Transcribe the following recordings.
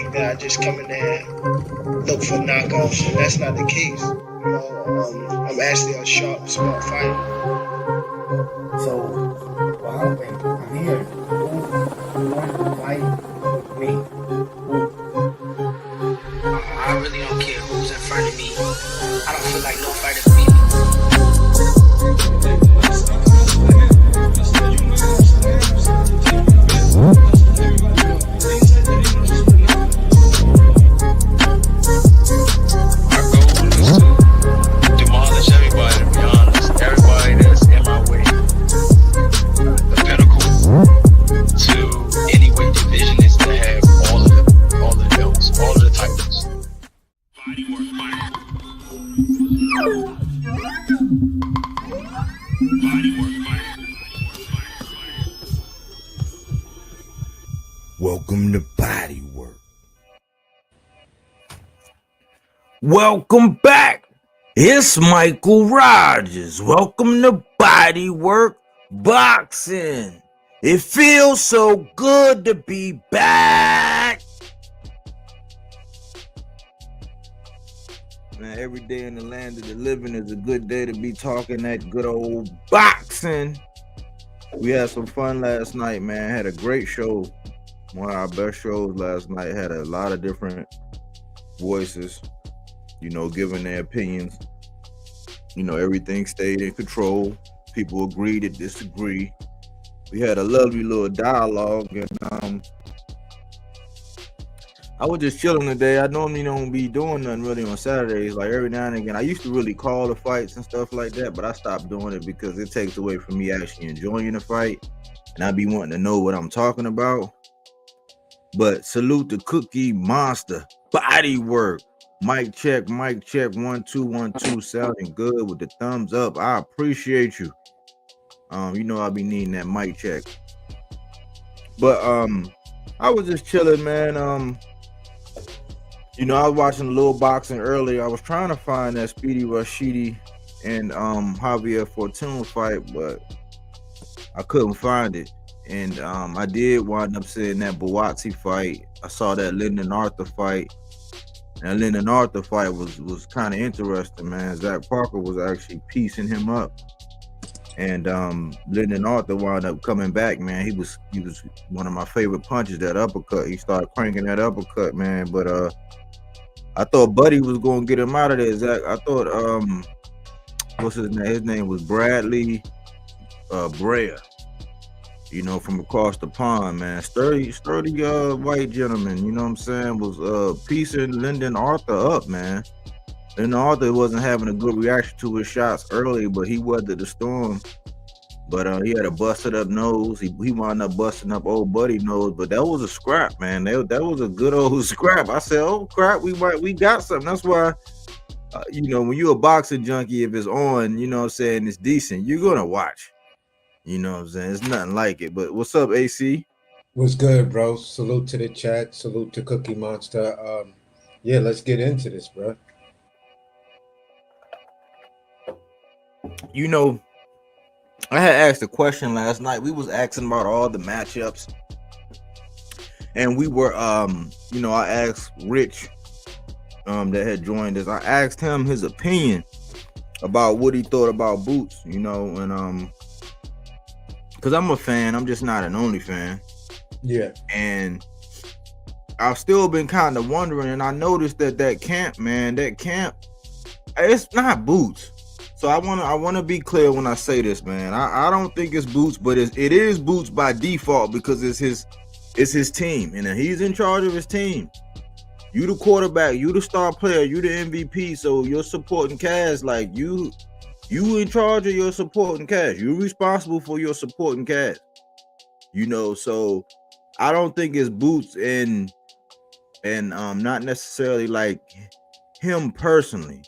think that I just come in there and look for knockouts, and that's not the case. You know, I'm actually a sharp, smart fighter. So, what happened? I'm here. Who wanted to fight with me? I really don't care who's in front of me. I don't feel like no fighter can beat me. Demolish everybody, to be honest. Everybody that's in my way. The pinnacle to any weight division is to have all the belts, all of the titles. Welcome to Bodywork. Welcome back. It's Michael Rogers. Welcome to Bodywork Boxing. It feels so good to be back. Man, every day in the land of the living is a good day to be talking that good old boxing. We had some fun last night, man. Had a great show. One of our best shows last night. Had a lot of different voices, you know, giving their opinions. You know, everything stayed in control. People agreed to disagree. We had a lovely little dialogue, and I was just chilling today. I normally don't be doing nothing really on Saturdays. Like every now and again, I used to really call the fights and stuff like that, but I stopped doing it because it takes away from me actually enjoying the fight, and I be wanting to know what I'm talking about. But salute to Cookie Monster, Bodywork, mic check, 1 2 1 2, sounding good with the thumbs up. I appreciate you. You know I'll be needing that mic check. But I was just chilling, man. You know, I was watching a little boxing earlier. I was trying to find that Speedy Rashidi and Javier Fortune fight, but I couldn't find it. And I did wind up seeing that Buatsi fight. I saw that Lyndon Arthur fight. And Lyndon Arthur fight was kind of interesting, man. Zach Parker was actually piecing him up. And Lyndon Arthur wound up coming back, man. He was one of my favorite punches, that uppercut. He started cranking that uppercut, man. But I thought Buddy was going to get him out of there, Zach. I thought, what's his name? His name was Bradley Brea. You know, from across the pond, man. Sturdy white gentleman, you know what I'm saying, was piecing Lyndon Arthur up, man. Lyndon Arthur wasn't having a good reaction to his shots early, but he weathered the storm. But he had a busted up nose. He wound up busting up old Buddy nose, but that was a scrap, man. That was a good old scrap. I said, oh crap, we got something. That's why, you know, when you're a boxing junkie, if it's on, you know what I'm saying, it's decent, you're gonna watch. You know what I'm saying? It's nothing like it. But what's up, AC? What's good, bro? Salute to the chat. Salute to Cookie Monster. Yeah, let's get into this, bro. You know, I had asked a question last night. We was asking about all the matchups. And we were, you know, I asked Rich, that had joined us. I asked him his opinion about what he thought about Boots, you know, and because I'm a fan, I'm just not an only fan. Yeah. And I've still been kind of wondering, and I noticed that camp, it's not Boots. So I want to be clear when I say this, man. I don't think it's Boots, but it is Boots by default because it's his team, and he's in charge of his team. You the quarterback, you the star player, you the MVP, so you're supporting cast like you in charge of your supporting cast. You're responsible for your supporting cast. You know, so I don't think it's Boots and not necessarily like him personally.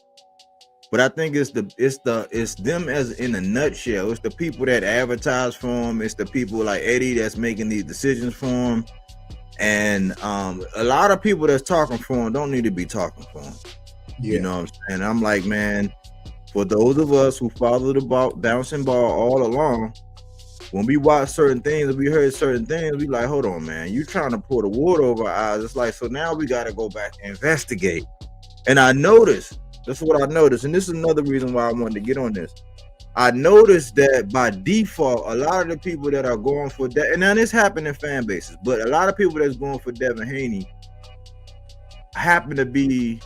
But I think it's them as in a nutshell. It's the people that advertise for him. It's the people like Eddie that's making these decisions for him. And a lot of people that's talking for him don't need to be talking for him. Yeah. You know what I'm saying? I'm like, man, for those of us who follow the bouncing ball all along, when we watch certain things and we heard certain things, we like, hold on, man, you trying to pour the water over our eyes. It's like, so now we got to go back and investigate. And I noticed, that's what I noticed, and this is another reason why I wanted to get on this. I noticed that by default, a lot of the people that are going for that, and now this happened in fan bases, but a lot of people that's going for Devin Haney happen to be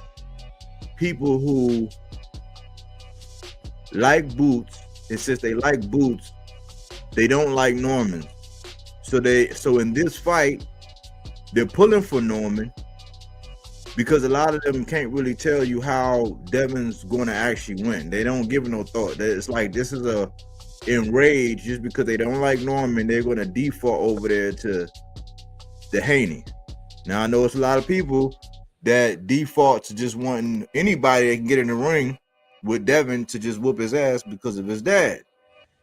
people who like Boots, and since they like Boots, they don't like Norman. So in this fight, they're pulling for Norman because a lot of them can't really tell you how Devin's going to actually win. They don't give no thought. It's like this is a enrage just because they don't like Norman. They're going to default over there to the Haney. Now I know it's a lot of people that default to just wanting anybody that can get in the ring with Devin to just whoop his ass because of his dad.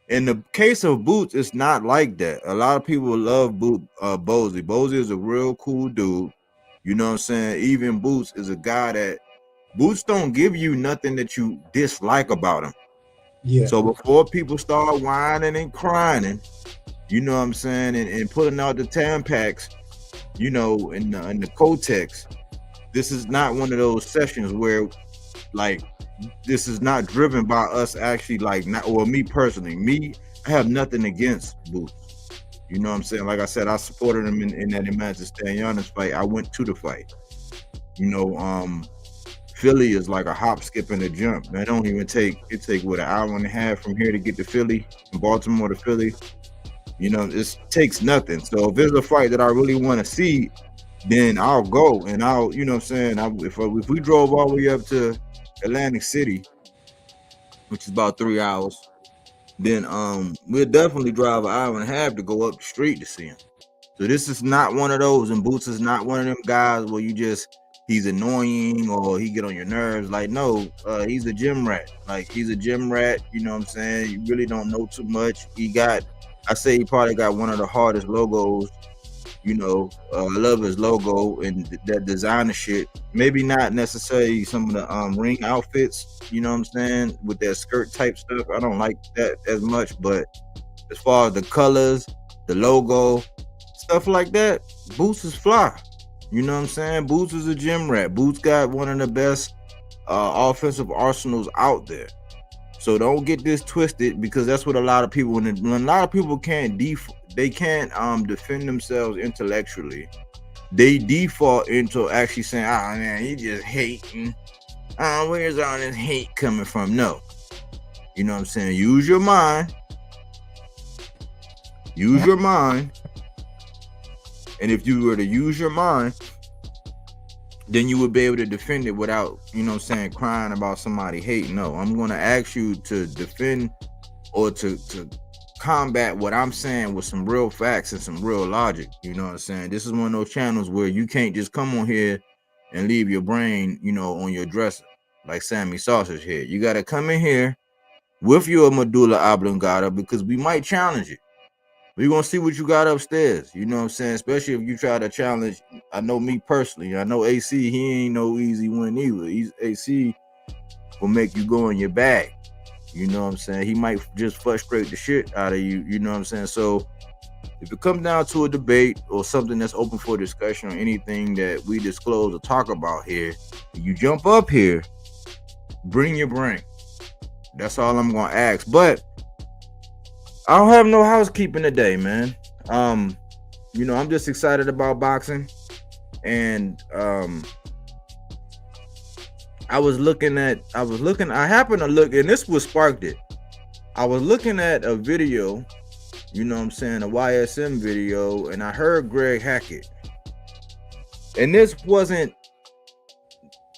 In the case of Boots, it's not like that. A lot of people love Bozy. Bozy is a real cool dude. You know what I'm saying? Even Boots is a guy that Boots don't give you nothing that you dislike about him. Yeah. So before people start whining and crying, you know what I'm saying, and putting out the Tampax, you know, and the Kotex, this is not one of those sessions where, like, this is not driven by us actually, like, not, or me personally. I have nothing against Boots. You know what I'm saying? Like I said, I supported him in that Imagine Stanyanis fight. I went to the fight. You know, Philly is like a hop, skip, and a jump. Man, it don't even take what, an hour and a half from here to get to Philly, from Baltimore to Philly. You know, it takes nothing. So if there's a fight that I really want to see, then I'll go and I'll, you know what I'm saying? If we drove all the way up to Atlantic City, which is about 3 hours, then we'll definitely drive an hour and a half to go up the street to see him. So this is not one of those, and Boots is not one of them guys where he's annoying or he get on your nerves. Like, no, he's a gym rat. Like, he's a gym rat, you know what I'm saying? You really don't know too much. He probably got one of the hardest logos. You know, I love his logo and that designer shit. Maybe not necessarily some of the ring outfits, you know what I'm saying, with that skirt type stuff. I don't like that as much, but as far as the colors, the logo, stuff like that, Boots is fly. You know what I'm saying? Boots is a gym rat. Boots got one of the best offensive arsenals out there. So don't get this twisted, because that's what a lot of people, when a lot of people can't defend themselves intellectually, they default into actually saying, "Ah, man, he just hating. Where's all this hate coming from?" No, you know what I'm saying. Use your mind. Use your mind. And if you were to use your mind, then you would be able to defend it without, you know what I'm saying, crying about somebody hating. No, I'm going to ask you to defend or to combat what I'm saying with some real facts and some real logic. You know what I'm saying? This is one of those channels where you can't just come on here and leave your brain, you know, on your dresser like Sammy Sausage here. You got to come in here with your medulla oblongata, because we might challenge it. We're going to see what you got upstairs. You know what I'm saying? Especially if you try to challenge. I know me personally. I know AC, he ain't no easy win either. AC will make you go in your bag. You know what I'm saying? He might just frustrate the shit out of you. You know what I'm saying? So if it comes down to a debate or something that's open for discussion, or anything that we disclose or talk about here, you jump up here, bring your brain. That's all I'm going to ask. But I don't have no housekeeping today, man. You know, I'm just excited about boxing. And I happened to look, and this was sparked it. I was looking at a video, you know what I'm saying, a YSM video, and I heard Greg Hackett. And this wasn't,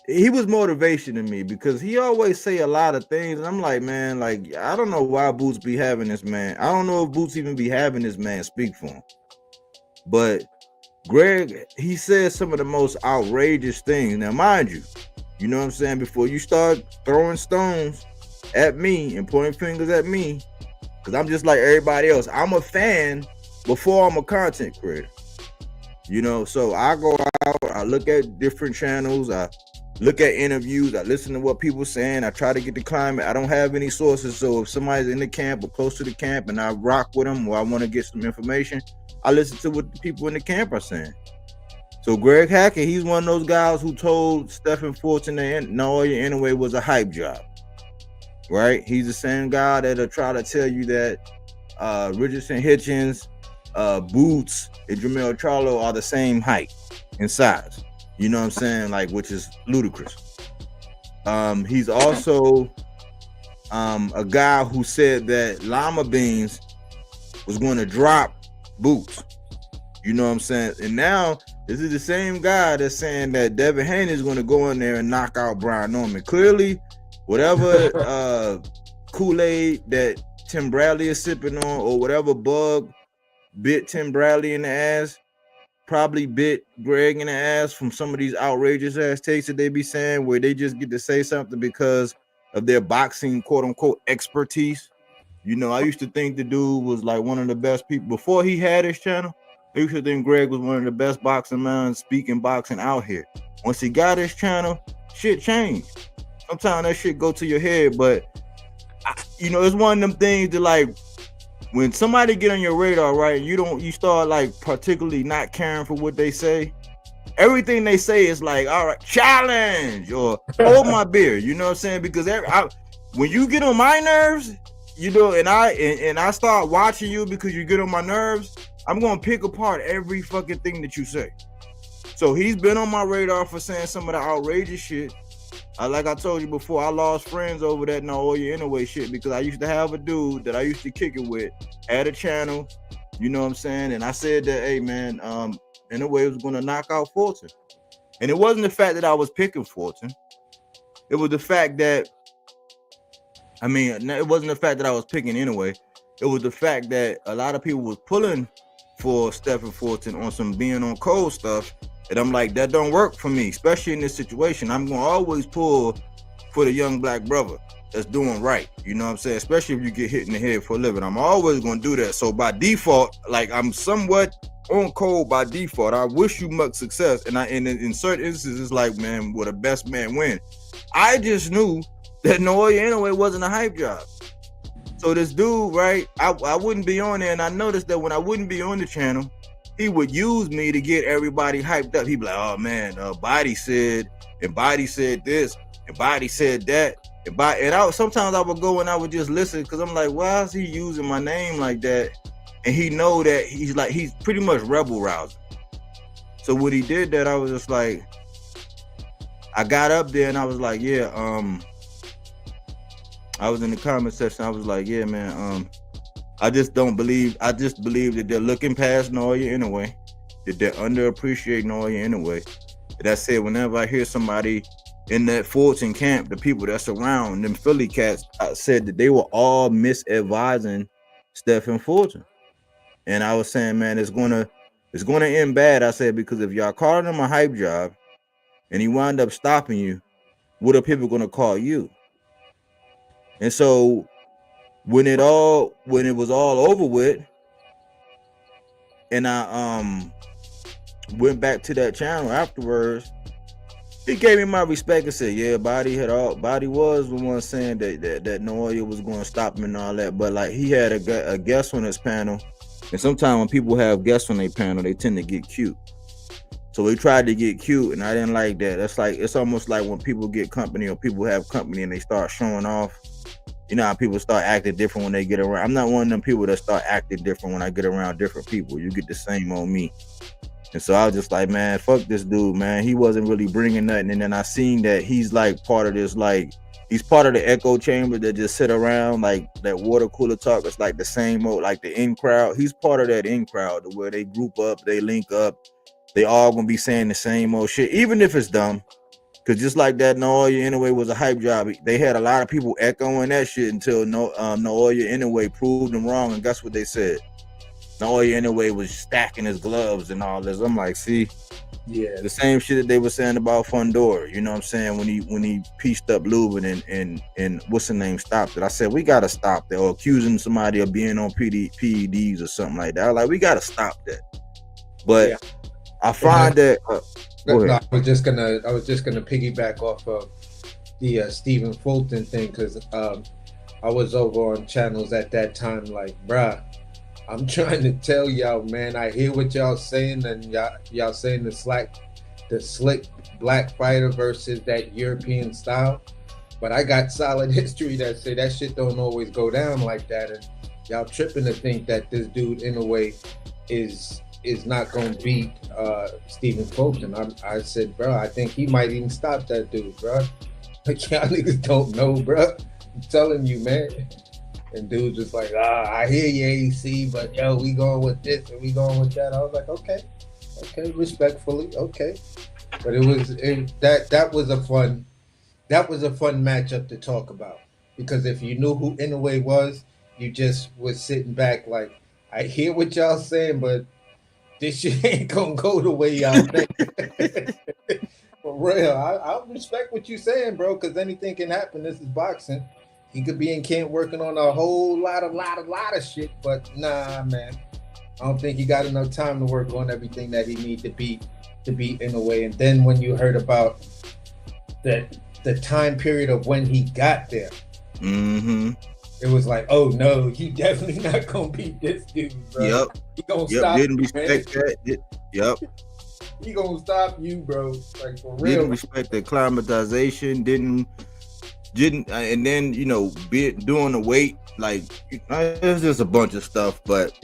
he was motivation to me, because he always say a lot of things, and I'm like, man, like, I don't know why Boots be having this man. I don't know if Boots even be having this man speak for him. But Greg, he says some of the most outrageous things. Now, mind you know what I'm saying, before you start throwing stones at me and pointing fingers at me, because I'm just like everybody else. I'm a fan before I'm a content creator. You know, so I go out, I look at different channels, I look at interviews. I listen to what people saying. I try to get the climate. I don't have any sources, so if somebody's in the camp or close to the camp and I rock with them or I want to get some information, I listen to what the people in the camp are saying. So Greg Hackett, he's one of those guys who told Stephen Fortune that Naoya Inoue was a hype job, right? He's the same guy that'll try to tell you that Richardson Hitchens, Boots, and Jamel Charlo are the same height and size. You know what I'm saying? Like, which is ludicrous. He's also a guy who said that Lima Beans was going to drop Boots. You know what I'm saying? And now this is the same guy that's saying that Devin Haney is going to go in there and knock out Brian Norman. Clearly, whatever Kool-Aid that Tim Bradley is sipping on, or whatever bug bit Tim Bradley in the ass, probably bit Greg in the ass from some of these outrageous ass takes that they be saying, where they just get to say something because of their boxing quote unquote expertise. You know, I used to think the dude was like one of the best people before he had his channel. I used to think Greg was one of the best boxing minds speaking boxing out here. Once he got his channel, shit changed. Sometimes that shit go to your head, but you know, it's one of them things that, like, when somebody get on your radar, right, you start like particularly not caring for what they say. Everything they say is like, all right, challenge or hold my beer. You know what I'm saying? Because when you get on my nerves, you know, and I start watching you because you get on my nerves, I'm gonna pick apart every fucking thing that you say. So he's been on my radar for saying some of the outrageous shit. Like I told you before, I lost friends over that Naoya Inoue shit because I used to have a dude that I used to kick it with at a channel. You know what I'm saying? And I said that, hey man, Inoue was gonna knock out Fulton. And it wasn't the fact that I was picking Fulton. It was the fact that, it wasn't the fact that I was picking Inoue. It was the fact that a lot of people was pulling for Stephen Fulton on some being on cold stuff. And I'm like, that don't work for me, especially in this situation. I'm going to always pull for the young black brother that's doing right. You know what I'm saying? Especially if you get hit in the head for a living. I'm always going to do that. So by default, like, I'm somewhat on cold by default. I wish you much success. And in certain instances, it's like, man, will the best man win? I just knew that Naoya Inoue wasn't a hype job. So this dude, right, I wouldn't be on there, and I noticed that when I wouldn't be on the channel, he would use me to get everybody hyped up. He'd be like, oh man, Body said, and Body said this, and Body said that, and sometimes I would go and I would just listen, because I'm like, why is he using my name like that? And he know that he's pretty much rebel rousing. So when he did that, I was just like, I got up there and I was like, yeah, I was in the comment section. I was like, yeah, man, I just believe that they're looking past Naoya Inoue, that they're underappreciating Naoya Inoue. That said, whenever I hear somebody in that Fulton camp, the people that's around them Philly cats, I said that they were all misadvising Stephen Fulton. And I was saying, man, it's gonna end bad. I said, because if y'all calling him a hype job and he wound up stopping you, what are people gonna call you? And so when it was all over with, and I went back to that channel afterwards, he gave me my respect and said, yeah, Body was the one saying that Naoya was going to stop him and all that, but like he had a guest on his panel, and sometimes when people have guests on their panel, they tend to get cute. So he tried to get cute, and I didn't like that. That's like, it's almost like when people get company or people have company and they start showing off. You know how people start acting different when they get around. I'm not one of them people that start acting different when I get around different people. You get the same on me. And so I was just like, man, fuck this dude, man. He wasn't really bringing nothing. And then I seen that he's like part of this, like, he's part of the echo chamber that just sit around, like that water cooler talk. It's like the same old, like the in crowd. He's part of that in crowd where they group up, they link up. They all gonna be saying the same old shit, even if it's dumb. Cause just like that, Naoya Inoue was a hype job. They had a lot of people echoing that shit until Naoya Inoue proved them wrong. And guess what they said? Naoya Inoue was stacking his gloves and all this. I'm like, see, yeah, the same shit that they were saying about Fundora. You know what I'm saying? When he pieced up Lubin and what's the name stopped it. I said we gotta stop that, or accusing somebody of being on PEDs or something like that. I was like, we gotta stop that. But yeah. I find that. Go No, ahead. I was just gonna piggyback off of the Stephen Fulton thing because I was over on channels at that time, like, bruh, I'm trying to tell y'all, man. I hear what y'all saying, and y'all saying the slick black fighter versus that European style. But I got solid history that say that shit don't always go down like that, and y'all tripping to think that this dude in a way is not gonna beat Stephen Fulton. I said, bro, I think he might even stop that dude, bro. Like, y'all niggas don't know, bro. I'm telling you, man. And dude just like, I hear you, AC, but yo, we going with this and we going with that. I was like, okay, respectfully, okay. But that was a fun matchup to talk about, because if you knew who Inoue was, you just was sitting back like, I hear what y'all saying, but this shit ain't gonna go the way y'all think. For real, I respect what you saying, bro, because anything can happen. This is boxing. He could be in camp working on a whole lot of shit, but nah, man. I don't think he got enough time to work on everything that he needs to beat Inoue. And then when you heard about the time period of when he got there, it was like, oh no, you definitely not gonna beat this dude, bro. Yep. He gonna stop Didn't you, respect man. that. Yep. He gonna stop you, bro. Like, for real. Didn't respect the acclimatization. Didn't, and then doing the weight, like, there's just a bunch of stuff. But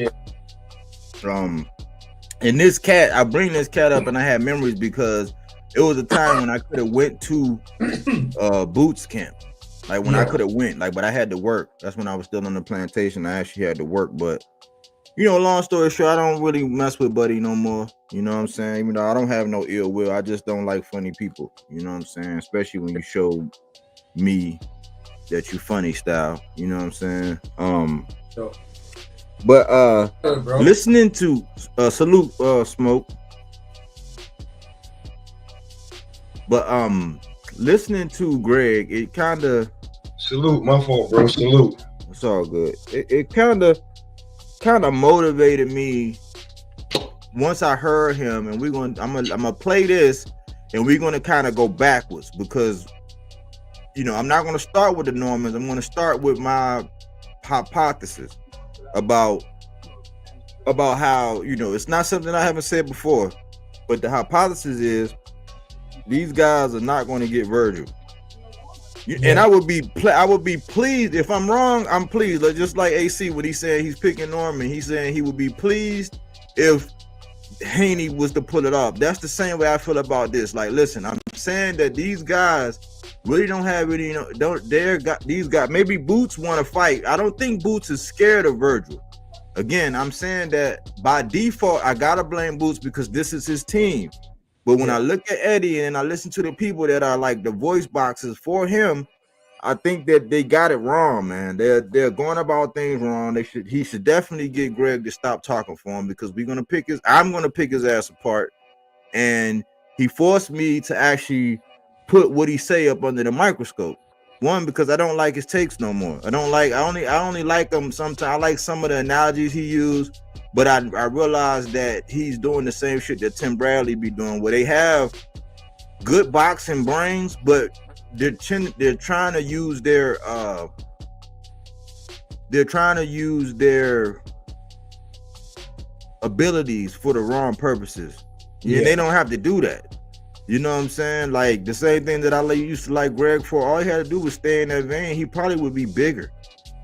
and this cat, I bring this cat up, and I had memories because it was a time when I could have went to boots camp. Like when I could have went, like, but I had to work. That's when I was still on the plantation. I actually had to work. But long story short, I don't really mess with Buddy no more. You know what I'm saying? Even though I don't have no ill will, I just don't like funny people. You know what I'm saying? Especially when you show me that you funny style. You know what I'm saying? But listening to salute Smoke. But listening to Greg, it kind of salute. My fault, bro. Salute. It's all good. It kind of motivated me once I heard him, and I'm gonna play this, and we're gonna kind of go backwards because I'm not gonna start with the Normans. I'm gonna start with my hypothesis about how it's not something I haven't said before, but the hypothesis is these guys are not going to get Virgil. And I would be pleased if I'm wrong. I'm pleased. Just like AC, when he said he's picking Norman, he's saying he would be pleased if Haney was to pull it off. That's the same way I feel about this. Like, listen, I'm saying that these guys really don't have any. These guys. Maybe Boots want to fight. I don't think Boots is scared of Virgil. Again, I'm saying that by default, I gotta blame Boots because this is his team. But when I look at Eddie and I listen to the people that are like the voice boxes for him, I think that they got it wrong, man. They're going about things wrong. He should definitely get Greg to stop talking for him because I'm gonna pick his ass apart. And he forced me to actually put what he say up under the microscope. One, because I don't like his takes no more. I only like them sometimes. I like some of the analogies he used, but I realized that he's doing the same shit that Tim Bradley be doing, where they have good boxing brains, but they're trying to use their abilities for the wrong purposes. Yeah, they don't have to do that. You know what I'm saying? Like the same thing that I used to like Greg for. All he had to do was stay in that vein. He probably would be bigger.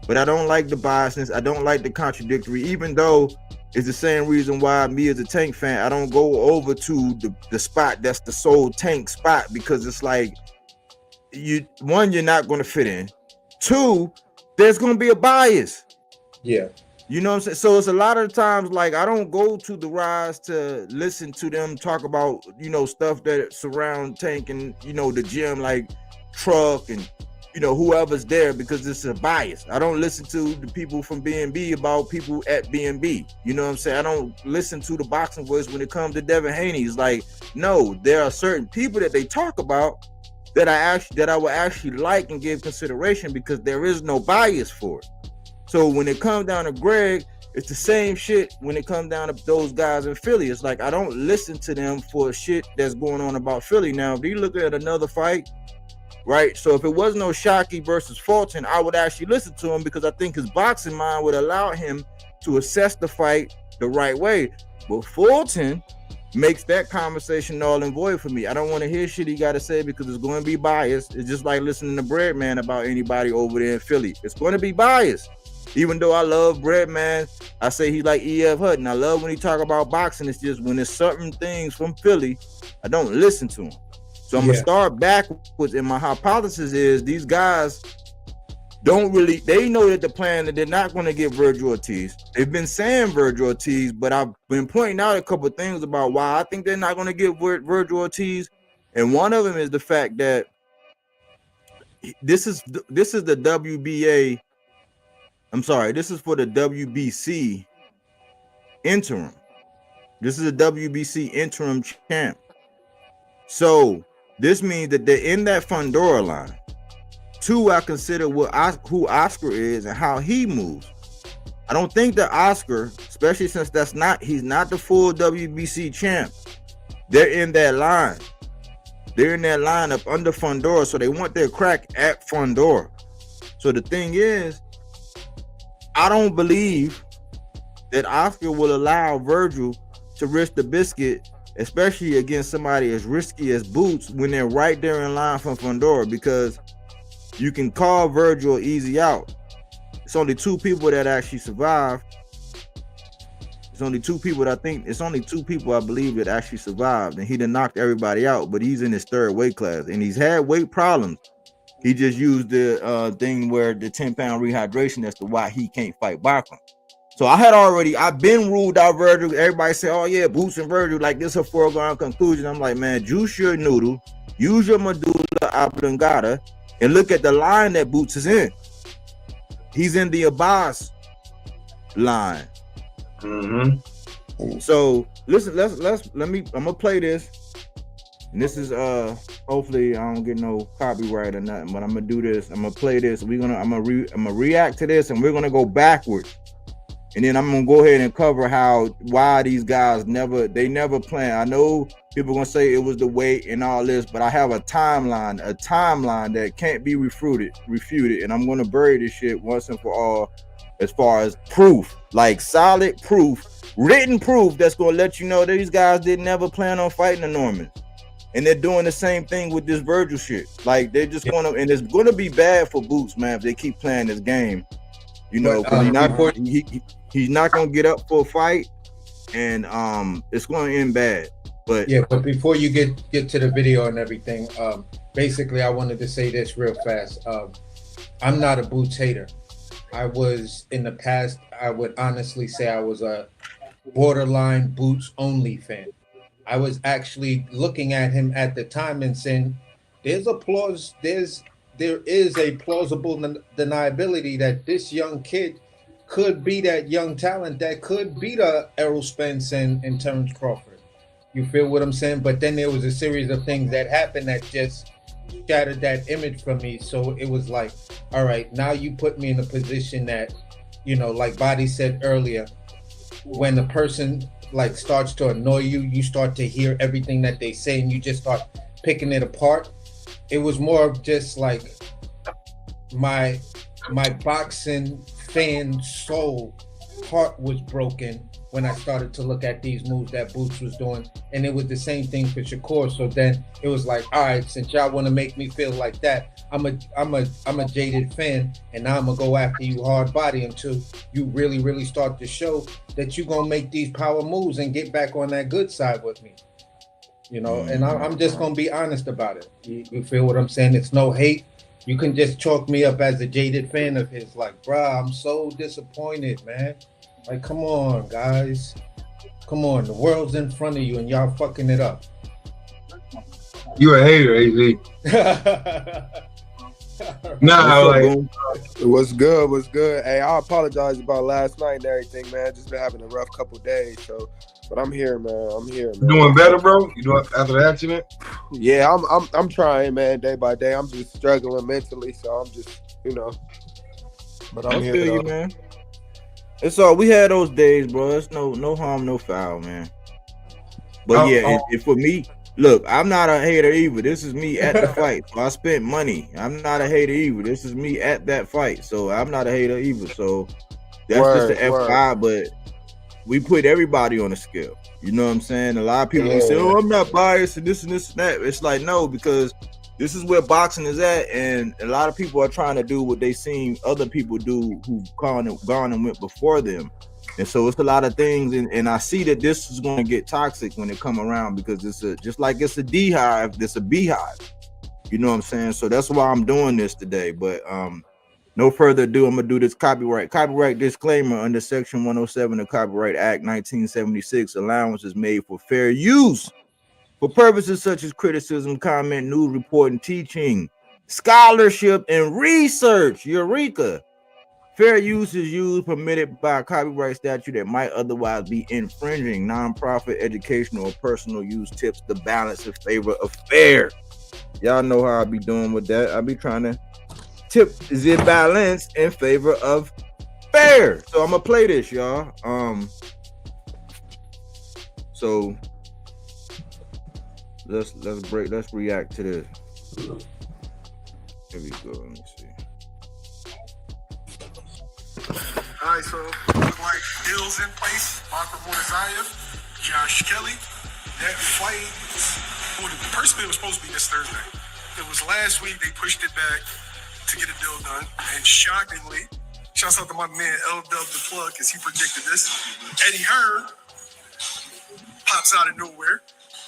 But I don't like the biasness. I don't like the contradictory, even though it's the same reason why me as a Tank fan, I don't go over to the spot that's the sole Tank spot, because it's like, you're not going to fit in. Two, there's going to be a bias. Yeah. You know what I'm saying? So it's a lot of times, like, I don't go to the Rise to listen to them talk about, stuff that surround Tank and, the gym, like Truck and, whoever's there, because it's a bias. I don't listen to the people from BNB about people at BNB. You know what I'm saying? I don't listen to the boxing voice when it comes to Devin Haney. It's like, no, there are certain people that they talk about that I would actually like and give consideration because there is no bias for it. So when it comes down to Greg, it's the same shit when it comes down to those guys in Philly. It's like I don't listen to them for shit that's going on about Philly. Now, if you look at another fight, right? So if it was no Shockey versus Fulton, I would actually listen to him because I think his boxing mind would allow him to assess the fight the right way. But Fulton makes that conversation null and void for me. I don't want to hear shit he got to say because it's going to be biased. It's just like listening to Breadman about anybody over there in Philly. It's going to be biased. Even though I love Breadman, I say he's like E.F. Hutton. I love when he talk about boxing. It's just when there's certain things from Philly, I don't listen to him. So I'm going to start backwards. And my hypothesis is these guys don't really, they know that the plan that they're not going to get Virgil Ortiz. They've been saying Virgil Ortiz, but I've been pointing out a couple of things about why I think they're not going to get Virgil Ortiz. And one of them is the fact that this is the WBA. I'm sorry, this is for the WBC interim. This is a WBC interim champ. So this means that they're in that Fundora line. Two, I consider who Oscar is and how he moves. I don't think that Oscar, especially since he's not the full WBC champ. They're in that line. They're in that line up under Fundora, so they want their crack at Fundora. So the thing is, I don't believe that Oscar will allow Virgil to risk the biscuit, especially against somebody as risky as Boots when they're right there in line from Fundora, because you can call Virgil easy out. It's only two people that actually survived. It's only two people I believe that actually survived, and he done knocked everybody out, but he's in his third weight class, and he's had weight problems. He just used the thing where the 10-pound rehydration as to why he can't fight Bachman. So I've been ruled out Virgil. Everybody say, oh yeah, Boots and Virgil, like this is a foregone conclusion. I'm like, man, juice your noodle, use your medulla oblongata, and look at the line that Boots is in. He's in the Abbas line. Mm-hmm. So listen, I'm gonna play this. And this is hopefully I don't get no copyright or nothing, but I'm gonna do this. I'm gonna play this. I'm gonna react to this, and we're gonna go backwards. And then I'm gonna go ahead and cover why these guys never plan. I know people are gonna say it was the weight and all this, but I have a timeline that can't be refuted, and I'm gonna bury this shit once and for all as far as proof, like solid proof, written proof that's gonna let you know that these guys didn't never plan on fighting the Normans. And they're doing the same thing with this Virgil shit. Like they're just gonna, and it's gonna be bad for Boots, man, if they keep playing this game. You know, he's not gonna get up for a fight, and it's gonna end bad. But yeah, but before you get to the video and everything, basically I wanted to say this real fast. I'm not a Boots hater. I was in the past, I would honestly say I was a borderline Boots only fan. I was actually looking at him at the time and saying, there is a plausible deniability that this young kid could be that young talent that could beat Errol Spence and Terrence Crawford. You feel what I'm saying? But then there was a series of things that happened that just shattered that image from me. So it was like, all right, now you put me in a position that, you know, like Body said earlier, when the person like starts to annoy you, you start to hear everything that they say and you just start picking it apart. It was more of just like my boxing fan soul heart was broken when I started to look at these moves that Boots was doing, and it was the same thing for Shakur. So then it was like, all right, since y'all want to make me feel like that, I'm a jaded fan, and now I'm gonna go after you hard body until you really start to show that you're gonna make these power moves and get back on that good side with me. You know, and I'm just gonna be honest about it. You feel what I'm saying? It's no hate. You can just chalk me up as a jaded fan of his. Like, bruh, I'm so disappointed, man. Like, come on, guys. Come on, the world's in front of you and y'all fucking it up. You a hater, AZ. Nah, like, what's good? Hey, I apologize about last night and everything, man. Just been having a rough couple days, so. But I'm here, man. You doing better, bro? You doing after the accident? Yeah, I'm trying, man, day by day. I'm just struggling mentally, so I'm just, you know. But I'm here, you, man. It's all we had those days, bro. It's no harm, no foul, man. But yeah, it for me, look, I'm not a hater either. This is me at the fight. So I spent money. I'm not a hater either. This is me at that fight. So I'm not a hater either. So that's just the FYI, but we put everybody on the scale. You know what I'm saying? A lot of people say, "Oh, I'm not biased and this and this and that." It's like, no, because this is where boxing is at, and a lot of people are trying to do what they seen other people do who've gone and went before them. And so it's a lot of things, and I see that this is going to get toxic when it come around, because it's just like it's a beehive, it's a beehive. You know what I'm saying? So that's why I'm doing this today. But no further ado, I'm gonna do this copyright disclaimer under Section 107 of Copyright Act 1976. Allowance is made for fair use for purposes such as criticism, comment, news reporting, teaching, scholarship, and research. Eureka! Fair use is used permitted by a copyright statute that might otherwise be infringing. Nonprofit, educational, or personal use tips the balance in favor of fair. Y'all know how I be doing with that. I be trying to tip the balance in favor of fair. So I'm gonna play this, y'all. So let's react to this. Here we go. Let me see. All right, so look like deals in place. Marco Montezaya, Josh Kelly. That fight, well, the first bid was supposed to be this Thursday. It was last week. They pushed it back to get a deal done. And shockingly, shouts out to my man L Dub the Plug, because he predicted this. Eddie Hearn pops out of nowhere.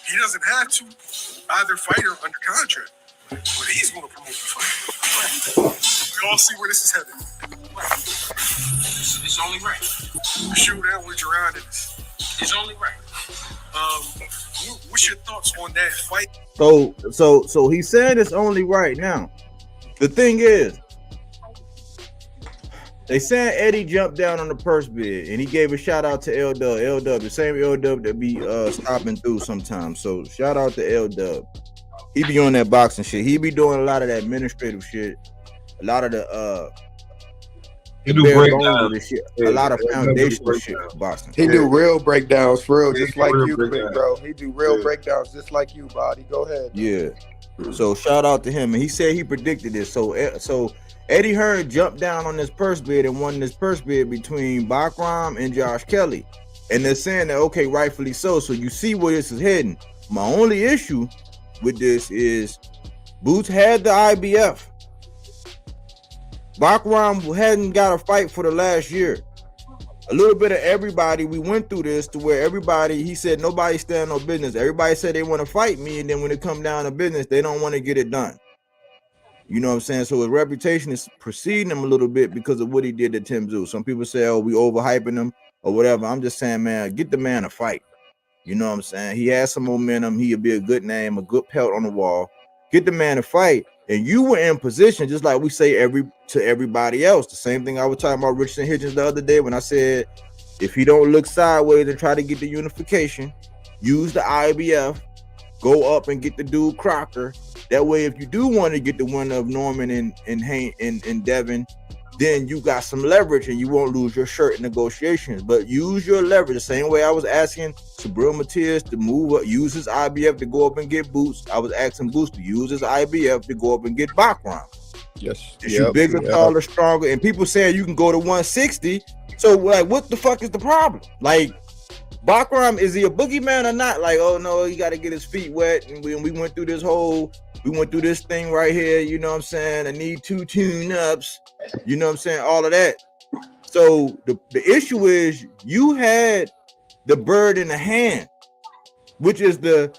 He doesn't have to either fight or under contract, but he's going to promote the fight. We all see where this is headed. It's only right. Showdown with Geronimo. It's only right. What's your thoughts on that fight? So he's saying it's only right now. The thing is, they saying Eddie jumped down on the purse bid, and he gave a shout out to L Dub, the same L Dub that be stopping through sometimes. So shout out to L Dub. He be on that boxing shit. He be doing a lot of that administrative shit, a lot of the he do breakdowns. Shit, a lot of foundational shit for boxing. He do real breakdowns for real, just like you, big bro. He do real breakdowns just like you, Body. Go ahead. Yeah. So shout out to him, and he said he predicted this. So Eddie Hearn jumped down on this purse bid and won this purse bid between Bakram and Josh Kelly, and they're saying that okay, rightfully so. So you see where this is heading. My only issue with this is Boots had the IBF. Bakram hadn't got a fight for the last year. A little bit of everybody, we went through this to where everybody, he said, nobody stand on business. Everybody said they want to fight me, and then when it come down to business, they don't want to get it done. You know what I'm saying? So his reputation is preceding him a little bit because of what he did to Tim Tszyu. Some people say, oh, we overhyping him or whatever. I'm just saying, man, get the man a fight. You know what I'm saying? He has some momentum. He'll be a good name, a good pelt on the wall. Get the man a fight. And you were in position, just like we say to everybody else. The same thing I was talking about Richardson Hitchens the other day when I said, if he don't look sideways and try to get the unification, use the IBF, go up and get the dude Crocker. That way, if you do want to get the winner of Norman and Devin, then you got some leverage and you won't lose your shirt in negotiations. But use your leverage the same way I was asking Sabril Matias to move up, use his IBF to go up and get Boots. I was asking Boots to use his IBF to go up and get Bakram. Yes. You bigger, taller, stronger, and people saying you can go to 160. So like, what the fuck is the problem? Like, Bakram, is he a boogeyman or not? Like, oh no, he got to get his feet wet. And we went through this thing right here. You know what I'm saying? I need 2 tune-ups. You know what I'm saying? All of that. So the issue is you had the bird in the hand, which is the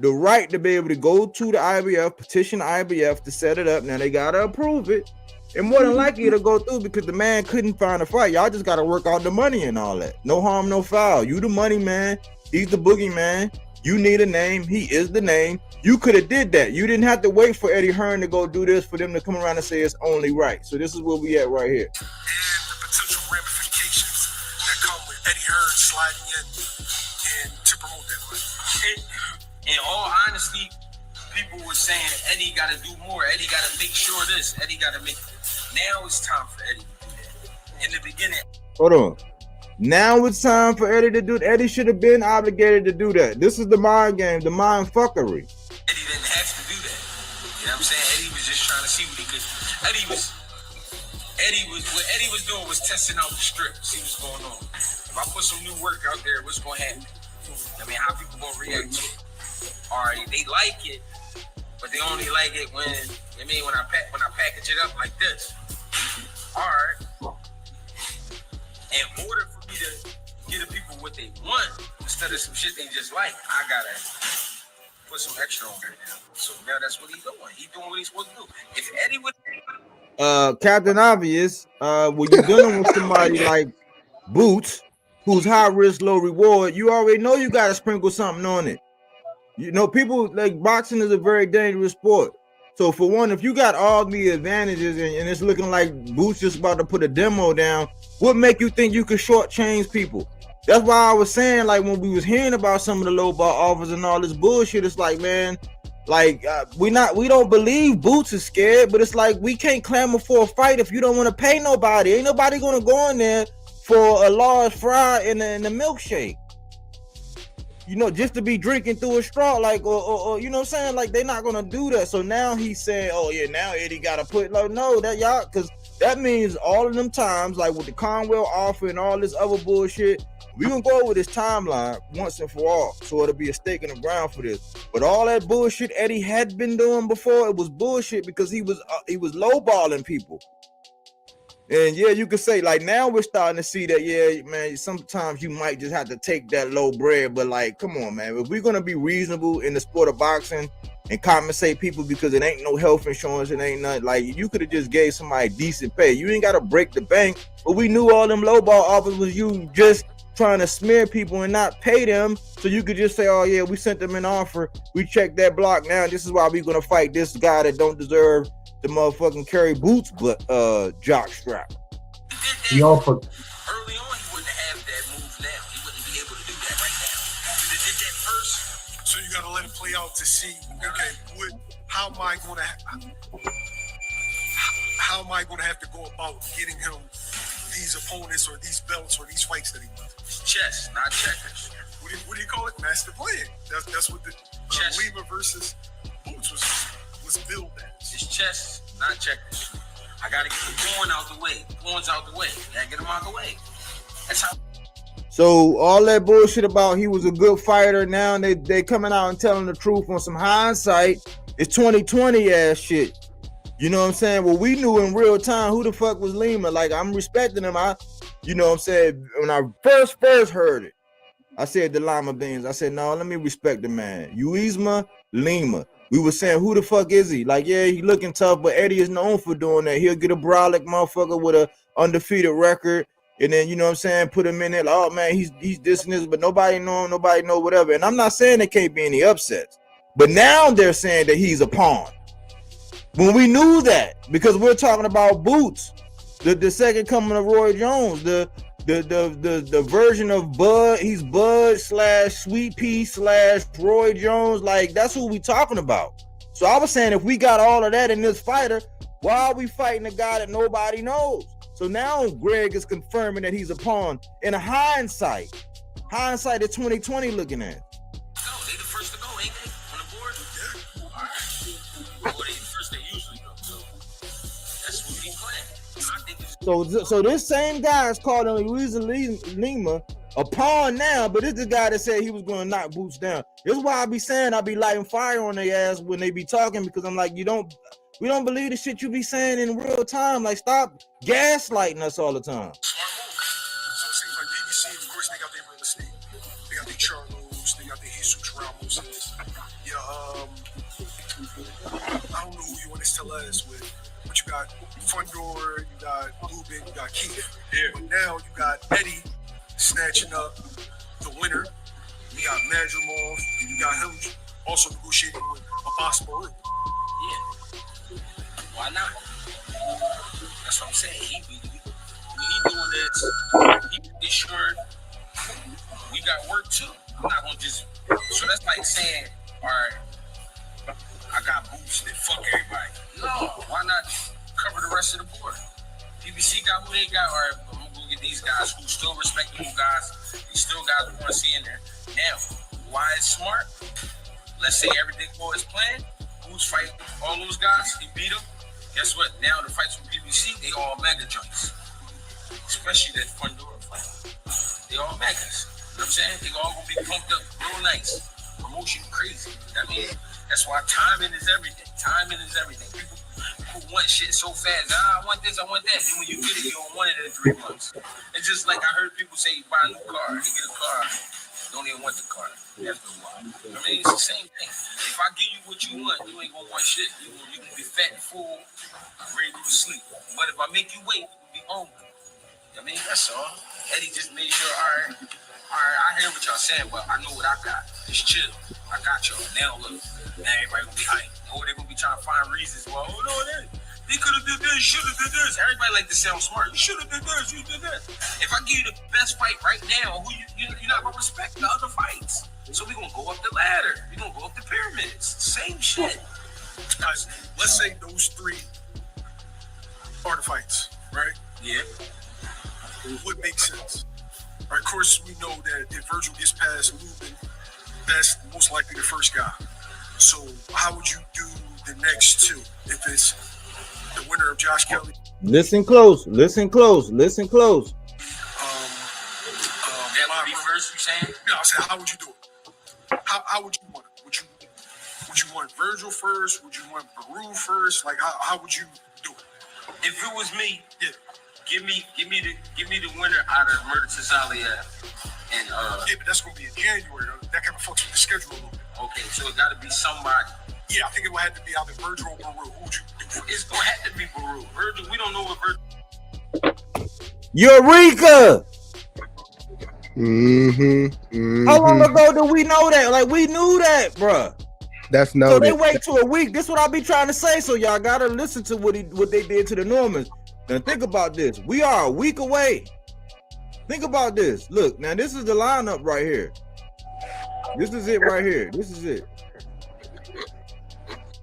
right to be able to go to the IBF, petition the IBF to set it up. Now they gotta approve it, and more than likely it'll go through because the man couldn't find a fight. Y'all just gotta work out the money and all that. No harm, no foul. You the money man. He's the boogeyman. You need a name. He is the name. You could have did that. You didn't have to wait for Eddie Hearn to go do this for them to come around and say it's only right. So this is where we at right here. And the potential ramifications that come with Eddie Hearn sliding in and to promote that fight. In all honesty, people were saying Eddie got to do more. Eddie got to make sure this. Eddie got to make. Now it's time for Eddie to do that. In the beginning, Hold on. Now it's time for Eddie to do. Eddie should have been obligated to do that. This is the mind game, the mind fuckery. Eddie didn't have to do that. You know what I'm saying? Eddie was just trying to see what he could. What Eddie was doing was testing out the strip, see what's going on. If I put some new work out there, what's gonna happen? I mean, how people gonna react to it? Or they like it, but they only like it when when I package it up like this. All right. In order for me to give the people what they want instead of some shit they just like, I gotta put some extra on there now. So now that's what he's doing. He's doing what he's supposed to do. If Eddie would Captain Obvious, when you're dealing with somebody like Boots, who's high risk, low reward, you already know you gotta sprinkle something on it. You know, people like boxing is a very dangerous sport. So for one, if you got all the advantages and it's looking like Boots just about to put a demo down, what make you think you could shortchange people? That's why I was saying, like, when we was hearing about some of the low ball offers and all this bullshit, it's like, man, like we don't believe Boots is scared, but it's like we can't clamor for a fight if you don't want to pay nobody. Ain't nobody gonna go in there for a large fry and a milkshake. You know, just to be drinking through a straw, like, or you know what I'm saying? Like, they're not gonna do that. So now he's saying, oh yeah, now Eddie gotta put, like, no, that y'all, because that means all of them times, like with the Conwell offer and all this other bullshit, we gonna go over this timeline once and for all, so it'll be a stake in the ground for this. But all that bullshit Eddie had been doing before, it was bullshit because he was lowballing people. And yeah, you could say, like, now we're starting to see that, yeah, man, sometimes you might just have to take that low bread, but like, come on, man, if we're gonna be reasonable in the sport of boxing and compensate people because it ain't no health insurance, it ain't nothing, like, you could have just gave somebody decent pay. You ain't gotta break the bank, but we knew all them low ball offers was you just trying to smear people and not pay them, so you could just say, oh yeah, we sent them an offer, we checked that block, now this is why we're gonna fight this guy that don't deserve the motherfucking carry Boots but jock strap. He offered early on, he wouldn't have that move now. He wouldn't be able to do that right now. He did that first. So you gotta let it play out to see, okay, how am I gonna have to go about getting him these opponents or these belts or these fights that he wants? It's chess, not checkers. What do you call it? Master plan. That's what the Lima versus Boots was billed as. It's chess, not checkers. I gotta get the pawn out the way. Pawns out the way. Gotta get them out the way. That's how. So all that bullshit about he was a good fighter, now they coming out and telling the truth on some hindsight. It's 2020 ass shit. You know what I'm saying? Well, we knew in real time who the fuck was Lima. Like, I'm respecting him. You know what I'm saying? When I first heard it, I said the Lima Beans. I said, no, let me respect the man. Uizma Lima. We were saying, who the fuck is he? Like, yeah, he looking tough, but Eddie is known for doing that. He'll get a brolic motherfucker with a undefeated record, and then, you know what I'm saying, put him in there, like, oh man, he's this and this, but nobody know whatever. And I'm not saying there can't be any upsets, but now they're saying that he's a pawn. When we knew that, because we're talking about Boots, the second coming of Roy Jones, the version of Bud, he's Bud / Sweet Pea / Roy Jones, like, that's who we talking about. So I was saying, if we got all of that in this fighter, why are we fighting a guy that nobody knows? So now Greg is confirming that he's a pawn. In hindsight is 2020 looking at. No, they the first to go, ain't they? On the board? Yeah. All right. Well, they the first they usually go, so that's what he's playing. I think it's So this same guy is calling Lima a pawn now, but it's the guy that said he was going to knock Boots down. This is why I be saying I be lighting fire on their ass when they be talking, because I'm like, we don't believe the shit you be saying in real time. Like, stop gaslighting us all the time. Smart move. So it seems like BBC, of course, they got their real estate. They got their Charlos, they got their Jesus Ramoses. Yeah, I don't know who you want to tell us with, but you got Fundor, you got Lubin, you got Keith. Yeah. But now you got Eddie snatching up the winner. You got Madrimov, and you got him also negotiating with Abbas Baru. Yeah. Why not? That's what I'm saying. He doing this. He be sure we got work too. I'm not gonna just. So that's like saying, all right, I got Boots that fuck everybody. No, why not cover the rest of the board? PBC got who they got. All right, I'm gonna go go get these guys who still respectable guys. These still guys we want to see in there. Now, why it's smart? Let's say everything goes as planned. Who's fighting all those guys? He beat them. Guess what? Now the fights from PBC, they all mega joints. Especially that Fundora fight. They all megas. You know what I'm saying? They all gonna be pumped up real nice. Promotion crazy. I mean, that's why timing is everything. Timing is everything. People want shit so fast. I want this, I want that. Then when you get it, you don't want it in 3 months. It's just like I heard people say, buy a new car. You get a car. Don't even want the car. That's the why. I mean, it's the same thing. If I give you what you want, you ain't gonna want shit. You can be fat and full, ready to sleep. But if I make you wait, you will be hungry. I mean, that's all. Eddie just made sure, all right, I hear what y'all saying, but I know what I got. Just chill. I got y'all. Now look, now everybody gonna be hyped. Or they're gonna be trying to find reasons. Well, oh no, they could have did this, should have did this. Everybody like to sound smart. You should have did this, you did this. If I give you the best fight right now, who you're not gonna respect the other fights. So we're gonna go up the ladder. We're gonna go up the pyramids. Same shit. Guys, let's say those 3 are the fights, right? Yeah. What makes sense? Right, of course, we know that if Virgil gets past Lubin, that's most likely the first guy. So how would you do the next 2? If it's the winner of Josh Kelly? Listen close. Listen close. Listen close. That would be first, you saying? No, I said, how would you do it? How would you want it? Would you want Virgil first? Would you want Baru first? Like, how would you do it? If it was me, Yeah. give me the winner out of Murder to Zalia. And Yeah, but that's gonna be in January. That kind of fucks with the schedule a little bit. okay, so it gotta be somebody. Yeah, I think it would have to be either Virgil or Baru. Who would you do first? It's gonna have to be Baru. Virgil, we don't know what Virgil. Eureka! How long Mm-hmm. ago did we know that? Like, we knew that, bruh. That's So noted. they wait till a week. This is what I be trying to say. So y'all gotta listen to what they did to the Normans. Now think about this. We are a week away. Think about this. Look, now this is the lineup right here. This is it right here. This is it.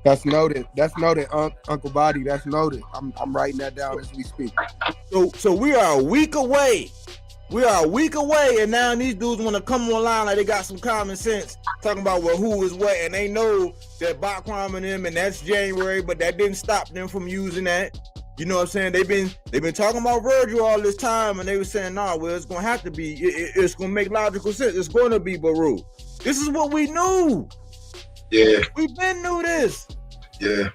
That's noted. That's noted, Uncle Body. That's noted. I'm writing that down as we speak. So we are a week away. We are a week away, and now these dudes want to come online like they got some common sense, talking about well who is what, and they know that Bakram and them, and that's January, but that didn't stop them from using that. You know what I'm saying? They've been talking about Virgil all this time, and they were saying, nah, well, it's gonna have to be. It's gonna make logical sense. It's gonna be Baru. This is what we knew. Yeah, We've been knew this. yeah.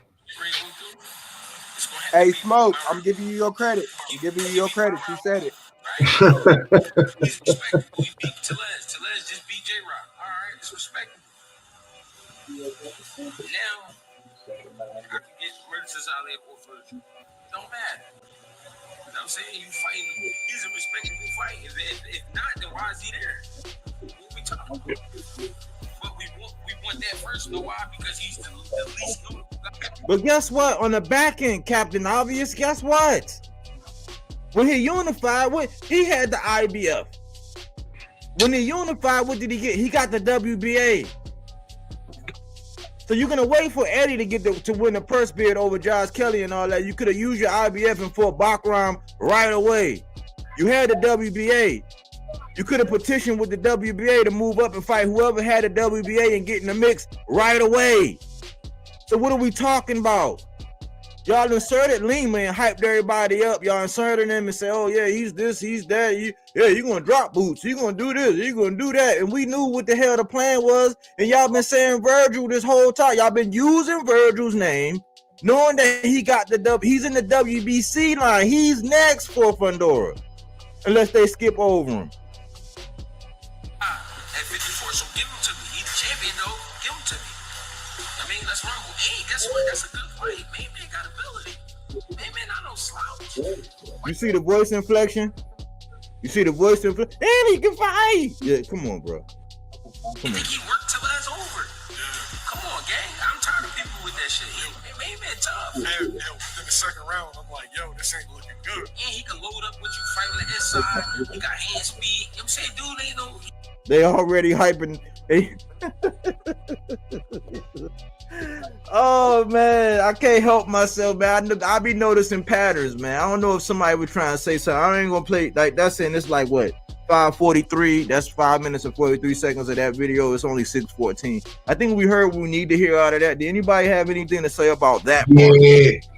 Hey, Smoke, I'm giving you your credit. I'm giving you your credit. You said it. He's respectable. He beat Tellez. Tellez just beat J-Rock. All right, it's respectable. Now, I can get Murder to Zalia or Virgil. Don't matter. You know what I'm saying? You fighting. He's a respectable fight. If not, then why is he there? What we talking about? But we want that first. Know why? Because he's the least notable guy. But guess what? On the back end, Captain Obvious, guess what? When he unified, he had the IBF. When he unified, what did he get? He got the WBA. So you're gonna wait for Eddie to win the purse bid over Josh Kelly and all that. You could have used your IBF and fought Bakram right away. You had the WBA. You could have petitioned with the WBA to move up and fight whoever had the WBA and get in the mix right away. So what are we talking about? Y'all inserted Lima and hyped everybody up. Y'all inserted him and say, oh yeah, he's this, he's that. You're gonna drop boots. You're gonna do this. You're gonna do that. And we knew what the hell the plan was. And y'all been saying Virgil this whole time. Y'all been using Virgil's name, knowing that he got he's in the WBC line. He's next for Fundora, unless they skip over him. At 54, so give him to me. He's the champion, though. Give him to me. I mean, let's rumble. Hey, guess what? That's a good fight. Man got ability. Man, I don't slouch. You see the voice inflection? You see the voice inflection? And he can fight. Yeah, come on, bro. Come on. He worked till that's over. Come on, gang. I'm tired of people with that shit. Man, tough. In the second round, I'm like, yo, this ain't looking good. And he can load up with you, fight on the inside. He got hand speed. You know what I'm saying? Dude, ain't no... They already hyping. Oh man, I can't help myself, man. I be noticing patterns, man. I don't know if somebody was trying to say something. I ain't gonna play like that's in. It's like what 5:43. That's 5 minutes and 43 seconds of that video. It's only 6:14. I think we heard what we need to hear out of that. Did anybody have anything to say about that part?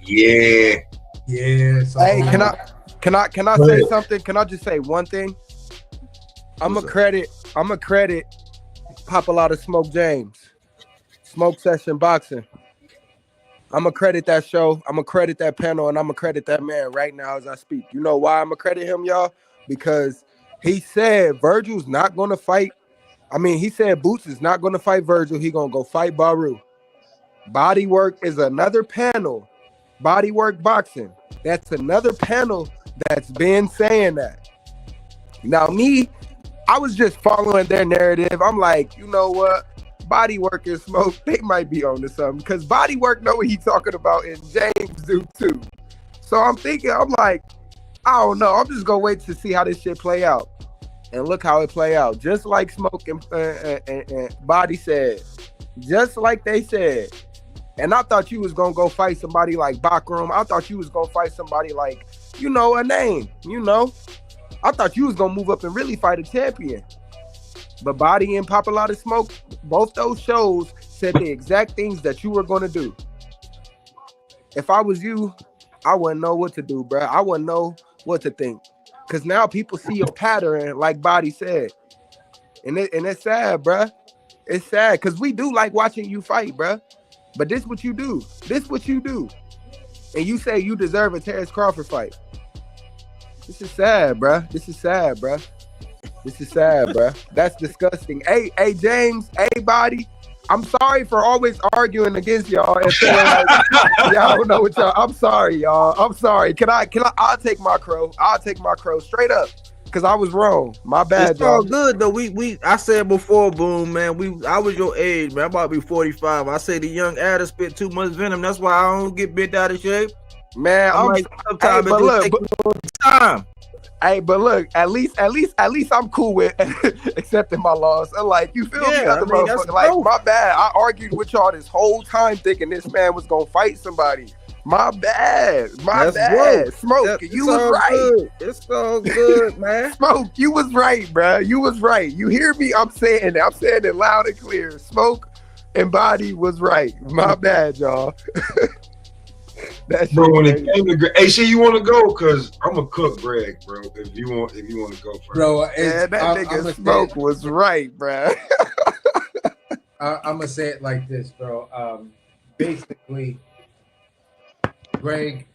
Yeah. So Hey, can I say something? Can I just say one thing? I'm a credit Pop a Lot of Smoke James, Smoke Session Boxing. I'm gonna credit that show. I'm gonna credit that panel, and I'm gonna credit that man right now as I speak. You know why I'm gonna credit him, y'all? Because he said Virgil's not gonna fight. I mean, he said Boots is not gonna fight Virgil. He gonna go fight Baru. Bodywork is another panel. Bodywork Boxing. That's another panel that's been saying that. Now me, I was just following their narrative. I'm like, you know what? Bodywork and Smoke, they might be on to something because Bodywork know what he's talking about and James do too. So I'm thinking, I'm like, I don't know. I'm just gonna wait to see how this shit play out. And look how it play out. Just like Smoke and Body said. Just like they said. And I thought you was gonna go fight somebody like Bakram. I thought you was gonna fight somebody like, you know, a name, you know. I thought you was gonna move up and really fight a champion. But Body and Pop a Lot of Smoke, both those shows said the exact things that you were gonna do. If I was you, I wouldn't know what to do, bro. I wouldn't know what to think. Cause now people see your pattern, like Body said. And it's sad, bro. It's sad, cause we do like watching you fight, bro. But this what you do. This what you do. And you say you deserve a Terrence Crawford fight. This is sad, bro. This is sad, bro. This is sad, bro. That's disgusting. Hey, James. Hey, Body. I'm sorry for always arguing against y'all and feeling like y'all don't know what y'all. I'm sorry, y'all. I'm sorry. I'll take my crow. I'll take my crow straight up. Cause I was wrong. My bad, it's all y'all. good though. I said before, Boom, man. I was your age, man. I'm about to be 45. I say the young adder spit too much venom. That's why I don't get bent out of shape. Man, sometimes but look, time. Hey, but look, at least I'm cool with accepting my loss. And like, you feel me? I mean, that's like, my bad. I argued with y'all this whole time thinking this man was gonna fight somebody. My bad. My bad. Good. Smoke, you was right. Good. It's so good, man. Smoke, you was right, bro. You was right. You hear me? I'm saying it loud and clear. Smoke and Body was right. My bad, y'all. Bro, when it came to Greg, hey, shit, you want to go? Cause I'm a cook, Greg, bro. If you want to go first, bro. That nigga Smoke was right, bro. I'm gonna say it like this, bro. Basically, Greg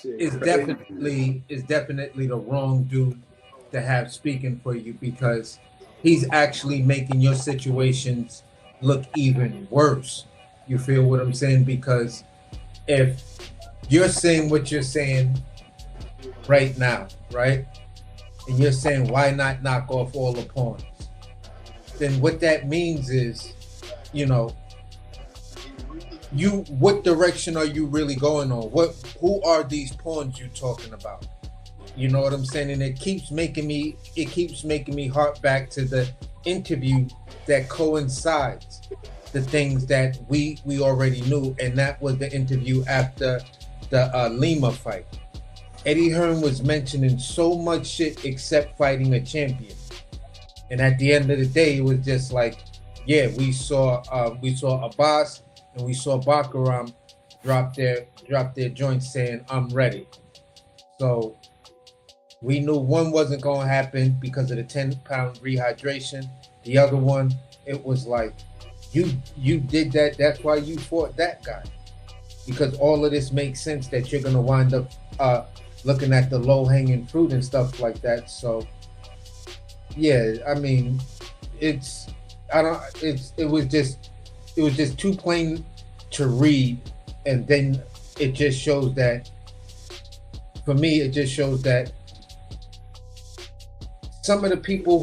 is definitely the wrong dude to have speaking for you because he's actually making your situations look even worse. You feel what I'm saying? Because if you're saying what you're saying right now, right? And you're saying, why not knock off all the pawns? Then what that means is, you know, what direction are you really going on? Who are these pawns you talking about? You know what I'm saying? And it keeps making me hark back to the interview that coincides the things that we already knew, and that was the interview after the Lima fight. Eddie Hearn was mentioning so much shit except fighting a champion, and at the end of the day, it was just like, yeah, we saw Abbas and we saw Bakaram drop their joints saying, "I'm ready." So we knew one wasn't going to happen because of the 10-pound rehydration. The other one, it was like, you did that. That's why you fought that guy. Because all of this makes sense that you're going to wind up looking at the low-hanging fruit and stuff like that. So, yeah, I mean, it was just too plain to read. And then it just shows that, for me, it just shows that some of the people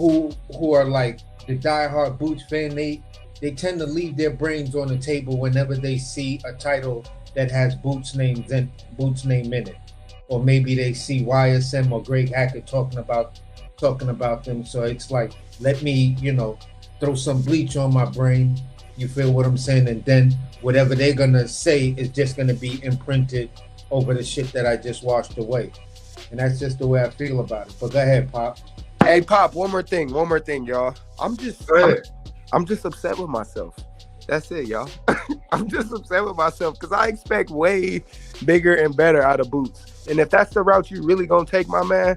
who are like the diehard Boots fan, they tend to leave their brains on the table whenever they see a title that has Boots' name in it, or maybe they see YSM or Greg Hackett talking about them. So it's like, let me, throw some bleach on my brain You feel what I'm saying? And then whatever they're gonna say is just gonna be imprinted over the shit that I just washed away. And that's just the way I feel about it. But go ahead, Pop. Hey, Pop, one more thing, y'all. I'm just upset with myself. That's it, y'all. I'm just upset with myself because I expect way bigger and better out of Boots. And if that's the route you really gonna take, my man,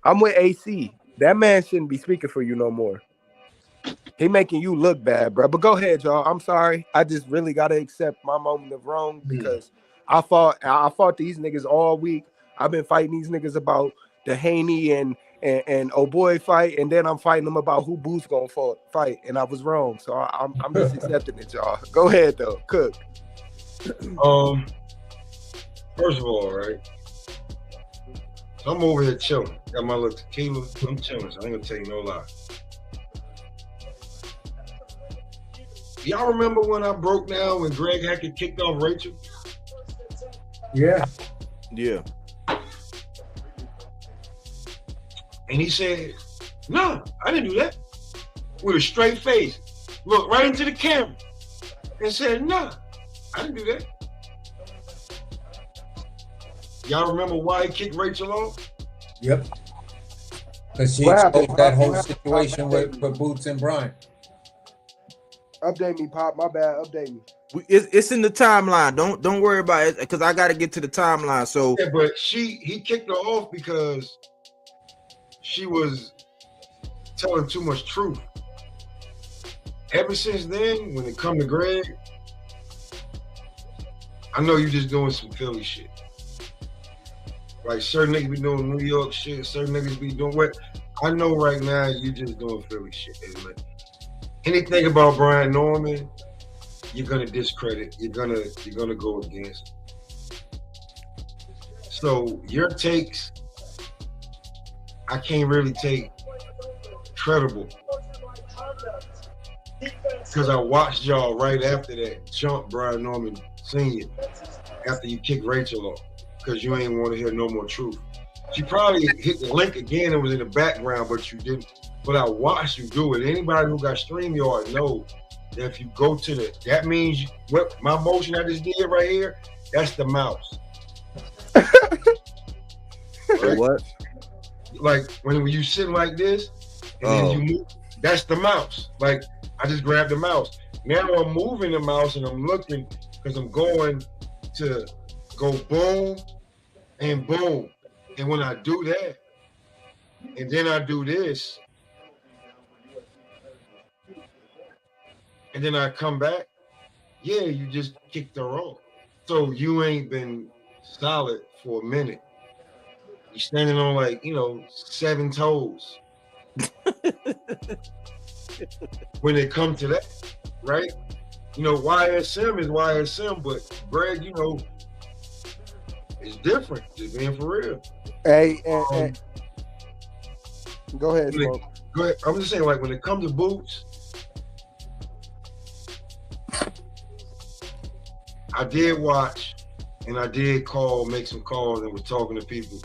I'm with AC. That man shouldn't be speaking for you no more. He making you look bad, bro. But go ahead, y'all. I'm sorry. I just really gotta accept my moment of wrong because I fought these niggas all week. I've been fighting these niggas about the Haney and oh boy fight, and then I'm fighting them about who Boots gonna fight, and I was wrong. So I'm just accepting it, y'all. Go ahead though, Cook. First of all, right, I'm over here chilling. Got my little tequila. I'm chilling. So I ain't gonna tell you no lie. Y'all remember when I broke down when Greg Hackett kicked off Rachel? Yeah. Yeah. And he said, "No, I didn't do that." With a straight face, looked right into the camera and said, "No, I didn't do that." Y'all remember why he kicked Rachel off? Yep. Because she exposed that whole situation with Boots and Brian. Update me, Pop. My bad. Update me. It's in the timeline. Don't worry about it because I got to get to the timeline. So yeah, but he kicked her off because she was telling too much truth. Ever since then, when it come to Greg, I know you just doing some Philly shit. Like certain niggas be doing New York shit, certain niggas be doing what. I know right now you just doing Philly shit. Like, anything about Brian Norman, you're gonna discredit. You're gonna go against. So your takes, I can't really take credible because I watched y'all right after that jump Brian Norman Sr. after you kicked Rachel off because you ain't want to hear no more truth. She probably hit the link again and was in the background, but you didn't. But I watched you do it. Anybody who got StreamYard know that if you go to that means what my motion I just did right here, that's the mouse. Right? What? Like when you sit like this and then you move, that's the mouse. Like I just grabbed the mouse. Now I'm moving the mouse and I'm looking because I'm going to go boom and boom. And when I do that, and then I do this, and then I come back, yeah, you just kicked her off. So you ain't been solid for a minute. You're standing on 7 toes. When it comes to that, right? YSM is YSM, but Greg, it's different. Just being for real. Hey, go ahead, Smoke. Go ahead. I'm just saying, like when it comes to Boots, I did watch and I did make some calls and was talking to people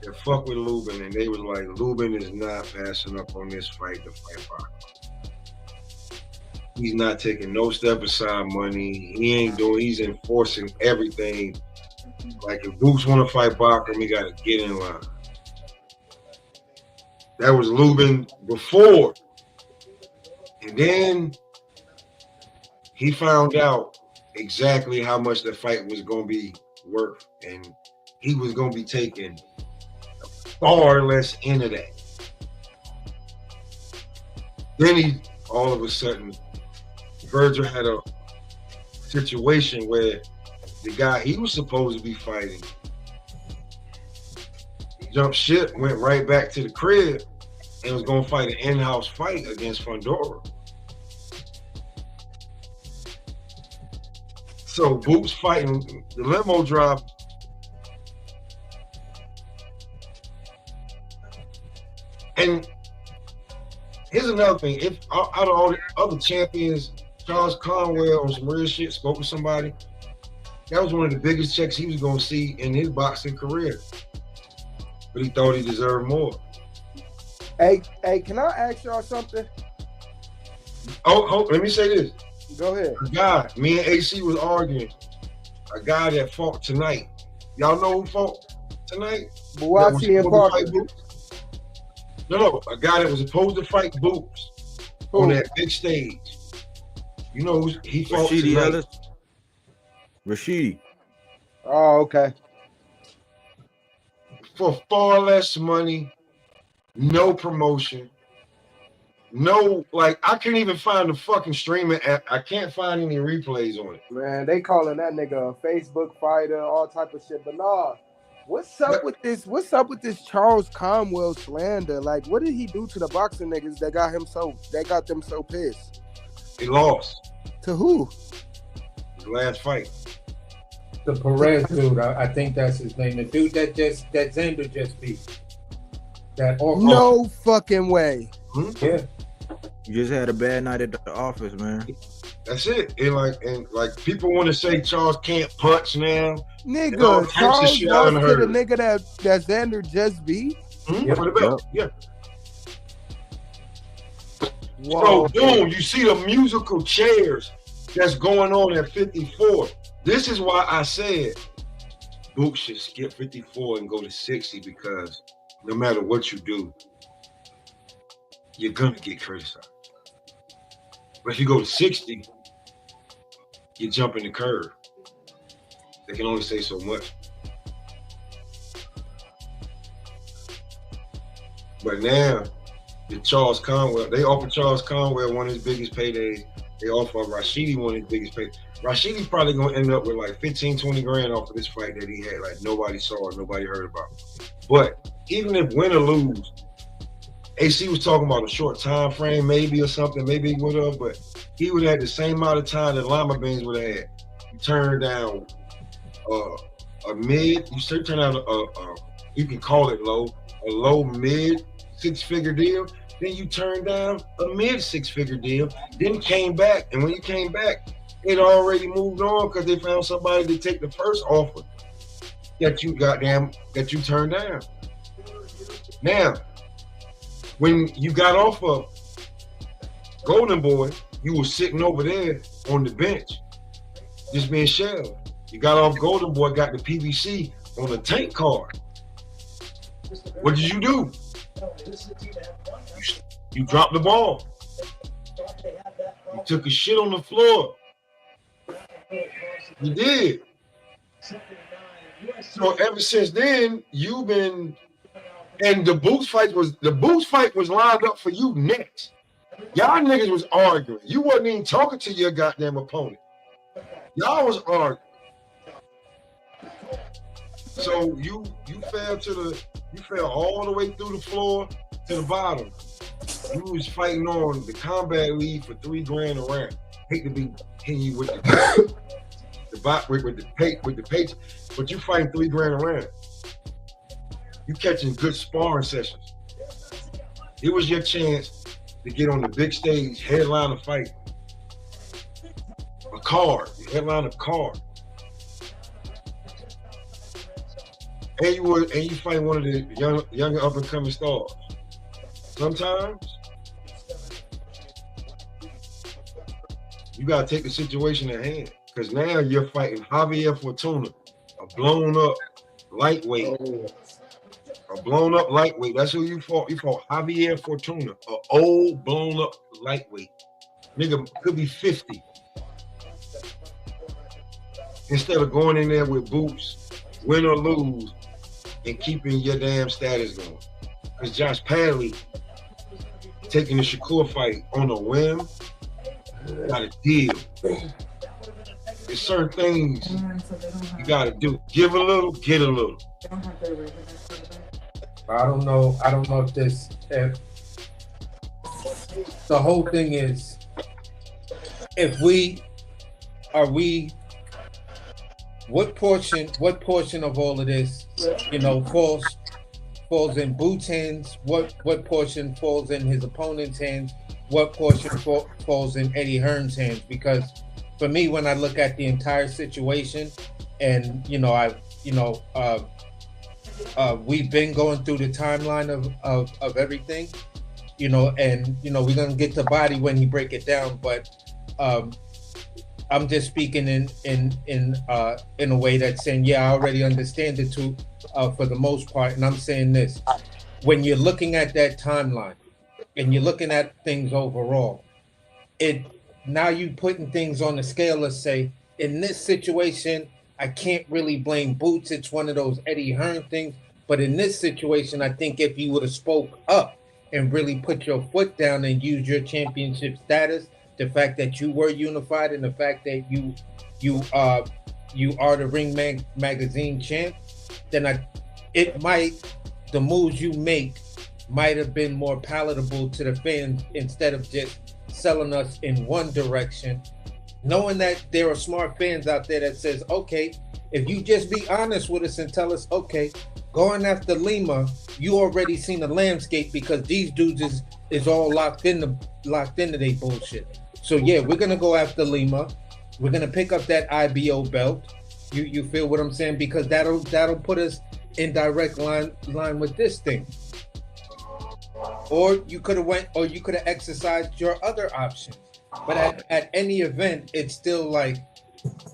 that fuck with Lubin, and they was like, Lubin is not passing up on this fight to fight Barker. He's not taking no step aside money. He's enforcing everything. Like if Boots want to fight Barker, we got to get in line. That was Lubin before. And then he found out exactly how much the fight was going to be worth. And he was going to be taking far less into that. Then he, all of a sudden, Virgil had a situation where the guy he was supposed to be fighting jumped ship, went right back to the crib, and was going to fight an in-house fight against Fundora. So Boots fighting the limo drop. And here's another thing. If out of all the other champions, Charles Conwell on some real shit spoke to somebody, that was one of the biggest checks he was going to see in his boxing career. But he thought he deserved more. Hey, can I ask y'all something? Oh, let me say this. Go ahead. A guy, me and AC was arguing. A guy that fought tonight. Y'all know who fought tonight? Buatsi and Parker. No, a guy that was supposed to fight Boots on that big stage. You know who he fought Rashidi tonight? Ellis. Rashidi. Oh, okay. For far less money, no promotion, no, like, I can't even find the fucking streaming app. I can't find any replays on it. Man, they calling that nigga a Facebook fighter, all type of shit. But nah, what's up with this? What's up with this Charles Conwell slander? Like, what did he do to the boxing niggas that got them so pissed? He lost. To who? His last fight. The Perez dude, I think that's his name. The dude that Xander just beat. That no fucking way. Yeah. You just had a bad night at the office, man. That's it. And like people want to say Charles can't punch now. Nigga, Charles lost to the nigga that Xander just beat. Mm-hmm. For the belt. Yeah. Whoa. So, boom, you see the musical chairs that's going on at 54. This is why I said Book should skip 54 and go to 60, because no matter what you do, you're gonna get criticized. But if you go to 60, you jump in the curve. They can only say so much. But now, the Charles Conwell, they offer Charles Conwell one of his biggest paydays. They offer Rashidi one of his biggest paydays. Rashidi's probably gonna end up with like 15, 20 grand off of this fight that he had, like nobody saw or nobody heard about. But even if win or lose, AC was talking about a short time frame, maybe or something, maybe he would have, but he would have had the same amount of time that Lima Beans would have had. You turn down a mid, you turn down you can call it low, a low mid six-figure deal, then you turn down a mid six-figure deal, then came back, and when you came back, it already moved on because they found somebody to take the first offer that you turned down. Now, when you got off of Golden Boy, you were sitting over there on the bench, just being shelved. You got off Golden Boy, got the PVC on the tank card. What did you do? You dropped the ball. You took a shit on the floor. You did. So ever since then, you've been, and the Boots fight was lined up for you next. Y'all niggas was arguing. You wasn't even talking to your goddamn opponent. Y'all was arguing. So you fell all the way through the floor to the bottom. You was fighting on the combat league for $3 grand a round. Hate to be hitting you with the page, but you fighting $3 grand a round. You catching good sparring sessions. It was your chance to get on the big stage, headline a fight, a card, headline a card, and you fight one of the young up and coming stars. Sometimes you gotta take the situation at hand, because now you're fighting Javier Fortuna, a blown up lightweight. A blown up lightweight. That's who you fought. You fought Javier Fortuna, an old blown up lightweight. Nigga could be 50. Instead of going in there with Boots, win or lose, and keeping your damn status going. Because Josh Padley taking the Shakur fight on a whim, got a deal. There's certain things you gotta do. Give a little, get a little. I don't know if the whole thing is, what portion of all of this, falls in Boots' hands, what portion falls in his opponent's hands, what portion falls in Eddie Hearn's hands? Because for me, when I look at the entire situation, and we've been going through the timeline of everything, and we're gonna get to Body when he break it down, but I'm just speaking in a way that's saying, yeah, I already understand it too, for the most part. And I'm saying this: when you're looking at that timeline and you're looking at things overall, it now you putting things on the scale of say, in this situation, I can't really blame Boots. It's one of those Eddie Hearn things. But in this situation, I think if you would have spoke up and really put your foot down and used your championship status, the fact that you were unified and the fact that you are the Ring Magazine champ, then the moves you make might have been more palatable to the fans instead of just selling us in one direction, knowing that there are smart fans out there that says, okay, if you just be honest with us and tell us, okay, going after Lima, you already seen the landscape because these dudes is all locked into their bullshit. So yeah, we're gonna go after Lima. We're gonna pick up that IBO belt. You feel what I'm saying? Because that'll put us in direct line with this thing. Or you could have exercised your other options. But at any event, it's still like,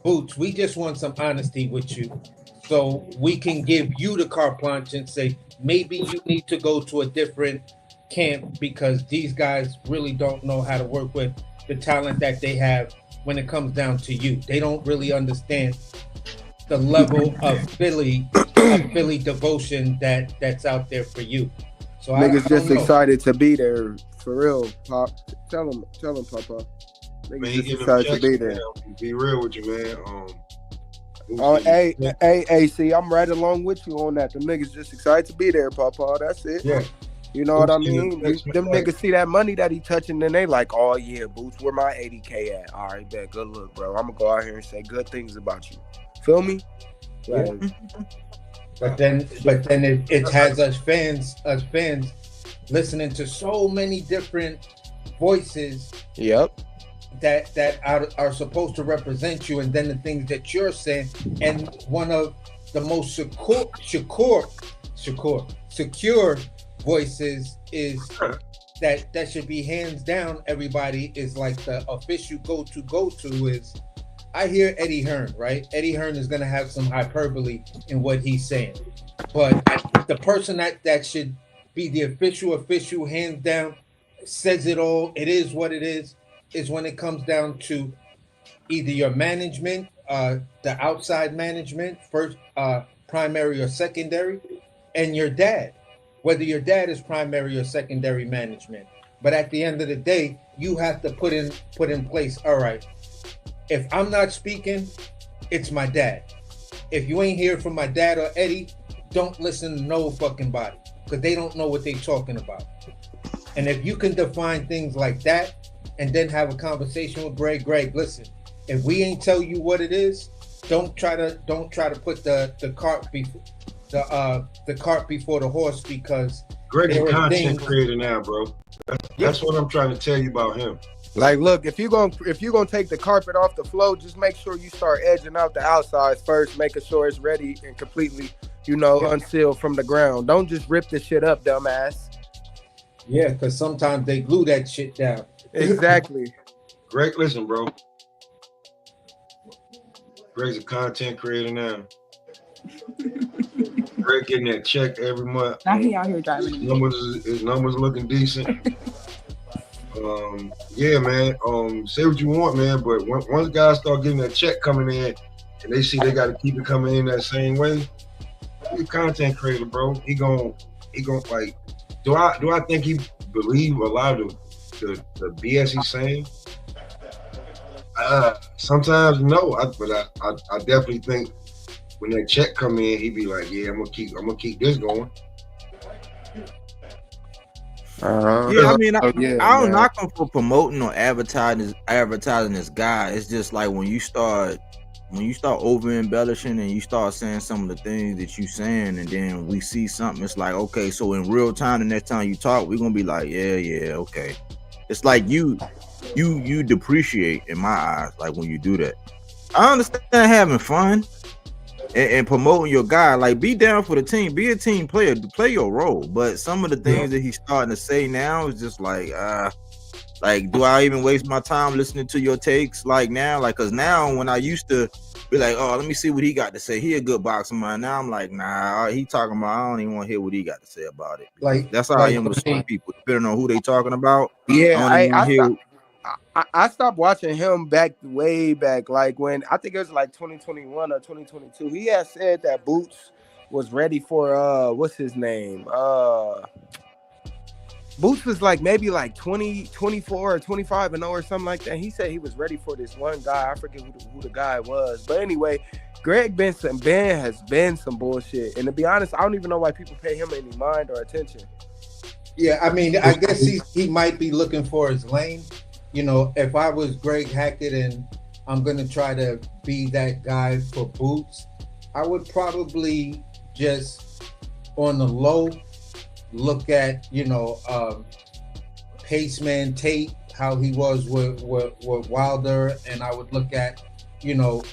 Boots, we just want some honesty with you. So we can give you the carte blanche and say, maybe you need to go to a different camp because these guys really don't know how to work with the talent that they have when it comes down to you. They don't really understand the level of Philly devotion that's out there for you. So niggas just excited to be there for real. Pop, tell them, Papa. Niggas just excited to be there. Be real with you, man. Hey, see, I'm right along with you on that. The niggas just excited to be there, Papa. That's it. Yeah. You know what I mean? Them niggas see that money that he touching, and they like, oh yeah, Boots, where my 80K at? All right, bet. Good look, bro. I'm gonna go out here and say good things about you. Feel me? Right. But then it has us fans listening to so many different voices. Yep. That are supposed to represent you, and then the things that you're saying, and one of the most secure voices is that should be hands down. Everybody is like the official go to is. I hear Eddie Hearn, right? Eddie Hearn is gonna have some hyperbole in what he's saying, but the person that should be the official hands down says it all. It is what it is when it comes down to either your management, the outside management, first, primary or secondary, and your dad, whether your dad is primary or secondary management. But at the end of the day, you have to put in place, all right, if I'm not speaking, it's my dad. If you ain't hear from my dad or Eddie, don't listen to no fucking body, because they don't know what they talking about. And if you can define things like that, and then have a conversation with Greg, listen, if we ain't tell you what it is, don't try to put the cart before the horse, because Greg's a content creator now, bro. That's what I'm trying to tell you about him. Like, look, if you're gonna take the carpet off the floor, just make sure you start edging out the outsides first, making sure it's ready and completely, unsealed from the ground. Don't just rip the shit up, dumbass. Yeah, because sometimes they glue that shit down. Exactly. Greg, listen, bro. Greg's a content creator now. Greg getting that check every month. Now he out here driving. His numbers looking decent. Yeah, man. Say what you want, man. But once guys start getting that check coming in, and they see they got to keep it coming in that same way, he's a content creator, bro. He gon' like. Do I think he believe a lot of the BS he's saying? Sometimes no. But I definitely think when that check come in, he be like, yeah, I'm gonna keep this going. I mean, I don't knock him for promoting or advertising this guy. It's just like when you start over embellishing and you start saying some of the things that you saying, and then we see something, it's like, okay, so in real time, the next time you talk, we're gonna be like, yeah, okay. It's like you depreciate in my eyes, like when you do that. I understand having fun and promoting your guy, like be down for the team, be a team player, play your role. But some of the things that he's starting to say now is just like, Like, do I even waste my time listening to your takes like now? Like, cause now when I used to be like, oh, let me see what he got to say. He a good boxer, man. Now I'm like, nah, he talking about. I don't even want to hear what he got to say about it. Like That's how I am with some people, depending on who they talking about. Yeah, I don't even want to hear. I stopped watching him way back, like when I think it was like 2021 or 2022. He had said that Boots was ready for what's his name? Boots was like maybe like 20, 24 or 25 and 0 or something like that. He said he was ready for this one guy. I forget who the guy was. But anyway, Ben has been some bullshit. And to be honest, I don't even know why people pay him any mind or attention. Yeah, I mean, I guess he might be looking for his lane. You know, if I was Greg Hackett and I'm going to try to be that guy for Boots, I would probably just on the low look at, you know, Paceman Tate, how he was with Wilder, and I would look at, you know,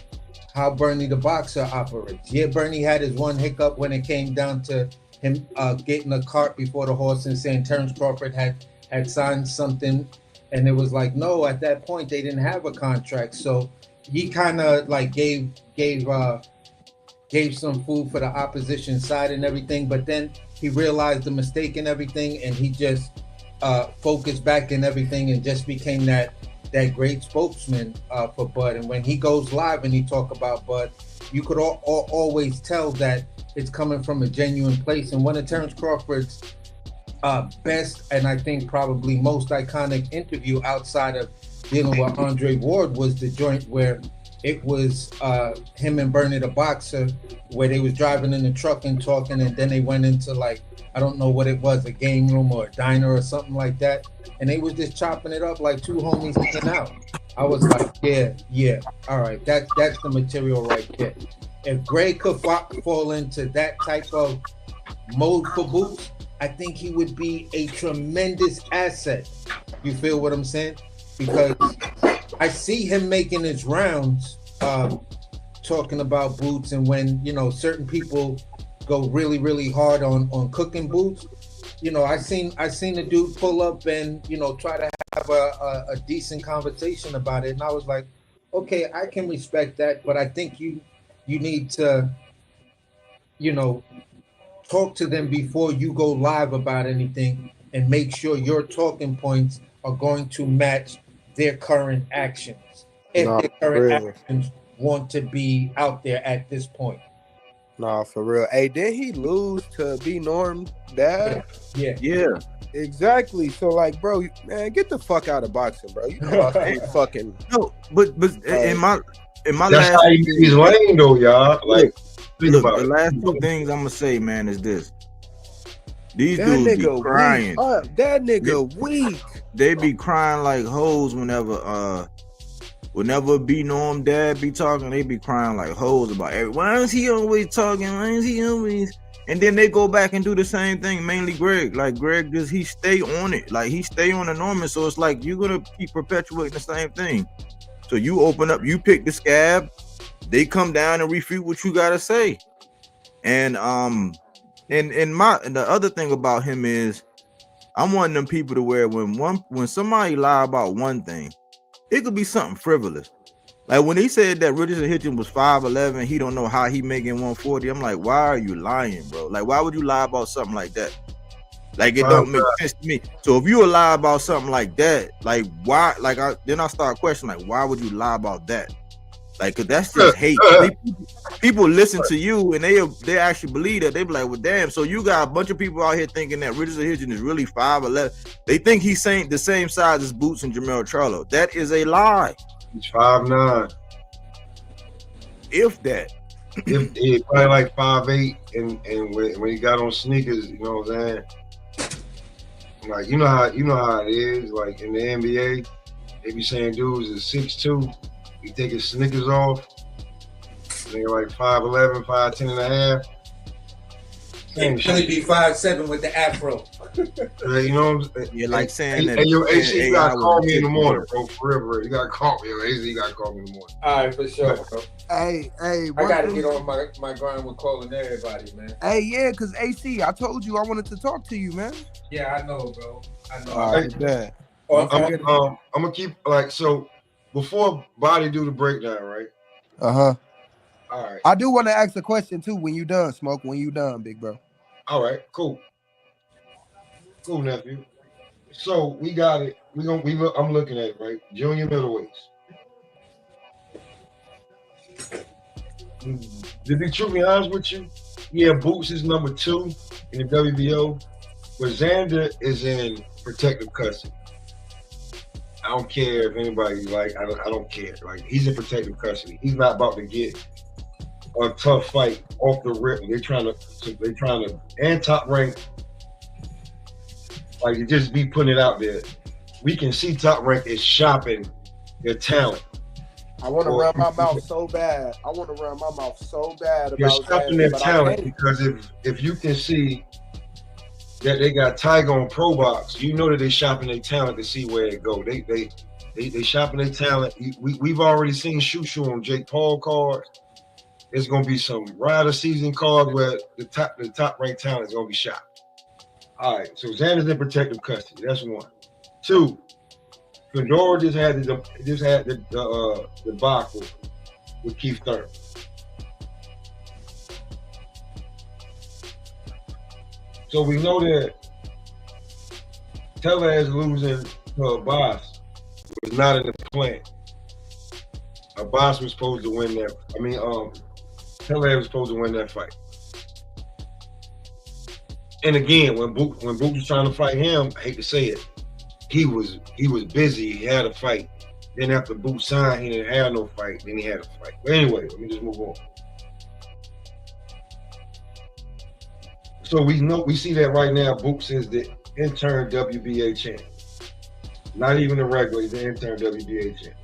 how Bernie the Boxer operates. Yeah, Bernie had his one hiccup when it came down to him getting a cart before the horse and saying Terrence Crawford had signed something, and it was like, no, at that point they didn't have a contract. So he kind of like gave some food for the opposition side and everything, but then he realized the mistake and everything, and he just focused back and everything, and just became that great spokesman for Bud. And when he goes live and he talk about Bud, you could always tell that it's coming from a genuine place. And one of Terrence Crawford's best, and I think probably most iconic interview outside of dealing with Andre Ward was the joint where it was him and Bernie the Boxer, where they was driving in the truck and talking, and then they went into like, I don't know what it was, a game room or a diner or something like that, and they was just chopping it up like two homies hanging out. I was like, yeah, all right, that's the material right there. If Greg could fall into that type of mode for Boots, I think he would be a tremendous asset. You feel what I'm saying? Because I see him making his rounds, talking about Boots, and when, you know, certain people go really, really hard on cooking Boots, you know, I seen the dude pull up and, you know, try to have a decent conversation about it, and I was like, okay, I can respect that, but I think you need to, you know, talk to them before you go live about anything, and make sure your talking points are going to match their current actions, if their current actions want to be out there at this point. Nah, for real. Hey, did he lose to B Norm Dad? Yeah. Exactly. So like, bro, man, get the fuck out of boxing, bro. You know I ain't fucking no, but in my that's last how he made his lane though, y'all. Like, look, the last two things I'm gonna say, man, is this. These dudes be crying. That nigga weak. They be crying like hoes whenever B Norm Dad be talking. They be crying like hoes about why is he always talking? Why is he always? And then they go back and do the same thing. Mainly Greg. Like Greg does, he stay on it. Like he stay on the Norman. So it's like you're gonna keep perpetuating the same thing. So you open up, you pick the scab. They come down and refute what you gotta say. And the other thing about him is, I'm one of them people to where when somebody lie about one thing, it could be something frivolous. Like when he said that Richardson Hitchens was 5'11", he don't know how he making 140. I'm like, why are you lying, bro? Like, why would you lie about something like that? Like, it don't make sense to me. So if you lie about something like that, like why? Like then I start questioning, like, why would you lie about that? Like, cause that's just hate. People listen to you and they actually believe that. They be like, well, damn. So you got a bunch of people out here thinking that Richardson Hitchens is really 5'11". They think he's the same size as Boots and Jamel Charlo. That is a lie. He's 5'9". If that. He's probably like 5'8", and when he got on sneakers, you know what I'm saying? Like you know how it is. Like in the NBA, they be saying dudes is 6'2". He take his sneakers off. Nigga like 5'11", 5'10" and a half. He'd really be 5'7" with the afro. You know what I'm saying? You're like saying that. Hey, yo, AC, you gotta call me in the morning, bro. Forever. You gotta call me. AC, you gotta call me in the morning. All right, for sure, bro. Hey, I gotta get on my grind with calling everybody, man. Hey, yeah, cause AC, I told you I wanted to talk to you, man. Yeah, I know, bro. I know. All right, I'm gonna keep like so. Before Body do the breakdown, right? Uh-huh. All right. I do want to ask a question too when you done, Smoke. When you done, big bro. All right, cool. Cool, nephew. So we got it. I'm looking at it, right? Junior middleweights. To be truly honest with you, yeah, Boots is number 2 in the WBO, but Xander is in protective custody. I don't care if anybody I don't care. Like, he's in protective custody. He's not about to get a tough fight off the rip. They're trying to and Top Rank, like, you just be putting it out there. We can see Top Rank is shopping their talent. I want to run my mouth so bad. About you're shopping their talent because if you can see that they got Tiger on Pro Box, you know that they're shopping their talent to see where it go. They shopping their talent. We've already seen Shoo on Jake Paul cards. There's gonna be some rider season cards where the top ranked talent is gonna be shopped. All right, so Xander's in protective custody. That's 1. 2, Fedora just had the debacle with Keith Thurman. So we know that Tellez losing to Abbas was not in the plan. Abbas was supposed to win that. Tellez was supposed to win that fight. And again, when Book was trying to fight him, I hate to say it, he was busy. He had a fight. Then after Boot signed, he didn't have no fight. Then he had a fight. But anyway, let me just move on. So we see that right now. Boots is the interim WBA champ. Not even the regular, he's the interim WBA champ.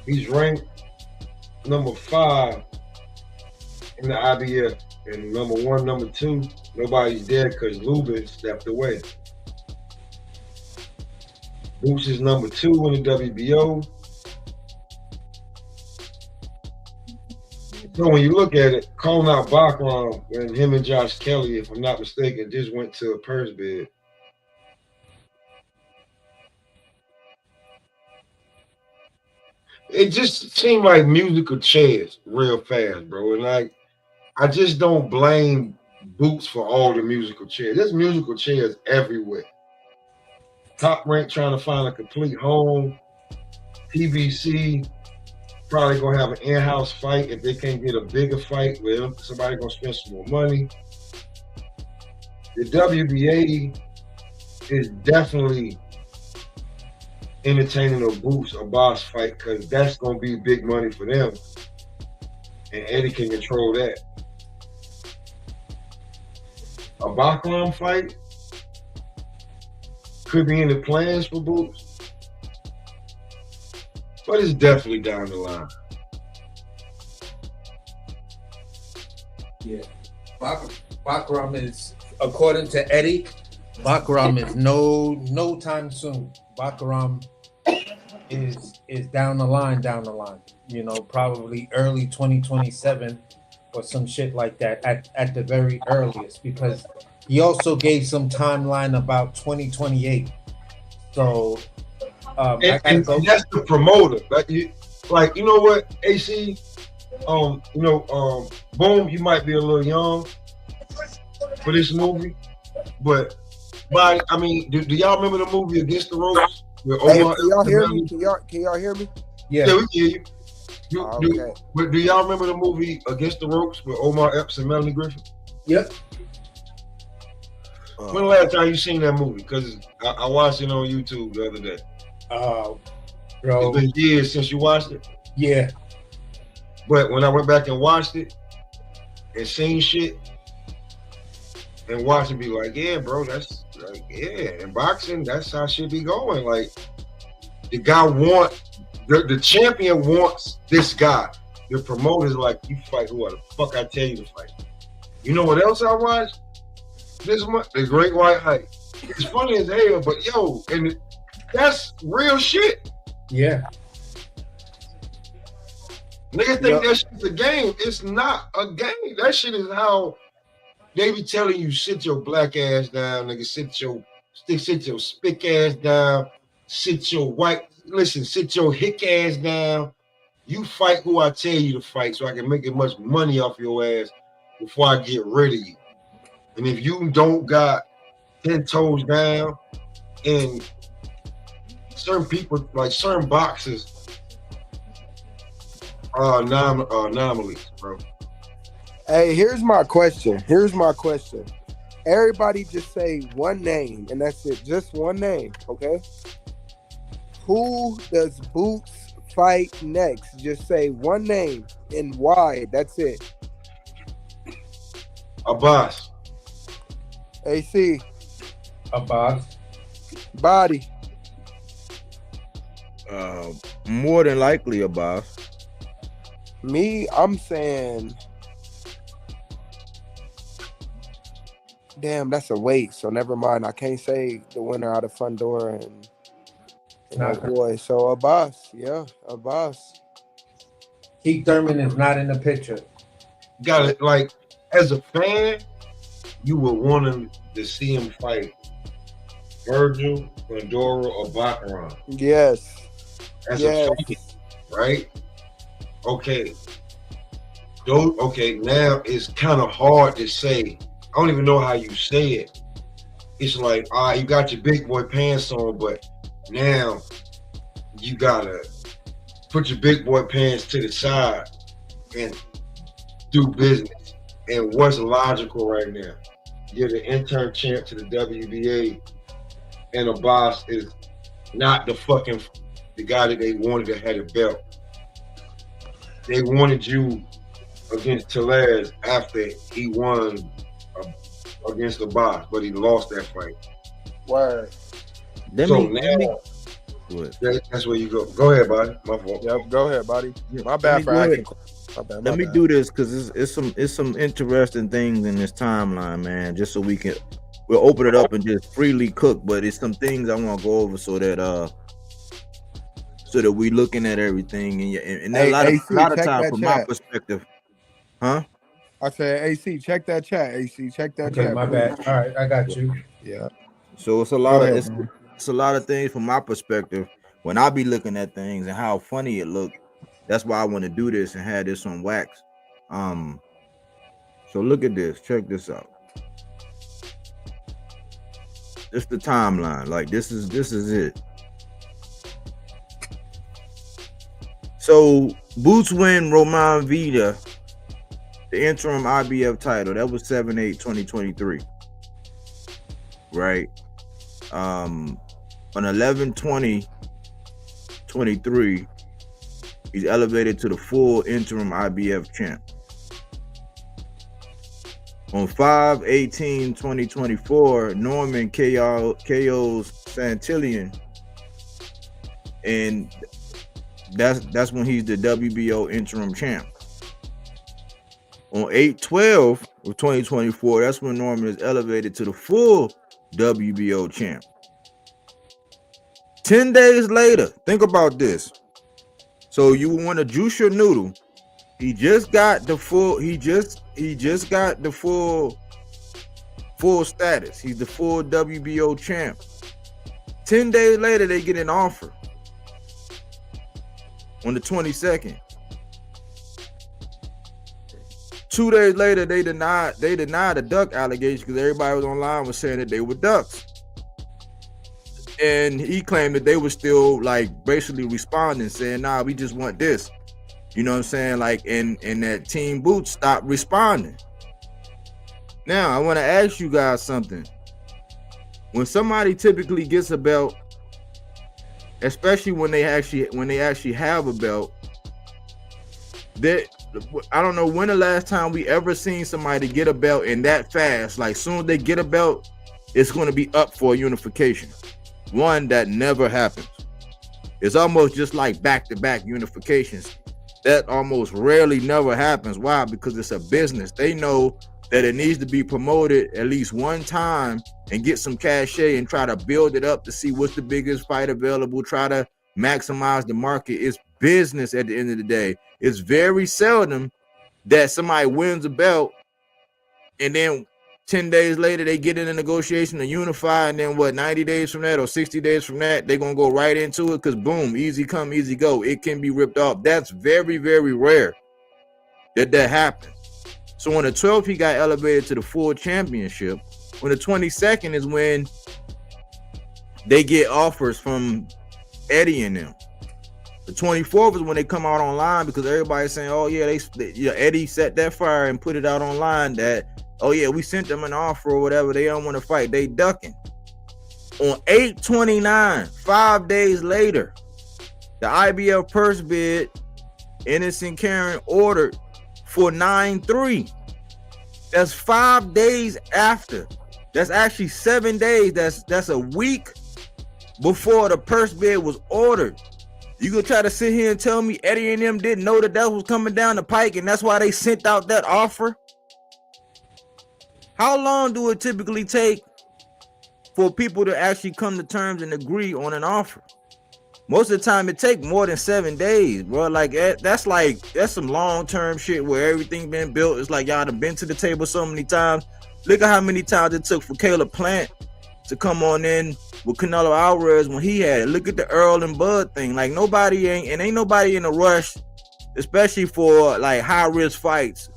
He's ranked number 5 in the IBF. And number 1, number 2, nobody's there because Lubin stepped away. Boots is number 2 in the WBO. So when you look at it, calling out Bachram and him and Josh Kelly, if I'm not mistaken, just went to a purse bid. It just seemed like musical chairs real fast, bro. And I just don't blame Boots for all the musical chairs. There's musical chairs everywhere. Top Rank trying to find a complete home. PBC probably gonna have an in-house fight if they can't get a bigger fight where somebody gonna spend some more money. The WBA is definitely entertaining a Boots or Boss fight because that's gonna be big money for them, and Eddie can control that. A Bachram fight could be in the plans for Boots, but it's definitely down the line. Yeah, Bachram is, according to Eddie, Bachram is no time soon. Bachram is down the line. You know, probably early 2027 or some shit like that at the very earliest, because he also gave some timeline about 2028. So and that's the promoter. Like you know what, AC, Boom, you might be a little young for this movie, but I mean, do y'all remember the movie Against the Ropes? Hey, can y'all hear me? Can y'all hear me? Yeah, we can hear you. Do y'all remember the movie Against the Ropes with Omar Epps and Melanie Griffith? Yep. When the last time you seen that movie? Because I watched it on YouTube the other day. Bro, it's been years since you watched it. Yeah. But when I went back and watched it and seen shit and watched it, be like, yeah, bro, that's like, yeah. In boxing, that's how shit be going. Like, the guy the champion wants this guy. The promoter's like, you fight who the fuck I tell you to fight. You know what else I watched this month? The Great White Hype. It's funny as hell, but yo, and that's real shit. Yeah. Niggas think that shit's a game. It's not a game. That shit is how they be telling you, sit your black ass down, nigga, Sit your spick ass down. Sit your hick ass down. You fight who I tell you to fight so I can make as much money off your ass before I get rid of you. And if you don't got 10 toes down, and certain people, like certain boxers, are anomalies, bro. Hey, here's my question. Everybody just say one name, and that's it. Just one name, okay? Who does Boots fight next? Just say one name and why. That's it. Abbas. AC. Abbas. Body. More than likely Abbas. Me, I'm saying, damn, that's a wait. So never mind. I can't say the winner out of front door and boy. So Abbas, yeah, Abbas. Keith Thurman is not in the picture. Got it. Like, as a fan, you would want him to see him fight Virgil, Pandora, or Baccarat. Yes. As a fan, right? Okay. Now it's kind of hard to say. I don't even know how you say it. It's like, you got your big boy pants on, but now you gotta put your big boy pants to the side and do business. And what's logical right now? You're the interim champ to the WBA, and Abbas is not the guy that they wanted to have a belt. They wanted you against Tellez after he won against Abbas, but he lost that fight. Word. That's where you go. Go ahead, buddy. My fault. Yep, go ahead, buddy. My bad for asking. Let me do this because it's some interesting things in this timeline, man. Just so we'll open it up and just freely cook. But it's some things I want to go over so that we looking at everything and a lot of time from my perspective, huh? I said, AC, check that chat. AC, check that chat. My bad. All right, I got you. Yeah. So it's a lot it's a lot of things from my perspective when I be looking at things and how funny it look. That's why I want to do this and have this on wax. So look at this. Check this out. This the timeline. Like this is it. So Boots win Roman Vida, the interim IBF title. That was 7/8/2023. Right. On 11/20/23, he's elevated to the full interim IBF champ. On 5/18/2024, Norman KOs Santillan, and that's when he's the WBO interim champ. On 8/12/2024, that's when Norman is elevated to the full WBO champ. 10 days later, think about this. So you want to juice your noodle. He just got the full. He just got the full status. He's the full WBO champ. 10 days later, they get an offer on the 22nd. 2 days later, they denied the duck allegation because everybody was online was saying that they were ducks. And he claimed that they were still like basically responding, saying, nah, we just want this. You know what I'm saying? Like, and that Team Boots stopped responding. Now, I want to ask you guys something. When somebody typically gets a belt, especially when they actually have a belt, I don't know when the last time we ever seen somebody get a belt in that fast. Like, soon as they get a belt, it's going to be up for unification. One that never happens. It's almost just like back-to-back unifications. That almost rarely never happens. Why? Because it's a business. They know that it needs to be promoted at least one time and get some cachet and try to build it up to see what's the biggest fight available, try to maximize the market. It's business at the end of the day. It's very seldom that somebody wins a belt and then 10 days later, they get in a negotiation to unify, and then what, 90 days from that or 60 days from that, they're going to go right into it because, boom, easy come, easy go. It can be ripped off. That's very, very rare that happens. So on the 12th, he got elevated to the full championship. On the 22nd is when they get offers from Eddie and them. The 24th is when they come out online because everybody's saying, oh, yeah, Eddie set that fire and put it out online that, oh, yeah, we sent them an offer or whatever. They don't want to fight. They ducking. On 8/29, 5 days later, the IBF purse bid, Innocent Karen ordered for 9-3. That's 5 days after. That's actually 7 days. That's a week before the purse bid was ordered. You gonna try to sit here and tell me Eddie and them didn't know that was coming down the pike and that's why they sent out that offer? How long do it typically take for people to actually come to terms and agree on an offer? Most of the time it takes more than 7 days, bro. Like that's some long-term shit where everything been built. It's like y'all have been to the table so many times. Look at how many times it took for Caleb Plant to come on in with Canelo Alvarez when he had it. Look at the Earl and Bud thing. Like ain't nobody in a rush, especially for like high-risk fights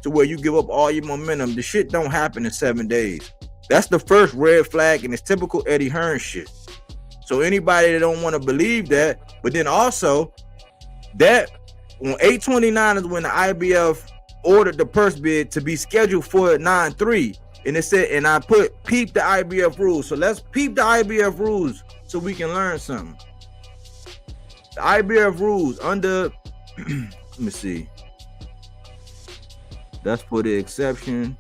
to where you give up all your momentum. The shit don't happen in 7 days. That's the first red flag, and it's typical Eddie Hearn shit. So anybody that don't want to believe that, but then also that on 8/29 is when the IBF ordered the purse bid to be scheduled for 9/3, and it said, and I put peep the IBF rules. So let's peep the IBF rules so we can learn something. The IBF rules under let me see. That's for the exception.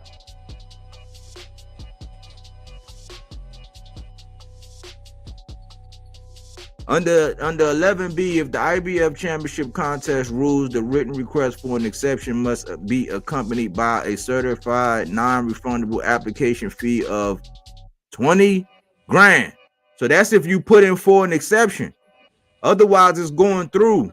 Under 11B, if the IBF championship contest rules, the written request for an exception must be accompanied by a certified non-refundable application fee of 20 grand. So that's if you put in for an exception. Otherwise, it's going through.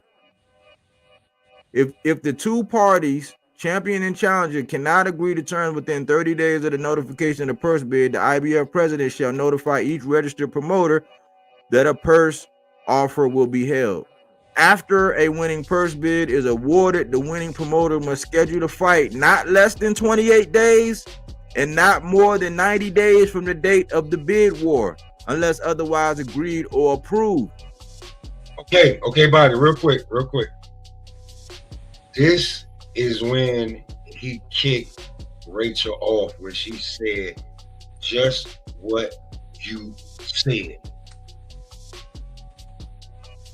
If the two parties, champion and challenger, cannot agree to terms within 30 days of the notification of the purse bid, the IBF president shall notify each registered promoter that a purse offer will be held. After a winning purse bid is awarded, the winning promoter must schedule the fight not less than 28 days and not more than 90 days from the date of the bid war, unless otherwise agreed or approved. Okay, Body, real quick. This is when he kicked Rachel off, where she said just what you said.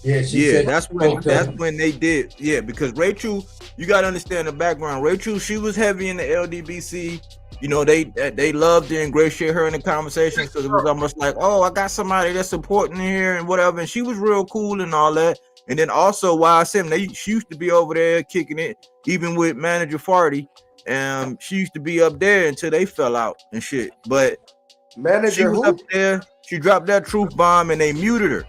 Yeah, said that's when they did. Yeah, because Rachel, you gotta understand the background. Rachel, she was heavy in the LDBC. You know, they loved to ingratiate her in the conversations because it was almost like, oh, I got somebody that's supporting here and whatever. And she was real cool and all that. And then also YSM, she used to be over there kicking it, even with manager Farty. She used to be up there until they fell out and shit. But she was up there. She dropped that truth bomb and they muted her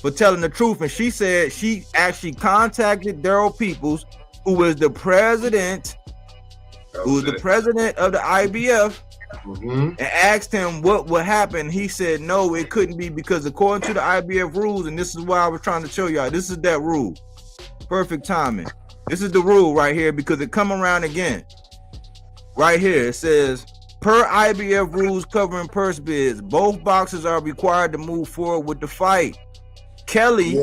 for telling the truth. And she said she actually contacted Daryl Peoples, who was the president of the IBF, and asked him what would happen. He said no, it couldn't be, because according to the IBF rules, and this is why I was trying to show y'all, this is that rule. Perfect timing. This is the rule right here, because it come around again. Right here, it says, per IBF rules covering purse bids, both boxers are required to move forward with the fight. Kelly,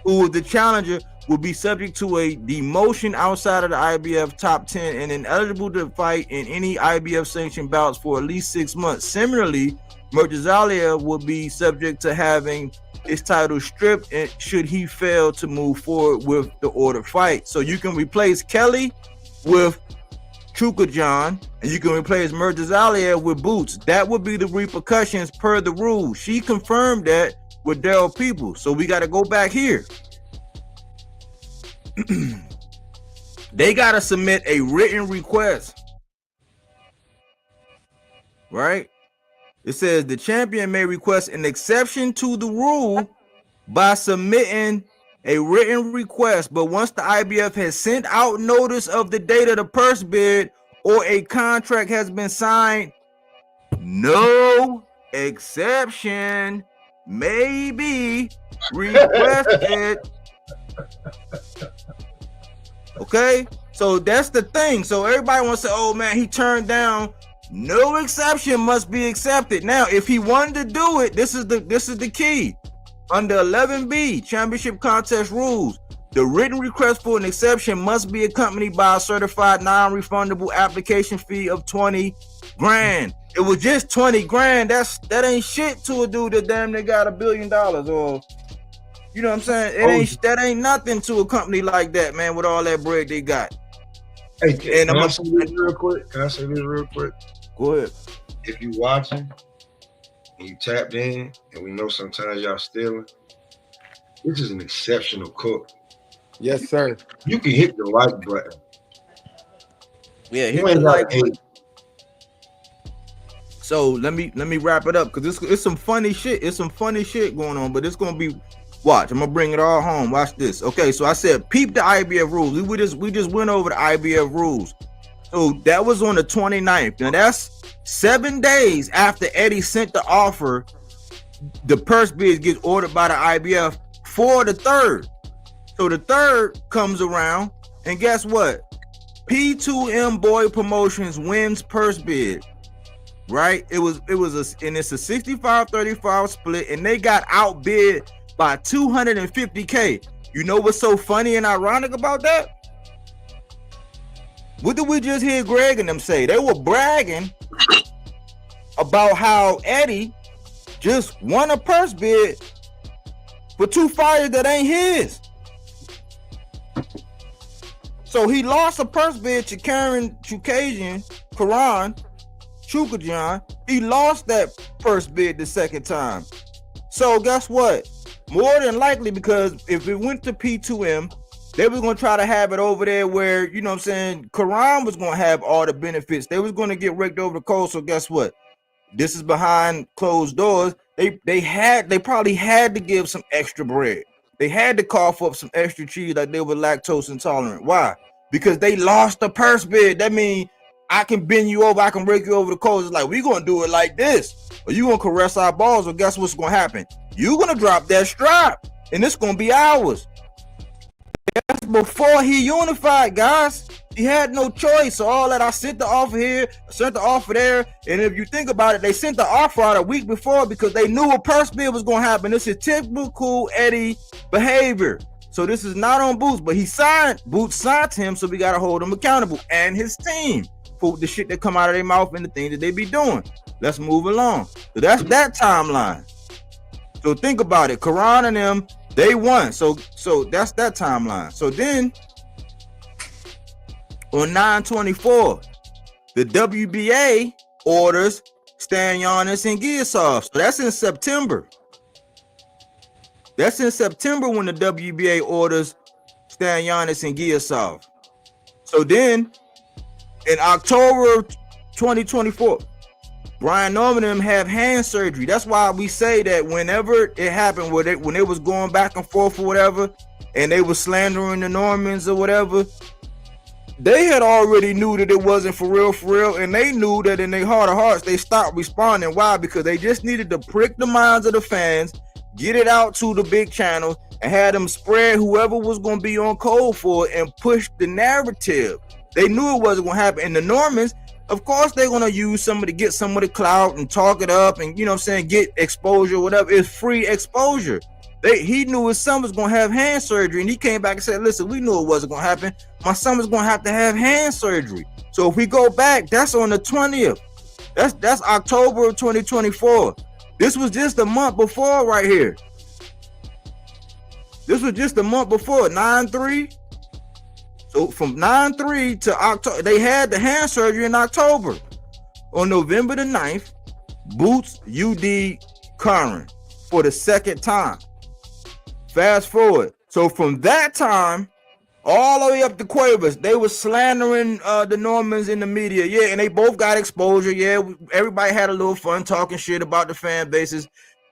who is the challenger, will be subject to a demotion outside of the IBF top 10 and ineligible to fight in any IBF sanctioned bouts for at least 6 months. Similarly, Murtazalia will be subject to having his title stripped and should he fail to move forward with the order fight. So you can replace Kelly with Chukajan, and you can replace Murtazalia with Boots. That would be the repercussions per the rules. She confirmed that with Daryl Peoples. So we got to go back here. They got to submit a written request, right? It says the champion may request an exception to the rule by submitting a written request, but once the IBF has sent out notice of the date of the purse bid or a contract has been signed, no exception may be requested. Okay, so that's the thing. So everybody wants to say, oh man, he turned down. No exception must be accepted. Now, if he wanted to do it, this is the key. Under 11B, championship contest rules, the written request for an exception must be accompanied by a certified non-refundable application fee of 20 grand. It was just 20 grand. That ain't shit to a dude that damn near got $1 billion, or you know what I'm saying? That ain't nothing to a company like that, man, with all that bread they got. Hey, can I say this real quick? Go ahead. If you watching and you tapped in, and we know sometimes y'all stealing, this is an exceptional cook. Yes, sir. You can hit the like button. Yeah, hit the like button. So let me wrap it up, because it's some funny shit. It's some funny shit going on, but it's gonna be. Watch, I'm gonna bring it all home. Watch this. Okay, so I said peep the IBF rules. We just went over the IBF rules. So that was on the 29th. Now that's 7 days after Eddie sent the offer. The purse bids gets ordered by the IBF for the 3rd. So the 3rd comes around, and guess what? P2M Boy Promotions wins purse bid. Right? It's a 65-35 split, and they got outbid by $250K. You know what's so funny and ironic about that? What did we just hear Greg and them say? They were bragging about how Eddie just won a purse bid for 2 fighters that ain't his. So he lost a purse bid to Karan Chukajan. He lost that purse bid the second time. So guess what? More than likely, because if it went to P2M, they was going to try to have it over there where, you know what I'm saying, Karan was going to have all the benefits. They was going to get raked over the coals. So guess what? This is behind closed doors. They probably had to give some extra bread. They had to cough up some extra cheese like they were lactose intolerant. Why? Because they lost the purse bid. That means I can bend you over, I can rake you over the coals. It's like, we're going to do it like this. Or you going to caress our balls, or guess what's going to happen? You're going to drop that strap, and it's going to be ours. That's before he unified, guys. He had no choice. So all that, I sent the offer here, I sent the offer there, and if you think about it, they sent the offer out a week before because they knew a purse bid was going to happen. This is typical Eddie behavior. So this is not on Boots, but Boots signed him, so we got to hold him accountable, and his team, for the shit that come out of their mouth and the things that they be doing. Let's move along. So that's that timeline. So think about it. Karan and them, they won. So that's that timeline. So then on 9/24, the WBA orders Stan Giannis and Giasov. So that's in September. That's in September when the WBA orders Stan Giannis and Giasov. So then in October 2024, Brian Norman and them have hand surgery. That's why we say that whenever it happened, when they was going back and forth or whatever, and they were slandering the Normans or whatever, they had already knew that it wasn't for real, and they knew that in their heart of hearts, they stopped responding. Why? Because they just needed to prick the minds of the fans, get it out to the big channels, and have them spread whoever was going to be on cold for it and push the narrative. They knew it wasn't going to happen. And the Normans, of course, they're going to use somebody to get some of the clout and talk it up and, you know what I'm saying, get exposure, whatever. It's free exposure. He knew his son was going to have hand surgery, and he came back and said, listen, we knew it wasn't going to happen. My son was going to have hand surgery. So if we go back, that's on the 20th. That's October of 2024. This was just a month before right here. This was just a month before, 9/3. So from 9/3 to October, they had the hand surgery in October. On November the 9th, Boots UD Karan for the second time. Fast forward. So from that time all the way up to Cuevas, they were slandering the Normans in the media. Yeah, and they both got exposure. Yeah, everybody had a little fun talking shit about the fan bases,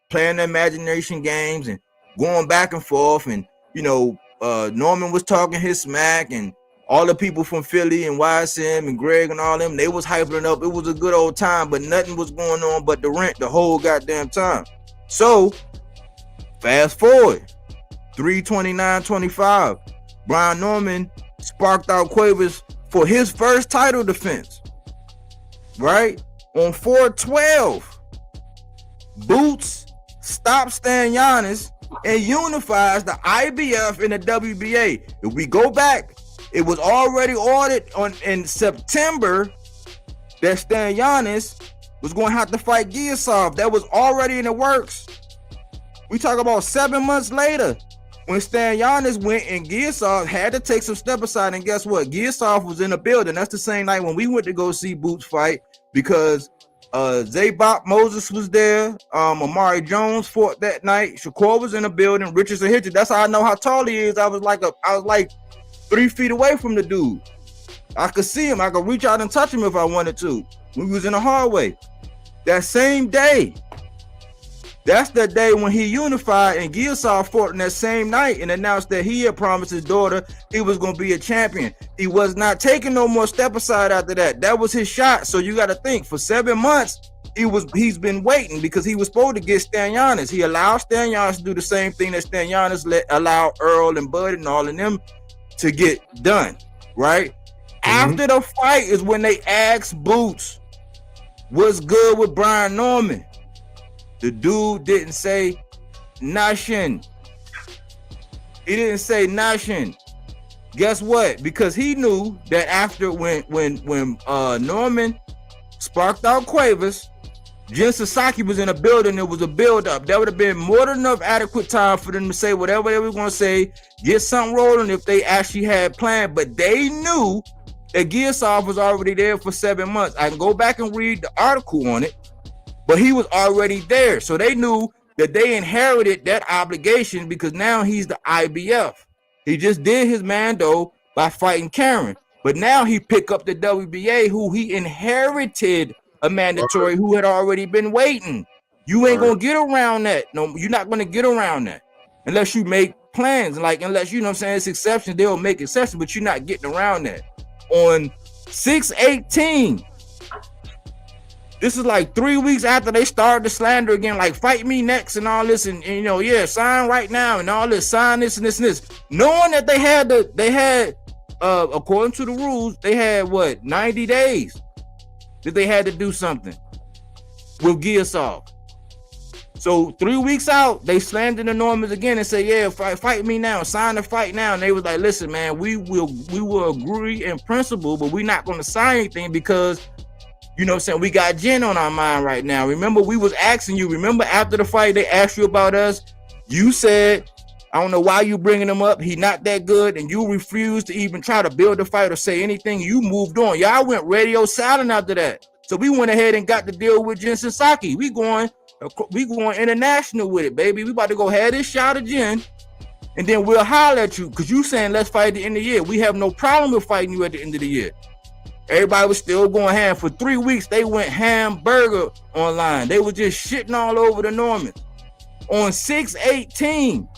playing their imagination games and going back and forth. And, you know, Norman was talking his smack, and All the people from Philly and YSM and Greg and all them, they was hyping it up. It was a good old time, but nothing was going on but the rent the whole goddamn time. So fast forward, 3/29/25, Brian Norman sparked out Cuevas for his first title defense. Right? On 4/12, Boots stops Stan Giannis and unifies the IBF and the WBA. If we go back, it was already ordered in September that Stan Giannis was going to have to fight Giasov. That was already in the works. We talk about 7 months later when Stan Giannis went and Giasov had to take some step aside. And guess what? Giasov was in the building. That's the same night when we went to go see Boots fight because Zaybop Moses was there. Amari Jones fought that night. Shakur was in the building. Richardson Hitchens. That's how I know how tall he is. I was like 3 feet away from the dude. I could see him. I could reach out and touch him if I wanted to. We was in the hallway. That same day, that's the day when he unified and Giasov fought in that same night and announced that he had promised his daughter he was going to be a champion. He was not taking no more step aside after that. That was his shot. So you got to think, for 7 months, he's been waiting because he was supposed to get Stan Giannis. He allowed Stan Giannis to do the same thing that Stan Giannis allowed Earl and Bud and all of them to get done, right? After the fight is when they asked Boots what's good with Brian Norman. The dude didn't say nothing. He didn't say nothing. Guess what? Because he knew that after when Norman sparked out Cuevas, Jin Sasaki was in a building. It was a build-up. That would have been more than enough adequate time for them to say whatever they were going to say, get something rolling if they actually had planned. But they knew that Giasov was already there for 7 months. I can go back and read the article on it, but he was already there. So they knew that they inherited that obligation because now he's the IBF. He just did his Mando by fighting Karen. But now he picked up the WBA, who he inherited a mandatory who had already been waiting. You ain't gonna get around that. No, you're not gonna get around that unless you make plans. Like, unless you know what I'm saying, it's exceptions, they'll make exceptions, but you're not getting around that. On 6/18, this is like 3 weeks after they started the slander again, like fight me next and all this, and you know, yeah, sign right now and all this, sign this and this and this, knowing that they had according to the rules, they had what, 90 days that they had to do something with Giasov. So 3 weeks out, they slandered the Normans again and say, yeah, fight me now, sign the fight now. And they was like, listen, man, we will agree in principle, but we're not going to sign anything because, you know what I'm saying, we got Jen on our mind right now. Remember, we was asking you, remember after the fight, they asked you about us. You said, I don't know why you bringing him up. He not that good. And you refused to even try to build a fight or say anything. You moved on. Y'all went radio silent after that. So we went ahead and got to deal with Jen Sasaki. We going international with it, baby. We about to go have this shot of Jen, and then we'll holler at you because you saying let's fight at the end of the year. We have no problem with fighting you at the end of the year. Everybody was still going ham. For 3 weeks, they went hamburger online. They were just shitting all over the Normans. On 6/18,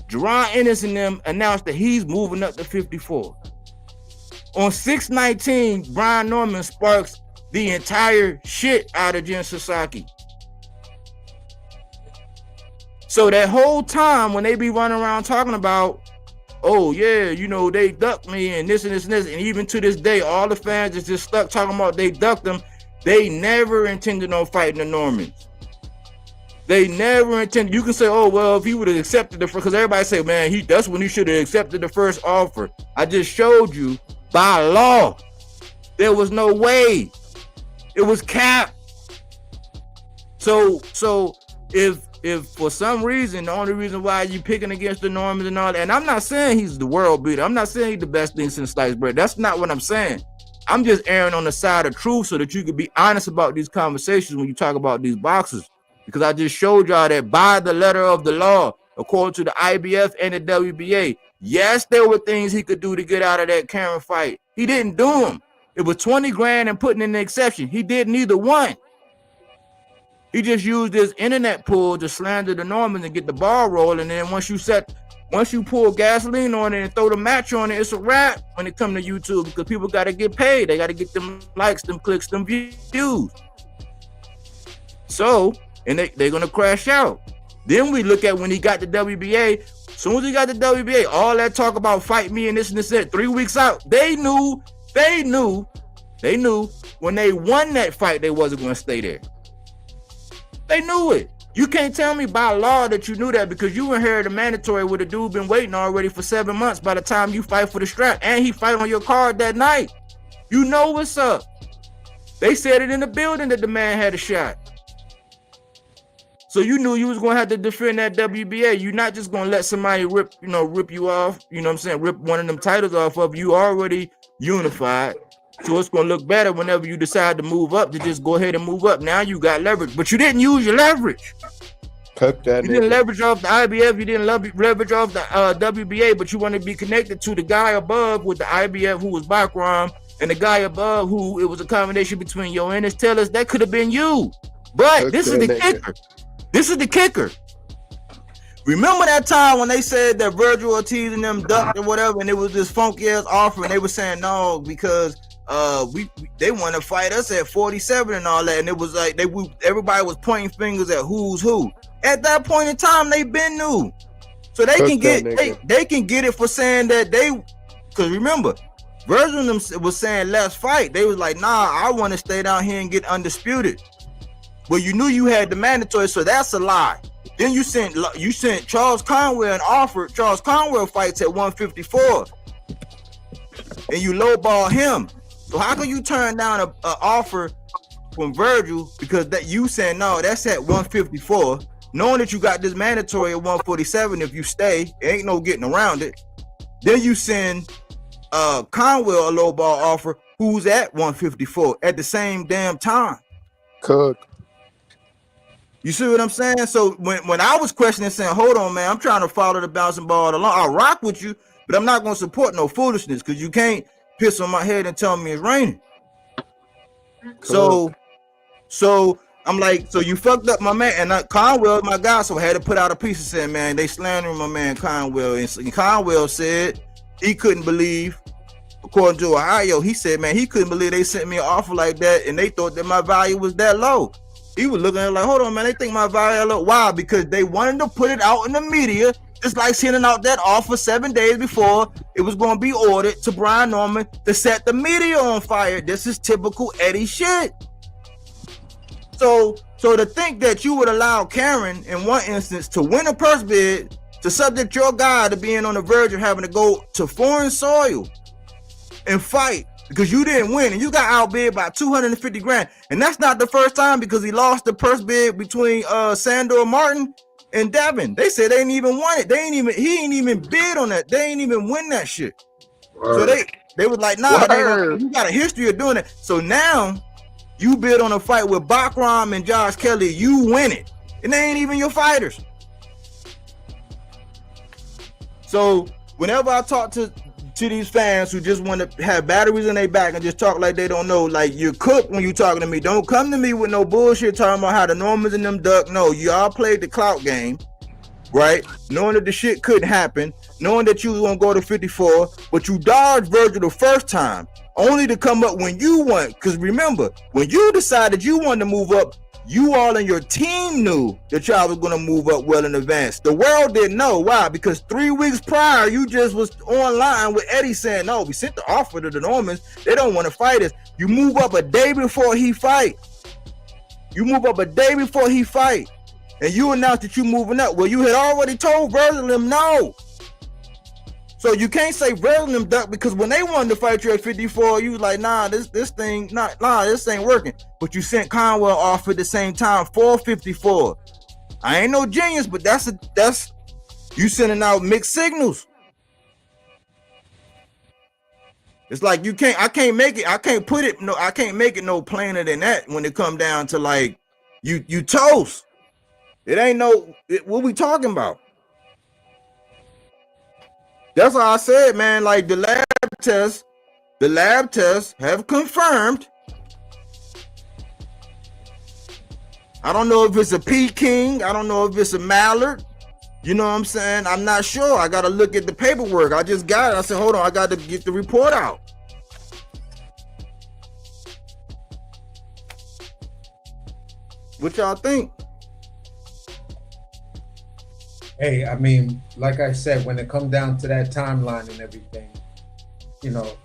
Jerron Ennis and them announced that he's moving up to 54. On 6/19, Brian Norman sparks the entire shit out of Jen Sasaki. So that whole time when they be running around talking about, oh yeah, you know, they ducked me and this and this and this, and even to this day, all the fans is just stuck talking about they ducked them. They never intended on fighting the Normans. They never intended. You can say, oh well, if he would have accepted the first, because everybody say, man, that's when he should have accepted the first offer. I just showed you by law, there was no way. It was capped. So if for some reason, the only reason why you picking against the Normans and all that, and I'm not saying he's the world beater. I'm not saying he's the best thing since sliced bread. That's not what I'm saying. I'm just erring on the side of truth so that you can be honest about these conversations when you talk about these boxers. Because I just showed y'all that by the letter of the law, according to the IBF and the WBA, yes, there were things he could do to get out of that Karen fight. He didn't do them. It was 20 grand and putting in the exception. He did neither one. He just used his internet pull to slander the Normans and get the ball rolling. And then once once you pour gasoline on it and throw the match on it, it's a wrap when it comes to YouTube because people got to get paid. They got to get them likes, them clicks, them views. So, and they're going to crash out. Then we look at when he got the WBA. As soon as he got the WBA, all that talk about fight me and this and that, 3 weeks out, they knew when they won that fight, they wasn't going to stay there. They knew it. You can't tell me by law that you knew that because you inherited a mandatory with a dude been waiting already for 7 months by the time you fight for the strap and he fight on your card that night. You know what's up. They said it in the building that the man had a shot. So you knew you was going to have to defend that WBA. You're not just going to let somebody rip you off, you know what I'm saying, rip one of them titles off of you already unified. So it's going to look better whenever you decide to move up, to just go ahead and move up. Now you got leverage, but you didn't use your leverage. Cook that. You didn't leverage off the IBF. You didn't leverage off the WBA, but you want to be connected to the guy above with the IBF who was Bakram and the guy above who it was a combination between your and his tellers. That could have been you. But this is the kicker. This is the kicker. Remember that time when they said that Virgil Ortiz and them ducked or whatever, and it was this funky ass offer, and they were saying no because they want to fight us at 47 and all that, and it was like everybody was pointing fingers at who's who. At that point in time, they been knew, so they can get they can get it for saying that they. Because remember, Virgil them was saying let's fight. They was like, nah, I want to stay down here and get undisputed. Well, you knew you had the mandatory, so that's a lie. Then you sent Charles Conwell and offered Charles Conwell fights at 154, and you lowball him. So how can you turn down a offer from Virgil because that you saying no, that's at 154, knowing that you got this mandatory at 147 if you stay, ain't no getting around it. Then you send Conwell a lowball offer who's at 154 at the same damn time. Cook. You see what I'm saying? So when I was questioning, saying, hold on, man, I'm trying to follow the bouncing ball along. I'll rock with you, but I'm not going to support no foolishness because you can't piss on my head and tell me it's raining. So I'm like, so you fucked up my man. And Conwell, my guy, so I had to put out a piece and said, man, they slandering my man Conwell. And Conwell said he couldn't believe, according to Ohio, he said, man, he couldn't believe they sent me an offer like that and they thought that my value was that low. He was looking at it like, hold on, man, they think my value low. Why? Because they wanted to put it out in the media, just like sending out that offer 7 days before it was going to be ordered to Brian Norman to set the media on fire. This is typical Eddie shit. So to think that you would allow Karen in one instance to win a purse bid to subject your guy to being on the verge of having to go to foreign soil and fight because you didn't win and you got outbid by 250 grand. And that's not the first time because he lost the purse bid between Sandor Martin and Devin. They said they ain't even won it. He ain't even bid on that. They ain't even win that shit. Word. So they was like, nah, you got a history of doing it. So now you bid on a fight with Bakram and Josh Kelly, you win it. And they ain't even your fighters. So whenever I talk to these fans who just want to have batteries in their back and just talk like they don't know, like you're cooked when you talking to me. Don't come to me with no bullshit talking about how the Normans and them duck. No, y'all played the clout game, right? Knowing that the shit couldn't happen, knowing that you was gonna go to 54, but you dodged Virgil the first time, only to come up when you won. Because remember, when you decided you wanted to move up, you all and your team knew that y'all was going to move up well in advance. The world didn't know. Why? Because 3 weeks prior, you just was online with Eddie saying, no, we sent the offer to the Normans. They don't want to fight us. You move up a day before he fight. And you announced that you moving up. Well, you had already told Virgil them no. So you can't say Virgil them duck because when they wanted to fight you at 54, you was like, nah, this ain't working. But you sent Conwell off at the same time for 54. I ain't no genius, but that's you sending out mixed signals. It's like I can't make it no plainer than that when it come down to like you toast. It ain't what we talking about. That's why I said, man, like the lab tests have confirmed. I don't know if it's a Peking, I don't know if it's a Mallard, You know what I'm saying? I'm not sure. I got to look at the paperwork. I just got it. I said, hold on, I got to get the report out. What y'all think? Hey, I mean, like I said, when it comes down to that timeline and everything, you know,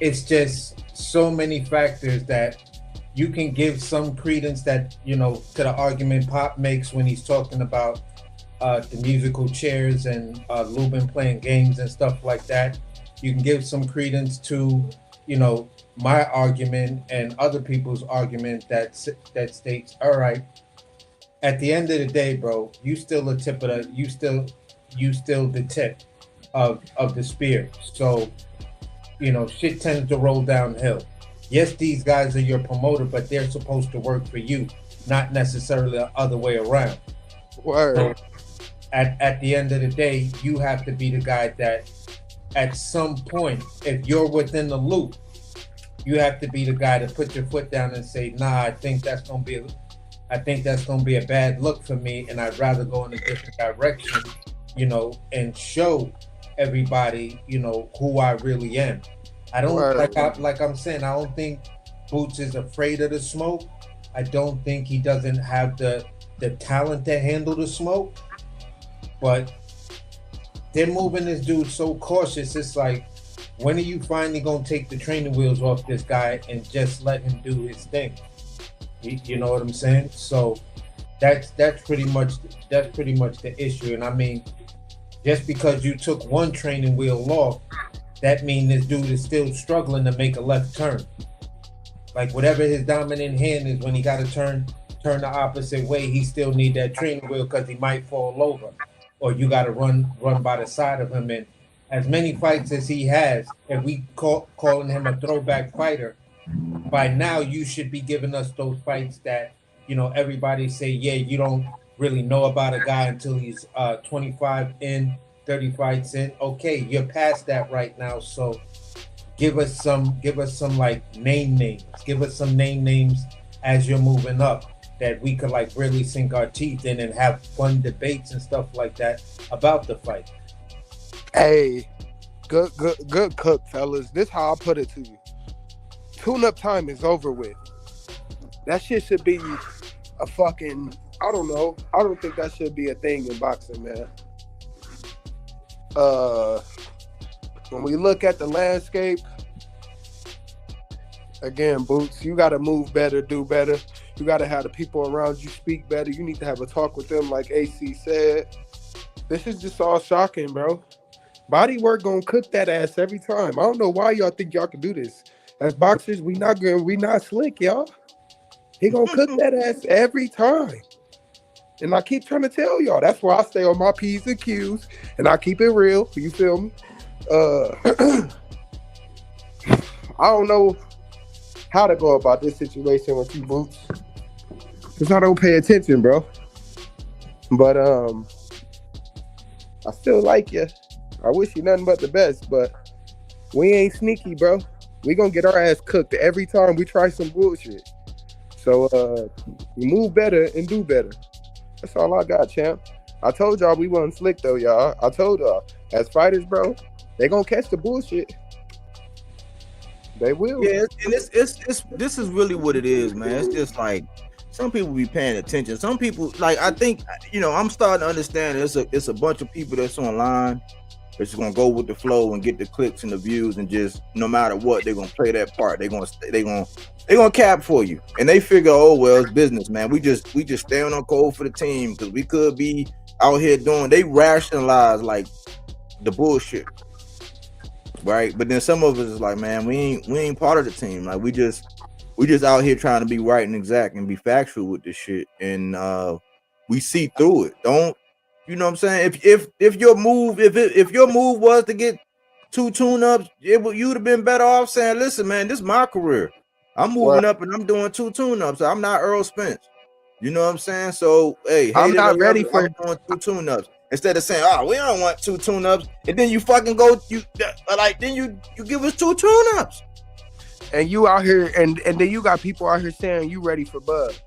it's just so many factors that you can give some credence that, you know, to the argument Pop makes when he's talking about the musical chairs and Lubin playing games and stuff like that. You can give some credence to, you know, my argument and other people's argument that states, all right, at the end of the day, bro, you still the tip of the, you still the tip of the spear. So, you know, shit tends to roll downhill. Yes, these guys are your promoter, but they're supposed to work for you, not necessarily the other way around. Word. So at the end of the day, you have to be the guy that at some point, if you're within the loop, you have to be the guy to put your foot down and say, nah, I think that's gonna be a bad look for me, and I'd rather go in a different direction, you know, and show everybody, you know, who I really am. I don't like I'm saying, I don't think Boots is afraid of the smoke. I don't think he doesn't have the talent to handle the smoke, but they're moving this dude so cautious. It's like, when are you finally gonna take the training wheels off this guy and just let him do his thing? You know what I'm saying? So that's pretty much the issue. And I mean, just because you took one training wheel off, that means this dude is still struggling to make a left turn. Like whatever his dominant hand is, when he got to turn the opposite way, he still need that training wheel because he might fall over, or you got to run by the side of him. And as many fights as he has, and we calling him a throwback fighter, by now you should be giving us those fights that, you know, everybody say, yeah, you don't really know about a guy until he's 25 in, 30 fights in. Okay, you're past that right now. So give us some like names. Give us some names as you're moving up that we could like really sink our teeth in and have fun debates and stuff like that about the fight. Hey, good cook, fellas. This how I put it to you. Tune-up time is over with. That shit should be a fucking, I don't know. I don't think that should be a thing in boxing, man. When we look at the landscape, again, Boots, you got to move better, do better. You got to have the people around you speak better. You need to have a talk with them like AC said. This is just all shocking, bro. Bodywork gonna cook that ass every time. I don't know why y'all think y'all can do this. As boxers, we not slick, y'all. He gonna cook that ass every time. And I keep trying to tell y'all. That's why I stay on my P's and Q's and I keep it real. You feel me? I don't know how to go about this situation with you, Boots, because I don't pay attention, bro. But I still like you. I wish you nothing but the best, but we ain't sneaky, bro. We gonna get our ass cooked every time we try some bullshit. So we move better and do better. That's all I got, champ. I told y'all we wasn't slick though, y'all. I told y'all, as fighters, bro, they gonna catch the bullshit. They will. Yeah, and it's this is really what it is, man. It's just like some people be paying attention. Some people, like, I think, you know, I'm starting to understand it's a bunch of people that's online that's gonna go with the flow and get the clicks and the views, and just no matter what, they're gonna play that part. They're gonna cap for you, and they figure, oh well, it's business, man. We just staying on code for the team because we could be out here doing. They rationalize like the bullshit, right? But then some of us is like, man, we ain't part of the team. Like we just out here trying to be right and exact and be factual with this shit, and we see through it. Don't, you know what I'm saying? If your move was to get 2 tune-ups, you would have been better off saying, listen, man, this is my career. I'm moving up and I'm doing 2 tune-ups. I'm not Earl Spence. You know what I'm saying? So hey, I'm not ready for I'm doing 2 tune-ups. Instead of saying, oh, we don't want 2 tune-ups, and then you fucking go, then you give us 2 tune-ups. And you out here, and then you got people out here saying you ready for Bud.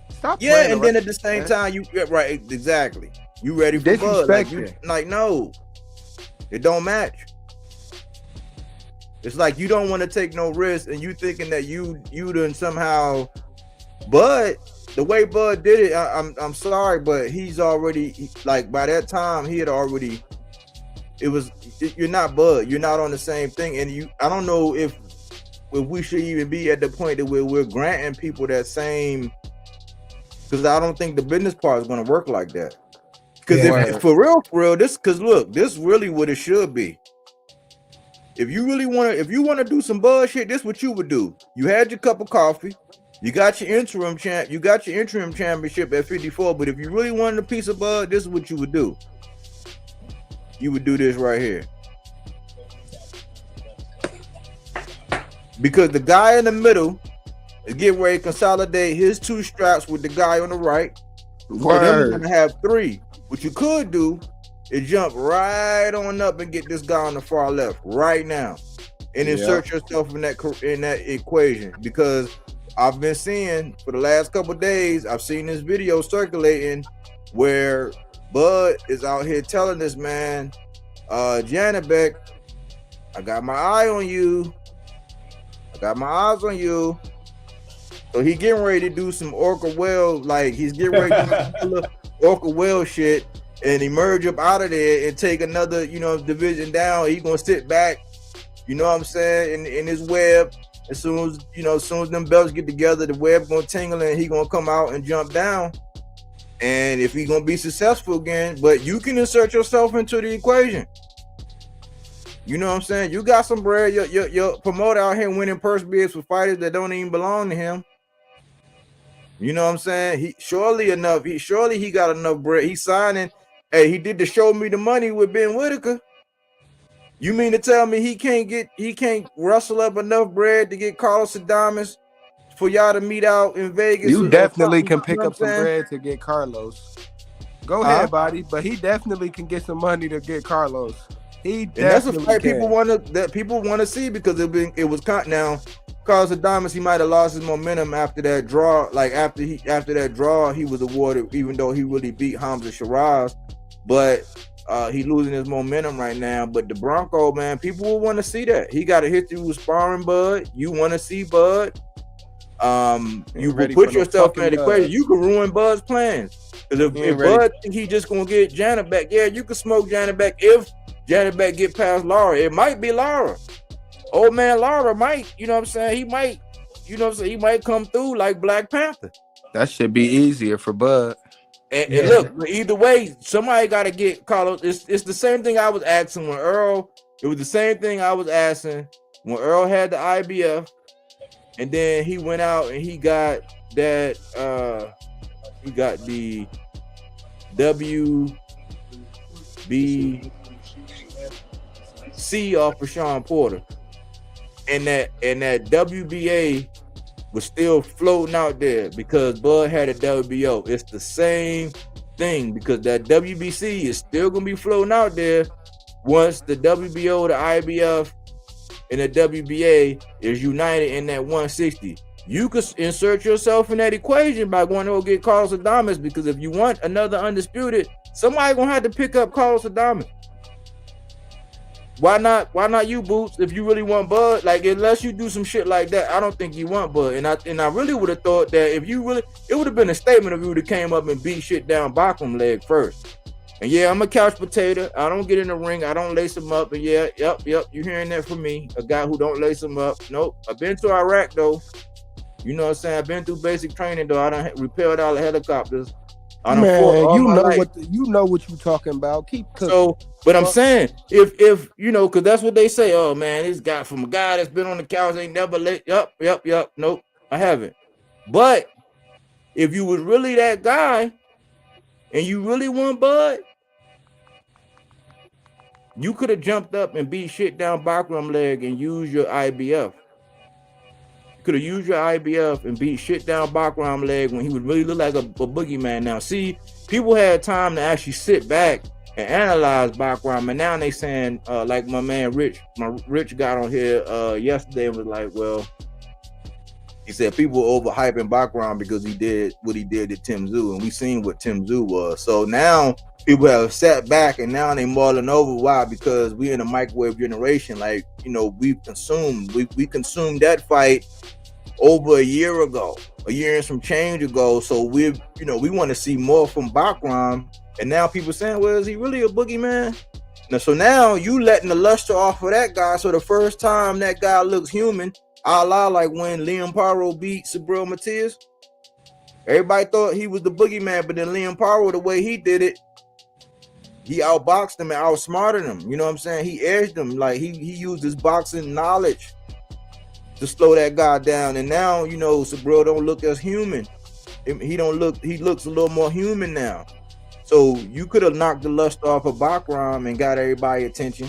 Stop. Yeah, and then at the same time, right, exactly. You ready for Bud? Like you, Disrespecting. like no, it don't match. It's like you don't want to take no risk, and you thinking that you done somehow. But the way Bud did it, I'm sorry, but he's already like by that time he had already. You're not Bud. You're not on the same thing, and I don't know if we should even be at the point that we're granting people that same. Because I don't think the business part is going to work like that. Because if for real, this really what it should be. If you want to do some bullshit, this what you would do. You had your cup of coffee, you got your interim championship at 54. But if you really wanted a piece of Bud, this is what you would do. You would do this right here. Because the guy in the middle is getting ready to consolidate his 2 straps with the guy on the right. So then we're gonna have 3. What you could do is jump right on up and get this guy on the far left right now, and insert yourself in that equation. Because I've been seeing for the last couple of days, I've seen this video circulating where Bud is out here telling this man, Janabek, I got my eye on you. I got my eyes on you. So he getting ready to do some Orca Well, like he's getting ready to do some Orca Well shit and emerge up out of there and take another, division down. He gonna sit back, you know what I'm saying, in his web. As soon as them belts get together, the web gonna tingle and he gonna come out and jump down. And if he gonna be successful again, but you can insert yourself into the equation. You know what I'm saying? You got some bread. Your promoter out here winning purse bids for fighters that don't even belong to him. You know what I'm saying? He surely he got enough bread. He's signing. Hey, he did the Show Me the Money with Ben Whitaker. You mean to tell me he can't rustle up enough bread to get Carlos Adames for y'all to meet out in Vegas? You definitely can pick up some bread to get Carlos. Go ahead, buddy. But he definitely can get some money to get Carlos. He definitely that's a fight can. people want to see because it was now. Carlos Adames, he might have lost his momentum after that draw. Like after that draw, he was awarded, even though he really beat Hamza Shiraz. But he losing his momentum right now. But the Bronco, man, people will want to see that. He got a history with sparring Bud. You want to see Bud. You will put yourself in that equation. You can ruin Bud's plans. Because if Bud think he just gonna get Janet back, you can smoke Janet back if Janet back get past Lara. It might be Lara. Old man Lara might, you know what I'm saying? He might, you know what I'm saying? He might come through like Black Panther. That should be easier for Bud. And look, either way, somebody got to get Carlos. It's the same thing I was asking when Earl. It was the same thing I was asking when Earl had the IBF, and then he went out and he got that. He got the WBC off of Sean Porter, and that WBA was still floating out there because Bud had a WBO. It's the same thing because that WBC is still gonna be floating out there once the WBO, the IBF, and the WBA is united in that 160. You could insert yourself in that equation by going to go get Carlos Adames, because if you want another undisputed, somebody gonna have to pick up Carlos Adames. Why not you, Boots? If you really want Bud, like unless you do some shit like that, I don't think you want Bud. And I really would have thought that if you really, it would have been a statement if you would have came up and beat shit down Bachman leg first. And yeah, I'm a couch potato. I don't get in the ring. I don't lace him up. And yeah, yep. You hearing that from me? A guy who don't lace him up. Nope. I've been to Iraq though. You know what I'm saying? I've been through basic training though. I done repelled all the helicopters. Man, you know what you talking about. Keep cooking. So, but I'm saying, if you know, because that's what they say. Oh man, this guy from a guy that's been on the couch ain't never let. Yep. Nope, I haven't. But if you was really that guy, and you really want Bud, you could have jumped up and beat shit down Bachram leg and used your IBF. Could have used your IBF and beat shit down Bachram leg when he would really look like a boogeyman. Now, see, people had time to actually sit back and analyze Bachram, and now they saying, like my man Rich got on here yesterday and was like, well, he said people were overhyping Bachram because he did what he did to Tim Tszyu, and we seen what Tim Tszyu was. So now people have sat back and now they mulling over. Why? Because we in a microwave generation. Like, you know, we consumed that fight over a year and some change ago. So we want to see more from Bakram. And now people saying, well, is he really a boogeyman? Now, so now you letting the luster off of that guy. So the first time that guy looks human, a la like when Liam Paro beat Sabril Matias. Everybody thought he was the boogeyman, but then Liam Paro, the way he did it, he outboxed him and outsmarted him. You know what I'm saying? He edged him. Like he used his boxing knowledge to slow that guy down. And now, you know, Sabril don't look as human. He looks a little more human now. So you could have knocked the luster off of Bakram and got everybody's attention,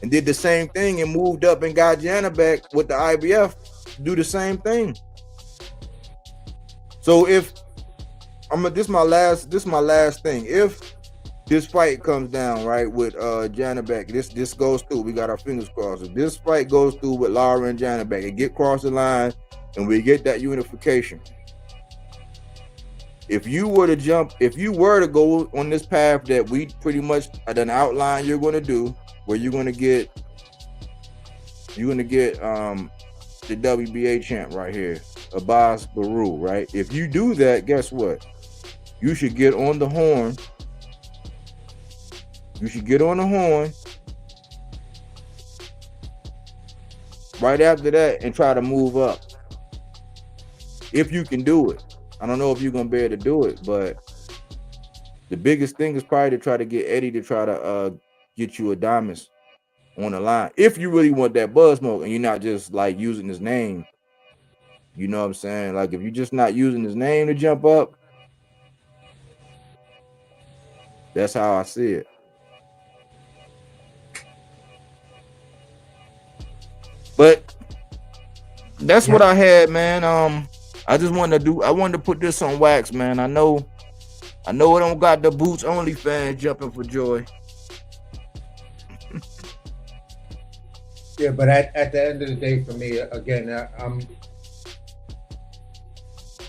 and did the same thing and moved up and got Janabek with the IBF to do the same thing. So if this is my last thing. If this fight comes down right with Janabek, this goes through. We got our fingers crossed. If this fight goes through with Lara and Janabek, and get across the line, and we get that unification. If you were to go on this path that we pretty much had an outline you're going to do, where you're going to get the WBA champ right here, Abbas Baru, right? If you do that, guess what? You should get on the horn. Right after that and try to move up. If you can do it. I don't know if you're going to be able to do it, but the biggest thing is probably to try to get Eddie to try to get you Adames on the line. If you really want that buzz smoke and you're not just like using his name. You know what I'm saying? Like if you're just not using his name to jump up, that's how I see it. But that's what I had, man. I wanted to put this on wax, man. I know I don't got the Boots Only fans jumping for joy. Yeah, but at the end of the day, for me, again,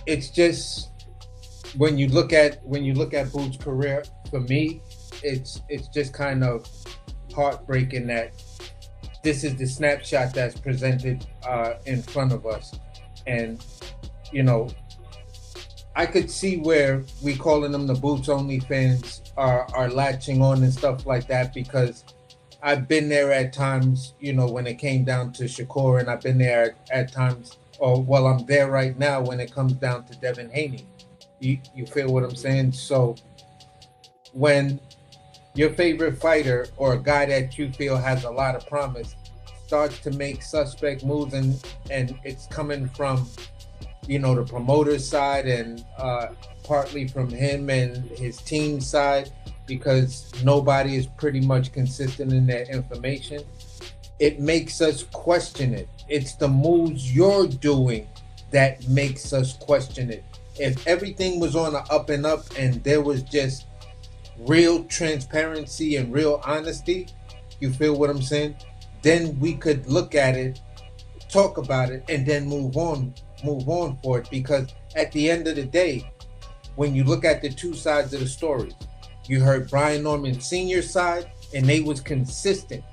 it's just when you look at Boots' career, for me, it's just kind of heartbreaking that this is the snapshot that's presented in front of us. And you know, I could see where we calling them the Boots Only fans are latching on and stuff like that, because I've been there at times, you know, when it came down to Shakur, and I've been there at times, I'm there right now when it comes down to Devin Haney. You feel what I'm saying? So when your favorite fighter or a guy that you feel has a lot of promise starts to make suspect moves, and it's coming from, you know, the promoter's side and partly from him and his team side, because nobody is pretty much consistent in their information, it makes us question it. It's the moves you're doing that makes us question it. If everything was on the up and up and there was just real transparency and real honesty, you feel what I'm saying? Then we could look at it, talk about it, and then move on for it. Because at the end of the day, when you look at the two sides of the story, you heard Brian Norman Sr.'s side, and they was consistent.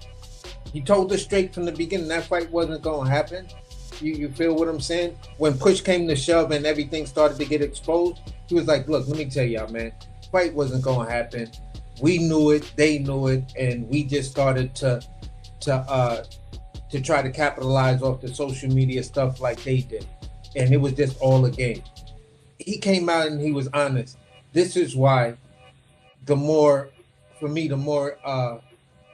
He told us straight from the beginning that fight wasn't going to happen. You feel what I'm saying? When push came to shove and everything started to get exposed, he was like, look, let me tell y'all, man, fight wasn't going to happen. We knew it, they knew it, and we just started to try to capitalize off the social media stuff like they did. And it was just all a game. He came out and he was honest. This is why the more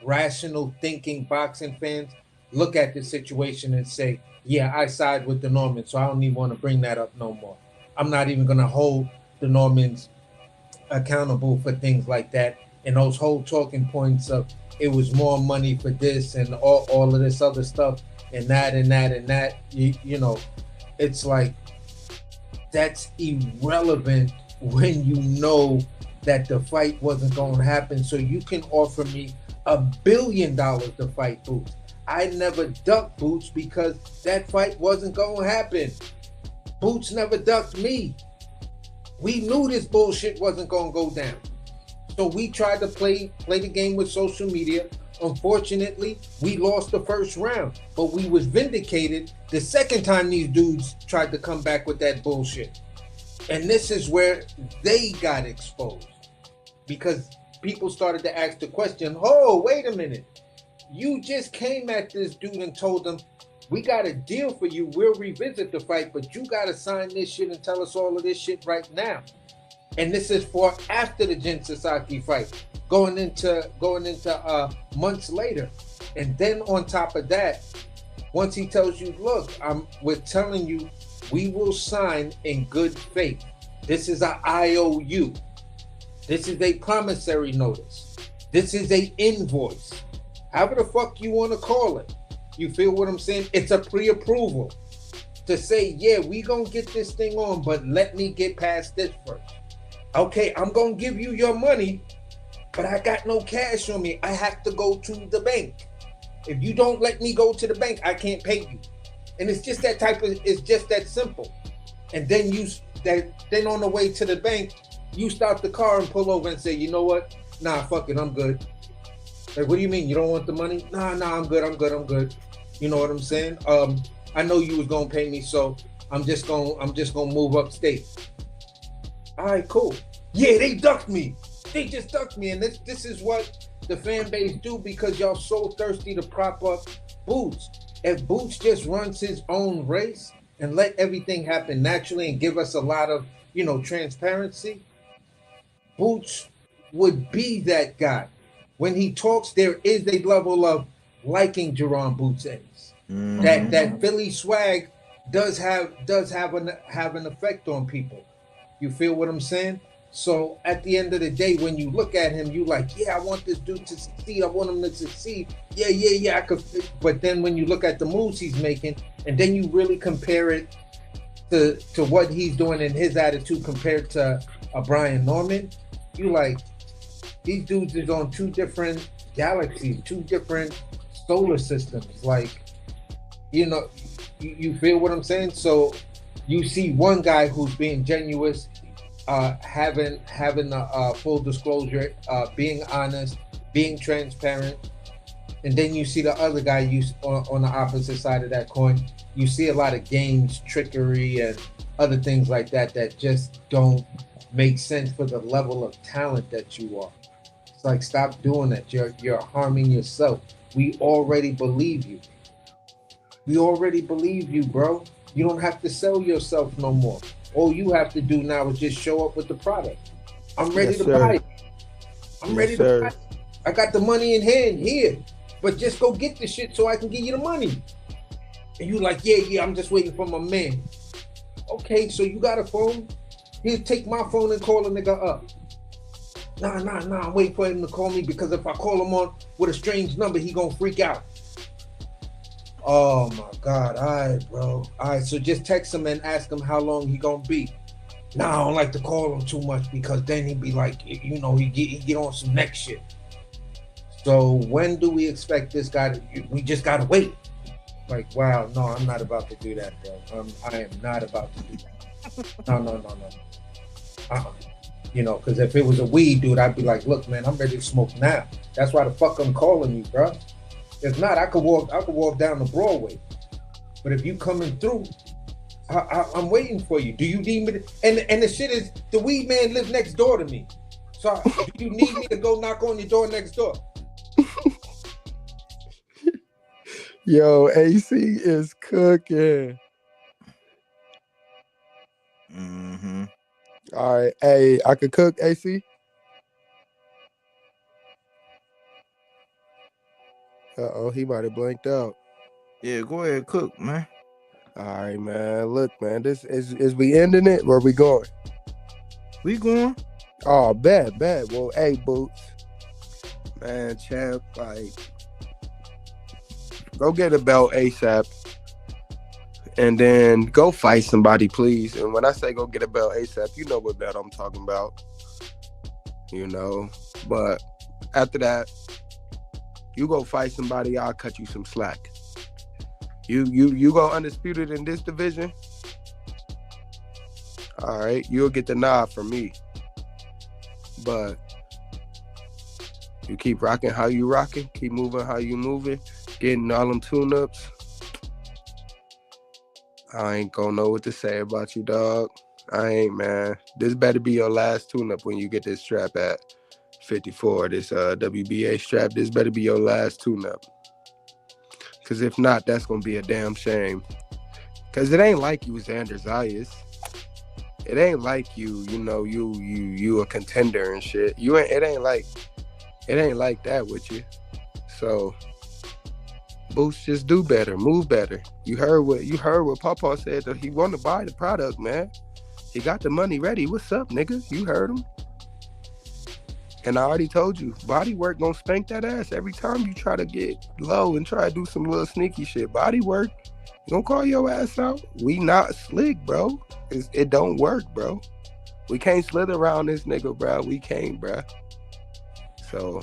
rational thinking boxing fans look at the situation and say, yeah, I side with the Normans, so I don't even want to bring that up no more. I'm not even going to hold the Normans accountable for things like that. And those whole talking points of it was more money for this and all of this other stuff and that, you know, it's like, that's irrelevant when you know that the fight wasn't going to happen. So you can offer me $1 billion to fight Boots. I never ducked Boots because that fight wasn't going to happen. Boots never ducked me. We knew this bullshit wasn't going to go down. So we tried to play the game with social media. Unfortunately, we lost the first round, but we was vindicated the second time these dudes tried to come back with that bullshit. And this is where they got exposed, because people started to ask the question, oh, wait a minute. You just came at this dude and told him, we got a deal for you. We'll revisit the fight, but you got to sign this shit and tell us all of this shit right now. And this is for after the Jin Sasaki fight, going into months later. And then on top of that, once he tells you, look, we're telling you, we will sign in good faith. This is an IOU. This is a promissory notice. This is a invoice. However the fuck you want to call it. You feel what I'm saying? It's a pre-approval to say, yeah, we gonna get this thing on, but let me get past this first. Okay, I'm gonna give you your money, but I got no cash on me. I have to go to the bank. If you don't let me go to the bank, I can't pay you. And it's just that it's just that simple. And then then on the way to the bank, you stop the car and pull over and say, you know what? Nah, fuck it, I'm good. Like, what do you mean? You don't want the money? Nah, I'm good. You know what I'm saying? I know you was gonna pay me, so I'm just gonna move upstate. All right, cool. Yeah, they ducked me. They just ducked me, and this is what the fan base do, because y'all so thirsty to prop up Boots. If Boots just runs his own race and let everything happen naturally and give us a lot of, transparency, Boots would be that guy. When he talks, there is a level of liking Jerron Boots Ennis. Mm-hmm. That Philly swag does have an effect on people. You feel what I'm saying? So at the end of the day, when you look at him, you like, yeah, I want this dude to succeed. I want him to succeed. Yeah, I could. But then when you look at the moves he's making, and then you really compare it to what he's doing in his attitude compared to Brian Norman, you like, these dudes is on two different galaxies, two different solar systems. Like, you feel what I'm saying? So you see one guy who's being genuine, having a full disclosure, being honest, being transparent, and then you see the other guy on the opposite side of that coin. You see a lot of games, trickery, and other things like that just don't make sense for the level of talent that you are. It's like, stop doing that. You're harming yourself. We already believe you. We already believe you, bro. You don't have to sell yourself no more. All you have to do now is just show up with the product. I'm ready to buy it. I'm ready to buy it. I got the money in hand here, but just go get the shit so I can give you the money. And you like, yeah, I'm just waiting for my man. Okay, so you got a phone? He'll take my phone and call a nigga up. Nah, I'm waiting for him to call me, because if I call him on with a strange number, he gonna freak out. Oh my God, all right, bro. All right, so just text him and ask him how long he gonna be. Nah, I don't like to call him too much, because then he'd be like, he get on some next shit. So when do we expect this guy we just gotta wait. Like, wow, no, I'm not about to do that, bro. I am not about to do that. No. Because if it was a weed dude, I'd be like, look, man, I'm ready to smoke now. That's why the fuck I'm calling you, bro. If not, I could walk down the Broadway. But if you coming through, I'm waiting for you. Do you need me to, and the shit is, the weed man lives next door to me. So do you need me to go knock on your door next door? Yo, AC is cooking. Mm-hmm. All right. Hey, I could cook, AC? Uh-oh, he might have blanked out. Yeah, go ahead, cook, man. All right, man. Look, man, this is we ending it? Where we going? We going. Oh, bad. Well, hey, Boots. Man, champ, like, go get a belt ASAP. And then go fight somebody, please. And when I say go get a belt ASAP, you know what belt I'm talking about. But after that, you go fight somebody, I'll cut you some slack. You go undisputed in this division. All right, you'll get the nod from me. But You keep rocking how you rocking, keep moving how you moving, getting all them tune-ups. I ain't gonna know what to say about you, dog. I ain't, man. This better be your last tune-up when you get this strap at 54. This WBA strap, this better be your last tune-up. Because if not, that's gonna be a damn shame. Because it ain't like you Xander Zayas. It ain't like you know, you a contender and shit. It ain't like that with you. So Boost, just do better, move better. You heard what Papa said, that he want to buy the product, man. He got the money ready. What's up, nigga? You heard him. And I already told you, Bodywork gonna spank that ass every time you try to get low and try to do some little sneaky shit. Bodywork gonna call your ass out. We not slick, bro. It don't work, bro. We can't slither around this nigga, bro. We can't, bro. So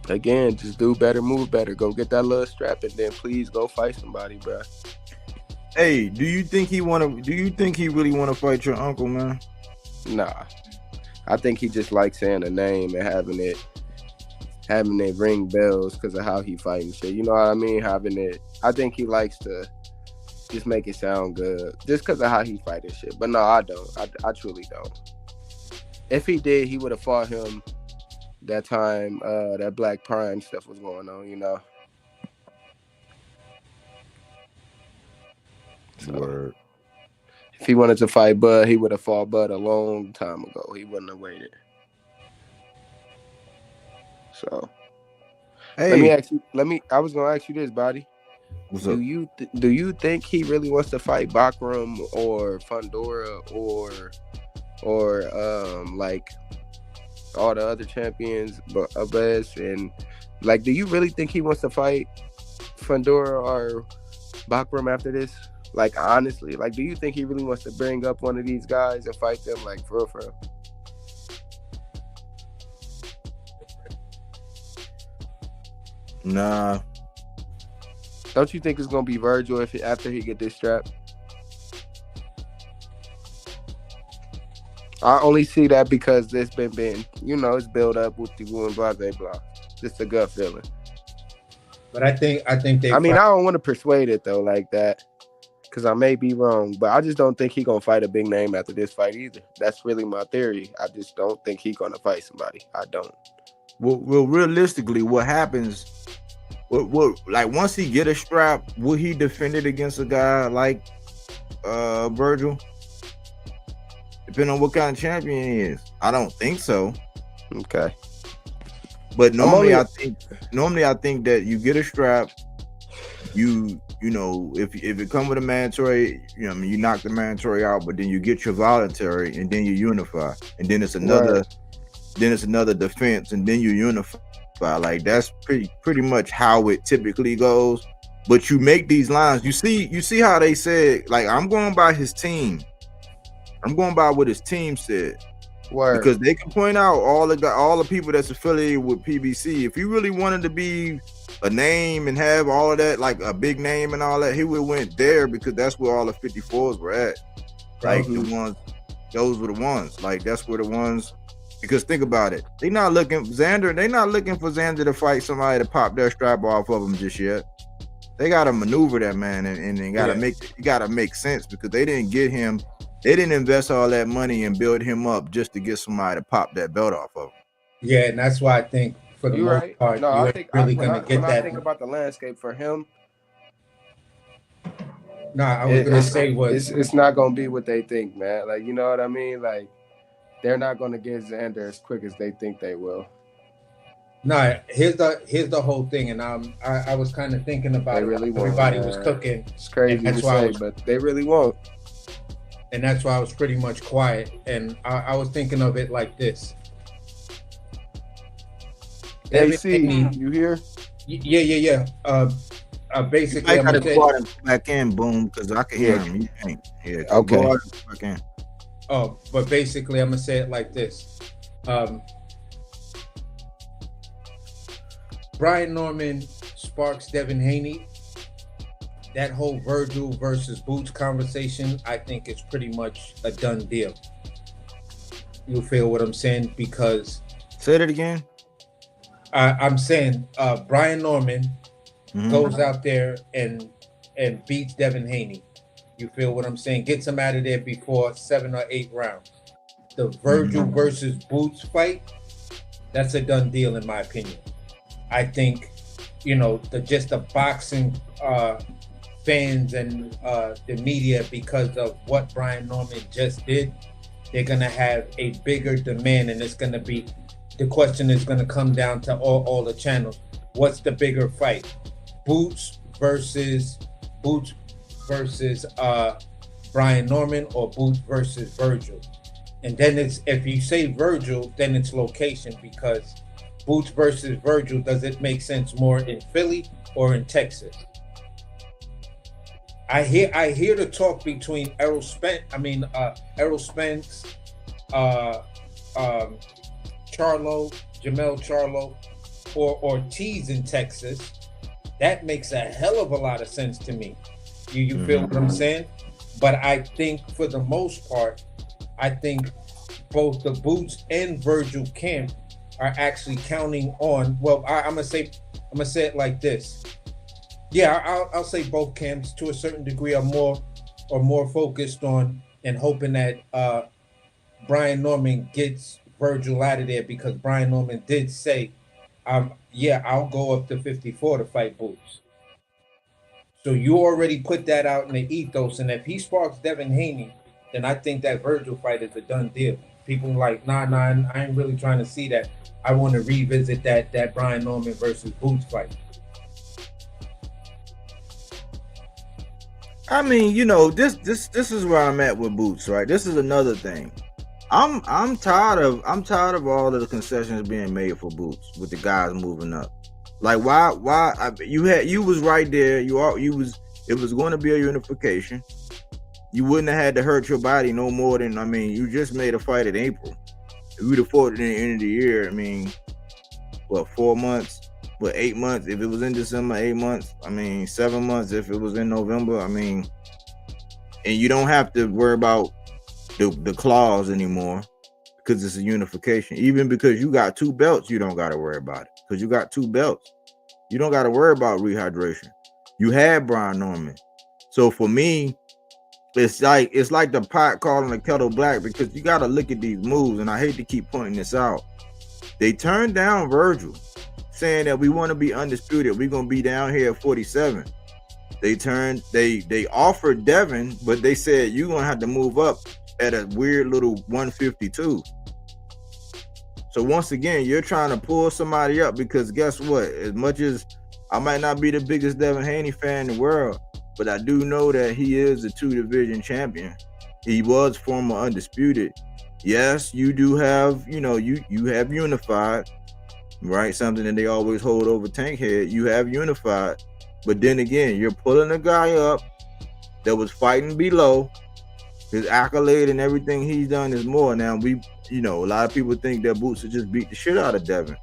again, just do better, move better. Go get that little strap and then please go fight somebody, bro. Hey, do you think he really wanna fight your uncle, man? Nah. I think he just likes saying a name and having it ring bells because of how he fighting shit. You know what I mean? I think he likes to just make it sound good just because of how he fighting shit. But no, I don't. I truly don't. If he did, he would have fought him that time that Black Prime stuff was going on, you know? Word. If he wanted to fight Bud, he would have fought Bud a long time ago. He wouldn't have waited. So, hey, I was gonna ask you this, Body. What's do up? you think he really wants to fight Bakram or Fundora or like all the other champions of us? And like, do you really think he wants to fight Fundora or Bakram after this? Like, honestly, like, do you think he really wants to bring up one of these guys and fight them, like, for real? Nah. Don't you think it's gonna be Virgil after he get this strap? I only see that because it's been it's built up with the woo and blah blah blah. Just a gut feeling. But I think they. I don't want to persuade it though like that, because I may be wrong. But I just don't think he gonna fight a big name after this fight either. That's really my theory. I just don't think he gonna fight somebody. I don't. Well, realistically, what happens? What like once he get a strap, will he defend it against a guy like Virgil? Depending on what kind of champion he is. I don't think so. Okay. But normally I think that you get a strap, you know, if it come with a mandatory, you knock the mandatory out, but then you get your voluntary and then you unify. And then it's another defense and then you unify. Like that's pretty much how it typically goes. But you make these lines. You see how they said, like, I'm going by his team. I'm going by what his team said. Word. Because they can point out all the people that's affiliated with PBC. If he really wanted to be a name and have all of that, like a big name and all that, he would have went there because that's where all the 54s were at. Like the ones, those were the ones. Like that's where the ones. Because think about it, they're not looking for Xander to fight somebody to pop their strap off of him just yet. They gotta maneuver that man and they gotta make sense because they didn't get him. They didn't invest all that money and build him up just to get somebody to pop that belt off of him. Yeah, and that's why I think for the most part, no, I think really gonna get that. I think about the landscape for him. No, I was gonna say it's not gonna be what they think, man. Like, you know what I mean? Like, they're not gonna get Xander as quick as they think they will. No, here's the whole thing, and I was kind of thinking about it. Really everybody was cooking. It's crazy to say, but they really won't. And that's why I was pretty much quiet. And I was thinking of it like this. AC, you here? Yeah. Basically, I gotta go out and back in, boom, because I can hear him. You can't. Yeah. Okay. Go out and back in. Oh, but basically, I'm gonna say it like this. Brian Norman sparks Devin Haney. That whole Virgil versus Boots conversation, I think it's pretty much a done deal. You feel what I'm saying? Because say that again. I'm saying Brian Norman goes out there and beats Devin Haney. You feel what I'm saying? Gets him out of there before 7 or 8 rounds. The Virgil versus Boots fight, that's a done deal in my opinion. I think, the boxing fans and the media, because of what Brian Norman just did, they're gonna have a bigger demand, and the question is gonna come down to all the channels. What's the bigger fight? Boots versus Brian Norman, or Boots versus Virgil? And then if you say Virgil, then it's location, because Boots versus Virgil, does it make sense more in Philly or in Texas? I hear the talk between Errol Spence, Jamel Charlo, or Ortiz in Texas. That makes a hell of a lot of sense to me. You feel what I'm saying? But I think for the most part, I think both the Boots and Virgil camp are actually counting on. Well, I'm gonna say it like this. Yeah, I'll say both camps to a certain degree are more focused on and hoping that Brian Norman gets Virgil out of there, because Brian Norman did say, I'll go up to 54 to fight Boots. So you already put that out in the ethos, and if he sparks Devin Haney, then I think that Virgil fight is a done deal. People are like, nah, I ain't really trying to see that. I want to revisit that Brian Norman versus Boots fight. I mean, this is where I'm at with Boots, right? This is another thing. I'm tired of all of the concessions being made for Boots with the guys moving up. Like, why you was right there. It was going to be a unification. You wouldn't have had to hurt your body no more than, you just made a fight in April. If we'd have fought at the end of the year, 4 months, 8 months, if it was in December, 8 months, 7 months if it was in November, and you don't have to worry about the clause anymore, because it's a unification. Even because you got 2 belts, you don't got to worry about it. Because you got 2 belts, you don't got to worry about rehydration. You had Brian Norman. So for me, it's like the pot calling the kettle black, because you got to look at these moves, and I hate to keep pointing this out. They turned down Virgil, saying that we want to be undisputed. We're gonna be down here at 47. They offered Devin, but they said you're gonna have to move up at a weird little 152. So once again, you're trying to pull somebody up, because guess what? As much as I might not be the biggest Devin Haney fan in the world, but I do know that he is a 2-division champion. He was former undisputed. Yes, you do have, you have unified, right? Something that they always hold over Tankhead. You have unified, but then again, you're pulling a guy up that was fighting below. His accolade and everything he's done is more. Now a lot of people think that Boots would just beat the shit out of Devin.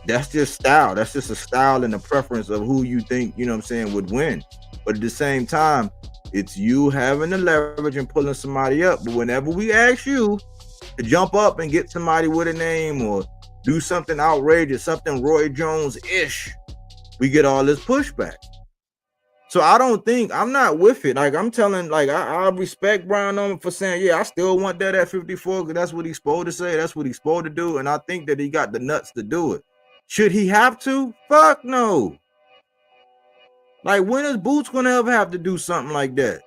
That's just style. That's just a style and a preference of who you think, would win. But at the same time, it's you having the leverage and pulling somebody up. But whenever we ask you to jump up and get somebody with a name or do something outrageous, something Roy Jones-ish, we get all this pushback. So I'm not with it. Like, I'm telling, like, I respect Brian Norman for saying, I still want that at 54, because that's what he's supposed to say. That's what he's supposed to do. And I think that he got the nuts to do it. Should he have to? Fuck no. Like, when is Boots gonna ever have to do something like that?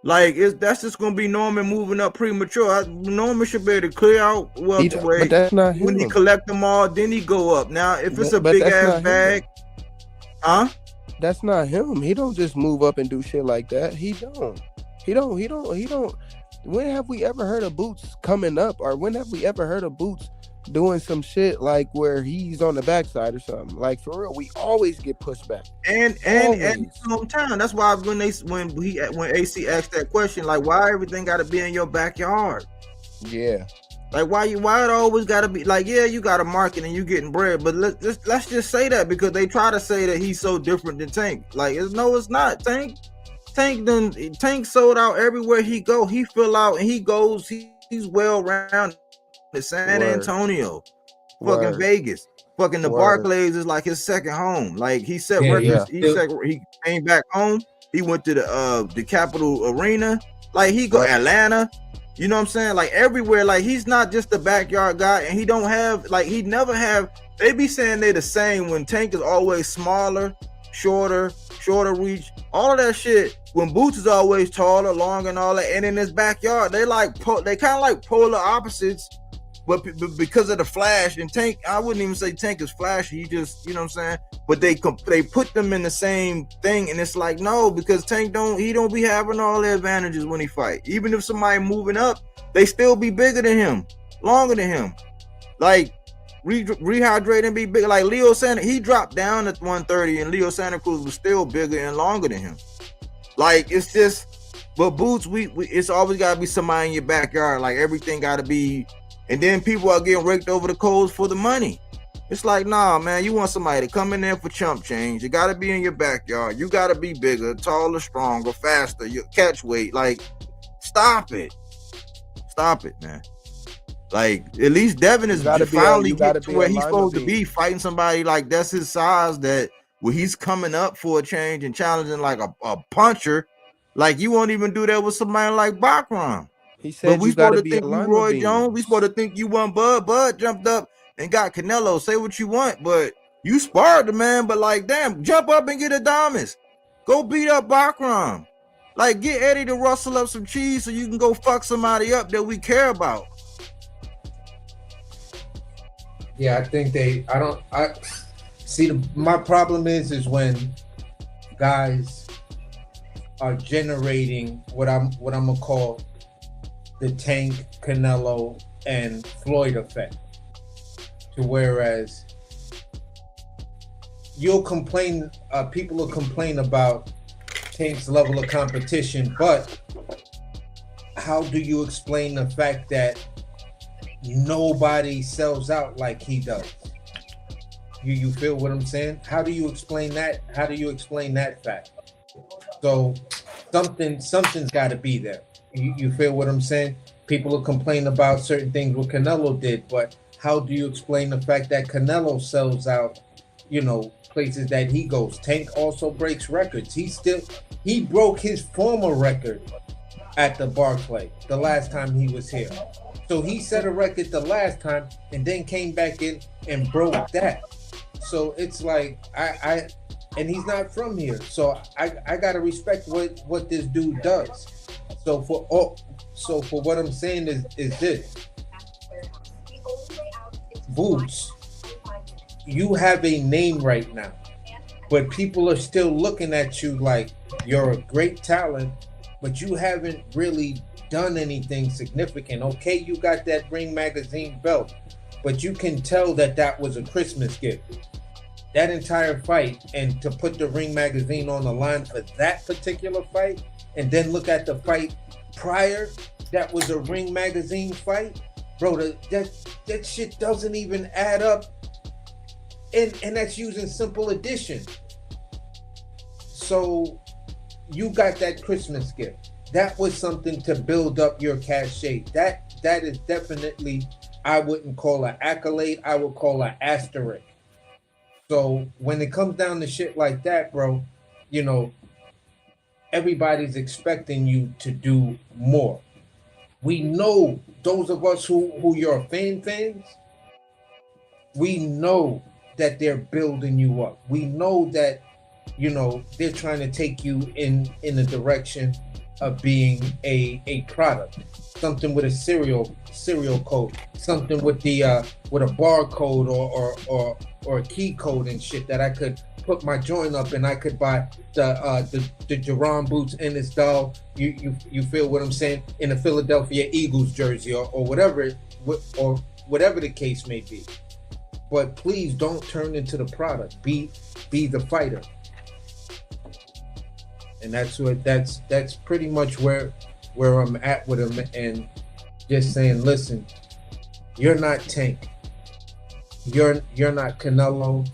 Like, that's just gonna be Norman moving up premature. Norman should be able to clear out welterweight. But that's not him. When he collect them all, then he go up. Now, if it's a big ass bag, that's not him. He don't just move up and do shit like that. He don't. When have we ever heard of Boots coming up, or when have we ever heard of Boots doing some shit like where he's on the backside or something? Like, for real, we always get pushed back. And hometown. That's why when AC asked that question, like, why everything got to be in your backyard? Yeah. Like, why it always got to be like, you got a market and you getting bread, but let's just say that, because they try to say that he's so different than Tank. Like, no, it's not. Tank sold out everywhere he go. He fill out and he goes. He's well rounded. San Antonio, fucking Vegas, Fucking the Word. Barclays is like his second home. Like he set Yeah, records. yeah. He came back home. He went to the Capitol Arena. Like he go Right. Atlanta. You know what I'm saying? Like everywhere. Like he's not just a backyard guy, and he don't have like he never have. They be saying they the same when Tank is always smaller, shorter reach, all of that shit. When Boots is always taller, long, and all that. And in his backyard, they kind of like polar opposites. But because of the flash and Tank, I wouldn't even say Tank is flashy. He just, you know what I'm saying? But they put them in the same thing, and it's like no, because Tank don't be having all the advantages when he fight. Even if somebody moving up, they still be bigger than him, longer than him. Like rehydrate and be bigger. Like Leo Santa, he dropped down at 130, and Leo Santa Cruz was still bigger and longer than him. Like it's just, but Boots, it's always got to be somebody in your backyard. Like everything got to be. And then people are getting raked over the coals for the money. It's like, nah, man, you want somebody to come in there for chump change. You got to be in your backyard. You got to be bigger, taller, stronger, faster, your catch weight. Like, stop it. Stop it, man. Like, at least Devin is finally get to where he's supposed to be, fighting somebody like that's his size, that where he's coming up for a change and challenging like a puncher. Like, you won't even do that with somebody like Bakram. He said, but we supposed to think you Roy Jones. We supposed to think you won Bud. Bud jumped up and got Canelo. Say what you want, but you sparred the man. But like, damn, jump up and get Adames. Go beat up Bakram. Like, get Eddie to rustle up some cheese so you can go fuck somebody up that we care about. Yeah, I think I see. My problem is when guys are generating what I'm gonna call the Tank, Canelo, and Floyd effect. To whereas you'll complain, people will complain about Tank's level of competition, but how do you explain the fact that nobody sells out like he does? You feel what I'm saying? How do you explain that? How do you explain that fact? So something's got to be there. You feel what I'm saying? People will complain about certain things what Canelo did, but how do you explain the fact that Canelo sells out, places that he goes? Tank also breaks records. He broke his former record at the Barclay the last time he was here. So he set a record the last time and then came back in and broke that. So it's like and he's not from here. So I gotta respect what this dude does. So for what I'm saying is this. Boots, you have a name right now, but people are still looking at you like you're a great talent, but you haven't really done anything significant. Okay, you got that Ring Magazine belt, but you can tell that was a Christmas gift. That entire fight, and to put the Ring Magazine on the line for that particular fight, and then look at the fight prior, that was a Ring Magazine fight, bro. That shit doesn't even add up, and that's using simple addition. So you got that Christmas gift. That was something to build up your cachet. That is definitely, I wouldn't call an accolade. I would call an asterisk. So when it comes down to shit like that, bro, everybody's expecting you to do more. We know, those of us who you're fans, we know that they're building you up. We know that, they're trying to take you in the direction of being a product, something with a serial code, something with a barcode or a key code and shit that I could put my joint up and I could buy the Jerome boots in this doll. You feel what I'm saying? In a Philadelphia Eagles jersey or whatever the case may be. But please don't turn into the product. Be the fighter. And that's pretty much where I'm at with him, and just saying, listen, you're not Tank. You're not Canelo.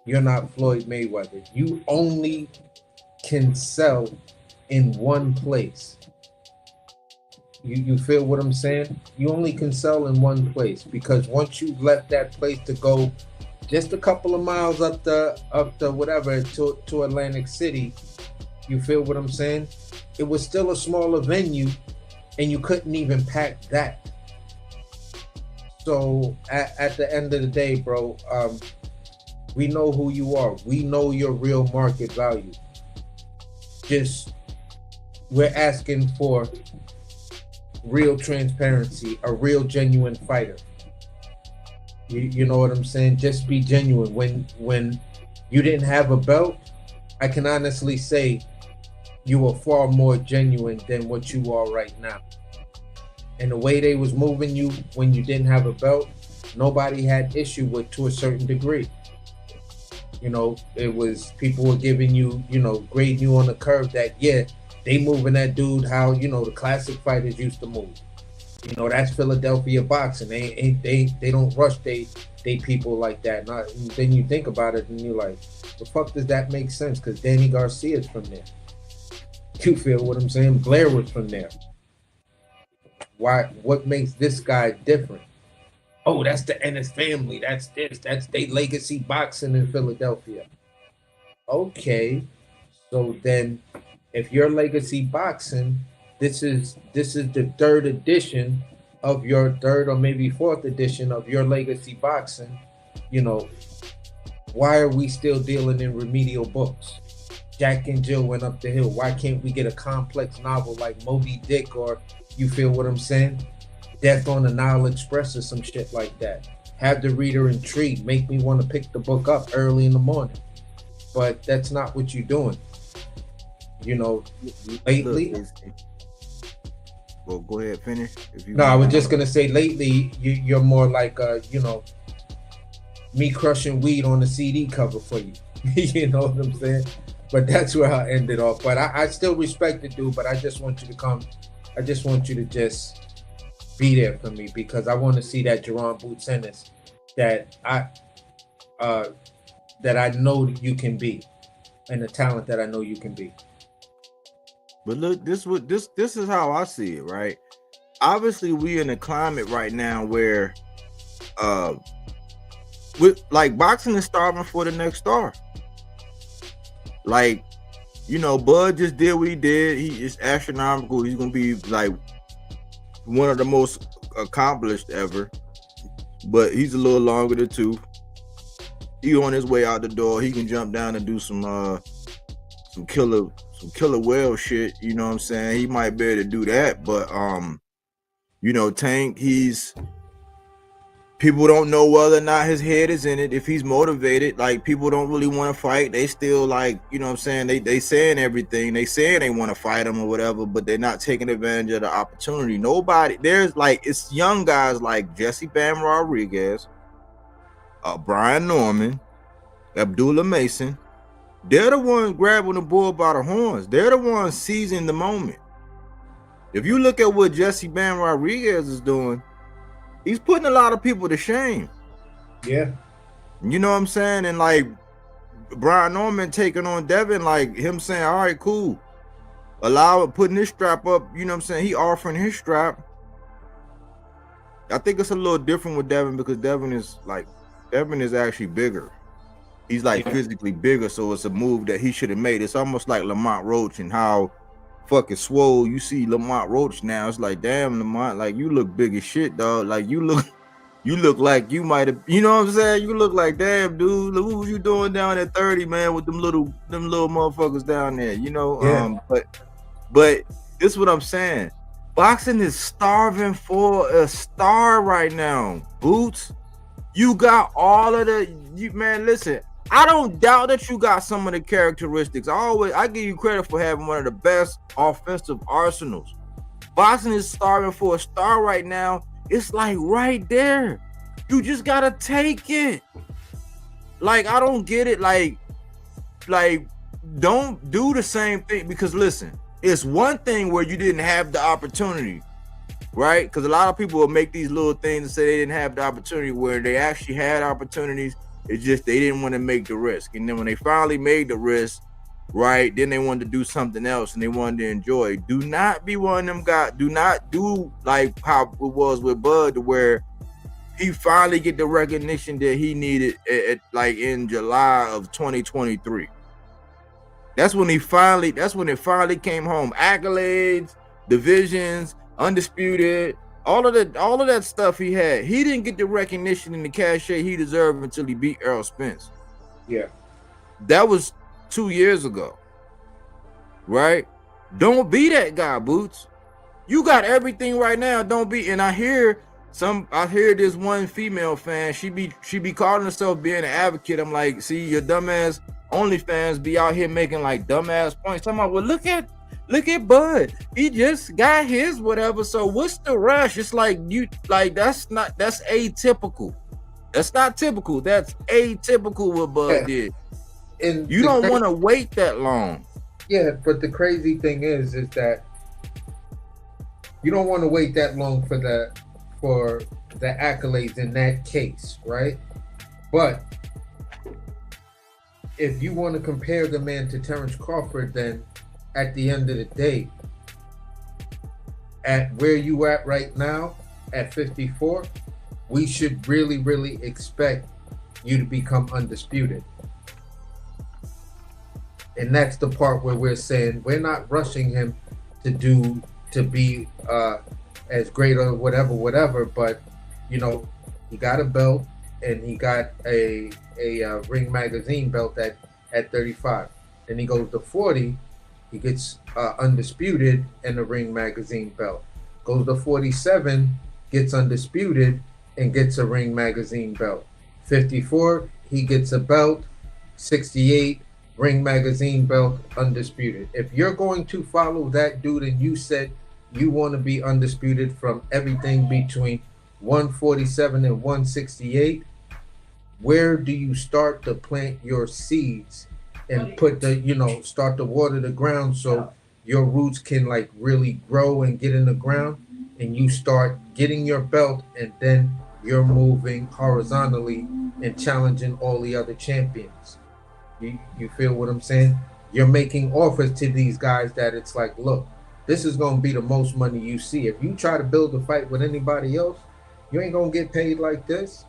You're not Floyd Mayweather. You only can sell in one place. You feel what I'm saying? You only can sell in one place, because once you left that place to go just a couple of miles up the whatever to Atlantic City. You feel what I'm saying? It was still a smaller venue, and you couldn't even pack that. So at the end of the day, bro, we know who you are. We know your real market value. Just we're asking for real transparency, a real genuine fighter. You know what I'm saying? Just be genuine. When you didn't have a belt, I can honestly say you were far more genuine than what you are right now. And the way they was moving you when you didn't have a belt, nobody had issue with to a certain degree. You know, it was people were giving you, you know, grading you on the curve that, yeah, they moving that dude how, you know, the classic fighters used to move. You know, that's Philadelphia boxing. They don't rush they people like that. Then you think about it and you're like, the fuck does that make sense? Because Danny Garcia's from there. You feel what I'm saying? Blair was from there. Why? What makes this guy different? Oh, that's the Ennis family. That's this. That's they legacy boxing in Philadelphia. Okay, so then, if you're legacy boxing, this is the third edition of your third or maybe fourth edition of your legacy boxing. You know, why are we still dealing in remedial books? Jack and Jill went up the hill. Why can't we get a complex novel like Moby Dick, or you feel what I'm saying? Death on the Nile Express or some shit like that. Have the reader intrigued. Make me want to pick the book up early in the morning. But that's not what you're doing. You know, lately. Well, go ahead, finish. No, I was just gonna say lately you're more like you know, me crushing weed on the CD cover for you. You know what I'm saying? But that's where I ended off. But I still respect the dude, but I just want you to come. I just want you to just be there for me, because I want to see that Jerron Boots Ennis that I know that you can be, and the talent that I know you can be. But look, this is how I see it, right? Obviously, we in a climate right now where, with like boxing is starving for the next star. Like, you know, Bud just did what he did. He is astronomical. He's gonna be like one of the most accomplished ever. But he's a little longer than two. He on his way out the door. He can jump down and do some killer whale shit, you know what I'm saying? He might be able to do that, but you know, Tank, people don't know whether or not his head is in it. If he's motivated, like, people don't really want to fight. They still, like, you know what I'm saying, they saying everything. They saying they want to fight him or whatever, but they're not taking advantage of the opportunity. Nobody, there's like, it's young guys like Jesse Bam Rodriguez, Brian Norman, Abdullah Mason. They're the ones grabbing the bull by the horns. They're the ones seizing the moment. If you look at what Jesse Bam Rodriguez is doing, he's putting a lot of people to shame. Yeah. You know what I'm saying? And like Brian Norman taking on Devin, like him saying, all right, cool. Allow it, putting his strap up, you know what I'm saying? He offering his strap. I think it's a little different with Devin, because Devin is actually bigger. He's like physically bigger, so it's a move that he should have made. It's almost like Lamont Roach and how fucking swole you see Lamont Roach now. It's like, damn, Lamont, like, you look big as shit, dog. Like, you look like you might have, you know what I'm saying? You look like, damn, dude, look what you doing down at 30, man, with them little motherfuckers down there, you know? Yeah. But this is what I'm saying. Boxing is starving for a star right now. Boots, you got all of man, listen, I don't doubt that you got some of the characteristics. I give you credit for having one of the best offensive arsenals. Boxing is starving for a star right now. It's like right there. You just gotta take it. Like, I don't get it. Like don't do the same thing, because listen, it's one thing where you didn't have the opportunity, right? Because a lot of people will make these little things and say they didn't have the opportunity, where they actually had opportunities. It's just they didn't want to make the risk. And then when they finally made the risk, right, then they wanted to do something else and they wanted to enjoy. Do not be one of them guys. Do not do like how it was with Bud, to where he finally get the recognition that he needed like in July of 2023. That's when it finally came home. Accolades, divisions, undisputed, all of that stuff he had. He didn't get the recognition and the cachet he deserved until he beat Errol Spence. Yeah. That was 2 years ago. Right? Don't be that guy, Boots. You got everything right now. Don't be. And I hear this one female fan. She be calling herself being an advocate. I'm like, see, your dumbass OnlyFans be out here making like dumbass points. Talking about, well, look at Bud. He just got his whatever. So what's the rush? It's like that's atypical. That's not typical. That's atypical what Bud did. And you don't want to wait that long. Yeah, but the crazy thing is that you don't want to wait that long for the accolades in that case, right? But if you want to compare the man to Terrence Crawford, then at the end of the day, at where you at right now, at 54, we should really, really expect you to become undisputed. And that's the part where we're saying we're not rushing him to be as great or whatever. But you know, he got a belt and he got a Ring Magazine belt at 35. Then he goes to 40, he gets undisputed and a Ring Magazine belt. Goes to 47, gets undisputed and gets a Ring Magazine belt. 54, he gets a belt. 68. Ring Magazine belt, undisputed. If you're going to follow that dude and you said you want to be undisputed from everything between 147 and 168, where do you start to plant your seeds and start to water the ground so your roots can like really grow and get in the ground, and you start getting your belt, and then you're moving horizontally and challenging all the other champions. You feel what I'm saying? You're making offers to these guys that it's like, look, this is going to be the most money you see. If you try to build a fight with anybody else, you ain't going to get paid like this.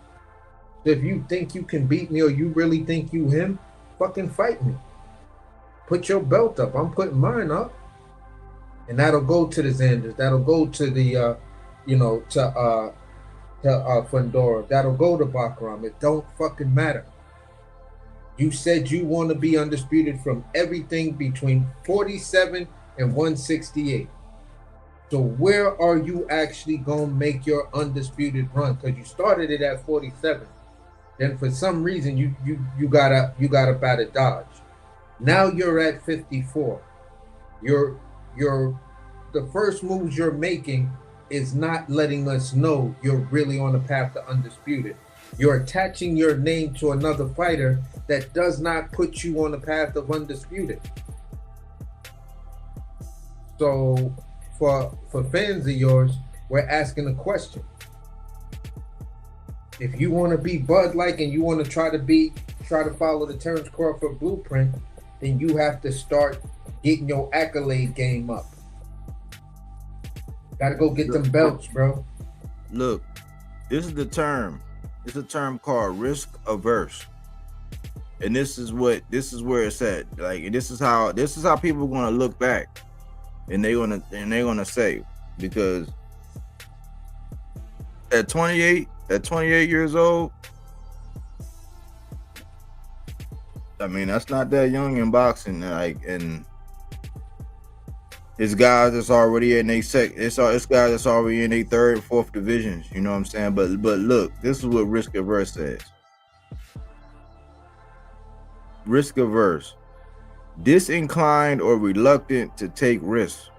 If you think you can beat me or you really think you him, fucking fight me. Put your belt up. I'm putting mine up. And that'll go to the Xanders. That'll go to the, to Fundora. That'll go to Bakaram. It don't fucking matter. You said you want to be undisputed from everything between 47 and 168. So where are you actually going to make your undisputed run? Because you started it at 47. Then for some reason you got up out of Dodge. Now you're at 54. The first moves you're making is not letting us know you're really on the path to undisputed. You're attaching your name to another fighter that does not put you on the path of undisputed. So for fans of yours, we're asking a question. If you want to be Bud-like and you want to try to follow the Terrence Crawford blueprint, then you have to start getting your accolade game up. Gotta go get them belts, bro. Look, this is the term. It's a term called risk averse. And this is where it's at. Like, this is how people are gonna look back and they're gonna say, because at 28 years old, I mean, that's not that young in boxing. Like, and it's guys that's already in it's guys that's already in their third and fourth divisions. You know what I'm saying? But look, this is what risk averse says. Risk averse, disinclined or reluctant to take risks.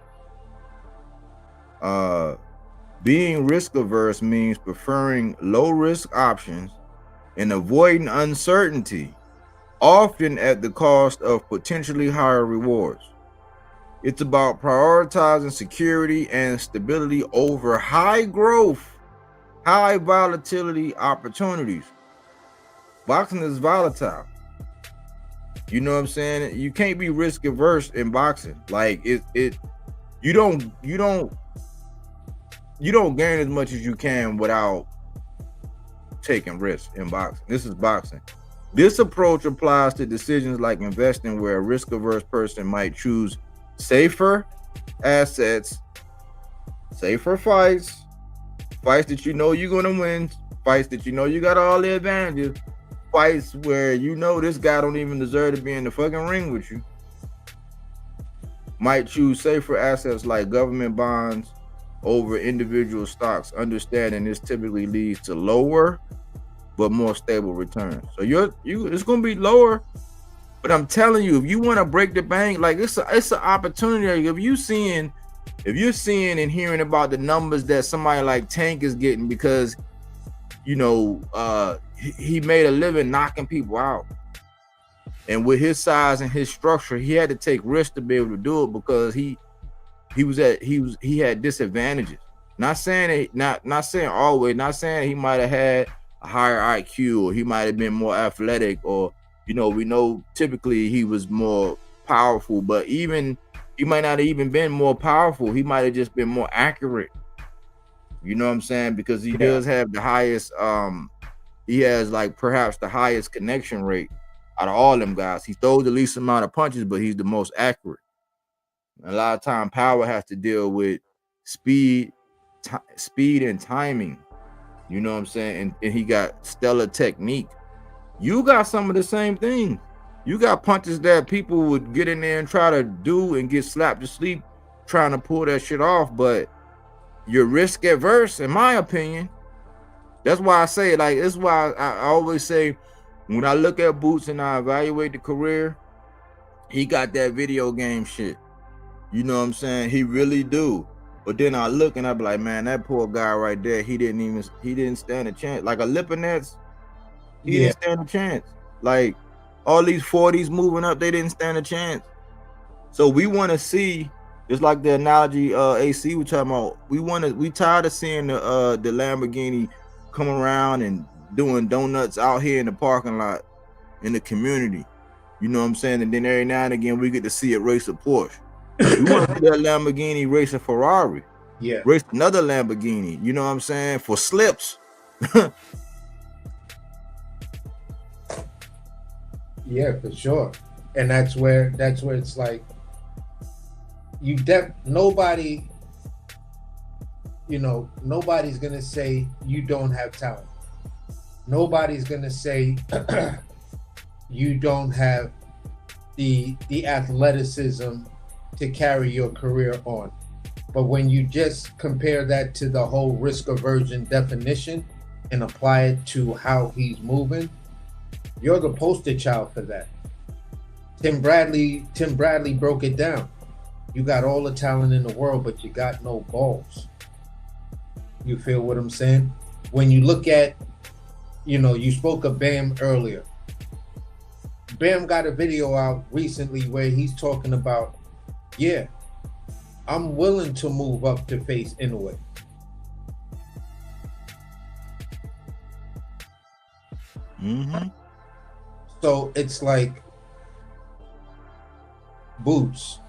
Being risk averse means preferring low risk options and avoiding uncertainty, often at the cost of potentially higher rewards. It's about prioritizing security and stability over high growth, high volatility opportunities. Boxing is volatile. You know what I'm saying? You can't be risk averse in boxing. Like you don't gain as much as you can without taking risks in boxing. This is boxing. This approach applies to decisions like investing, where a risk-averse person might choose safer assets, safer fights that you know you're going to win, fights that you know you got all the advantages, fights where you know this guy don't even deserve to be in the fucking ring with you. Might choose safer assets like government bonds over individual stocks, understanding this typically leads to lower but more stable returns. So it's gonna be lower, but I'm telling you, if you want to break the bank, like it's an opportunity. If you're seeing and hearing about the numbers that somebody like Tank is getting, because you know he made a living knocking people out, and with his size and his structure, he had to take risks to be able to do it, because he had disadvantages. Not saying he might have had a higher IQ, or he might have been more athletic, or we know typically he was more powerful, but even he might not have even been more powerful. He might have just been more accurate. You know what I'm saying? Because he does have the highest he has like perhaps the highest connection rate out of all them guys. He throws the least amount of punches, but he's the most accurate. A lot of time power has to deal with speed and timing. You know what I'm saying? And he got stellar technique. You got some of the same thing. You got punches that people would get in there and try to do and get slapped to sleep trying to pull that shit off, but you're risk adverse, in my opinion. That's why I say, like, it's why I always say, when I look at Boots and I evaluate the career, he got that video game shit. You know what I'm saying? He really do. But then I look and I be like, man, that poor guy right there, he didn't stand a chance. Like a Lipinets, he didn't stand a chance. Like all these 40s moving up, they didn't stand a chance. So we want to see, just like the analogy AC was talking about, we tired of seeing the Lamborghini come around and doing donuts out here in the parking lot in the community. You know what I'm saying? And then every now and again we get to see it race a Porsche. We want to see that Lamborghini race a Ferrari. Yeah. Race another Lamborghini. You know what I'm saying? For slips. Yeah, for sure. And that's where it's like nobody's gonna say you don't have talent. Nobody's gonna say you don't have the athleticism to carry your career on. But when you just compare that to the whole risk aversion definition and apply it to how he's moving, you're the poster child for that. Tim Bradley broke it down. You got all the talent in the world, but you got no balls. You feel what I'm saying? When you look at, you spoke of Bam earlier. Bam got a video out recently where he's talking about, yeah, I'm willing to move up to face Inoue. Mm-hmm. So it's like, Boots,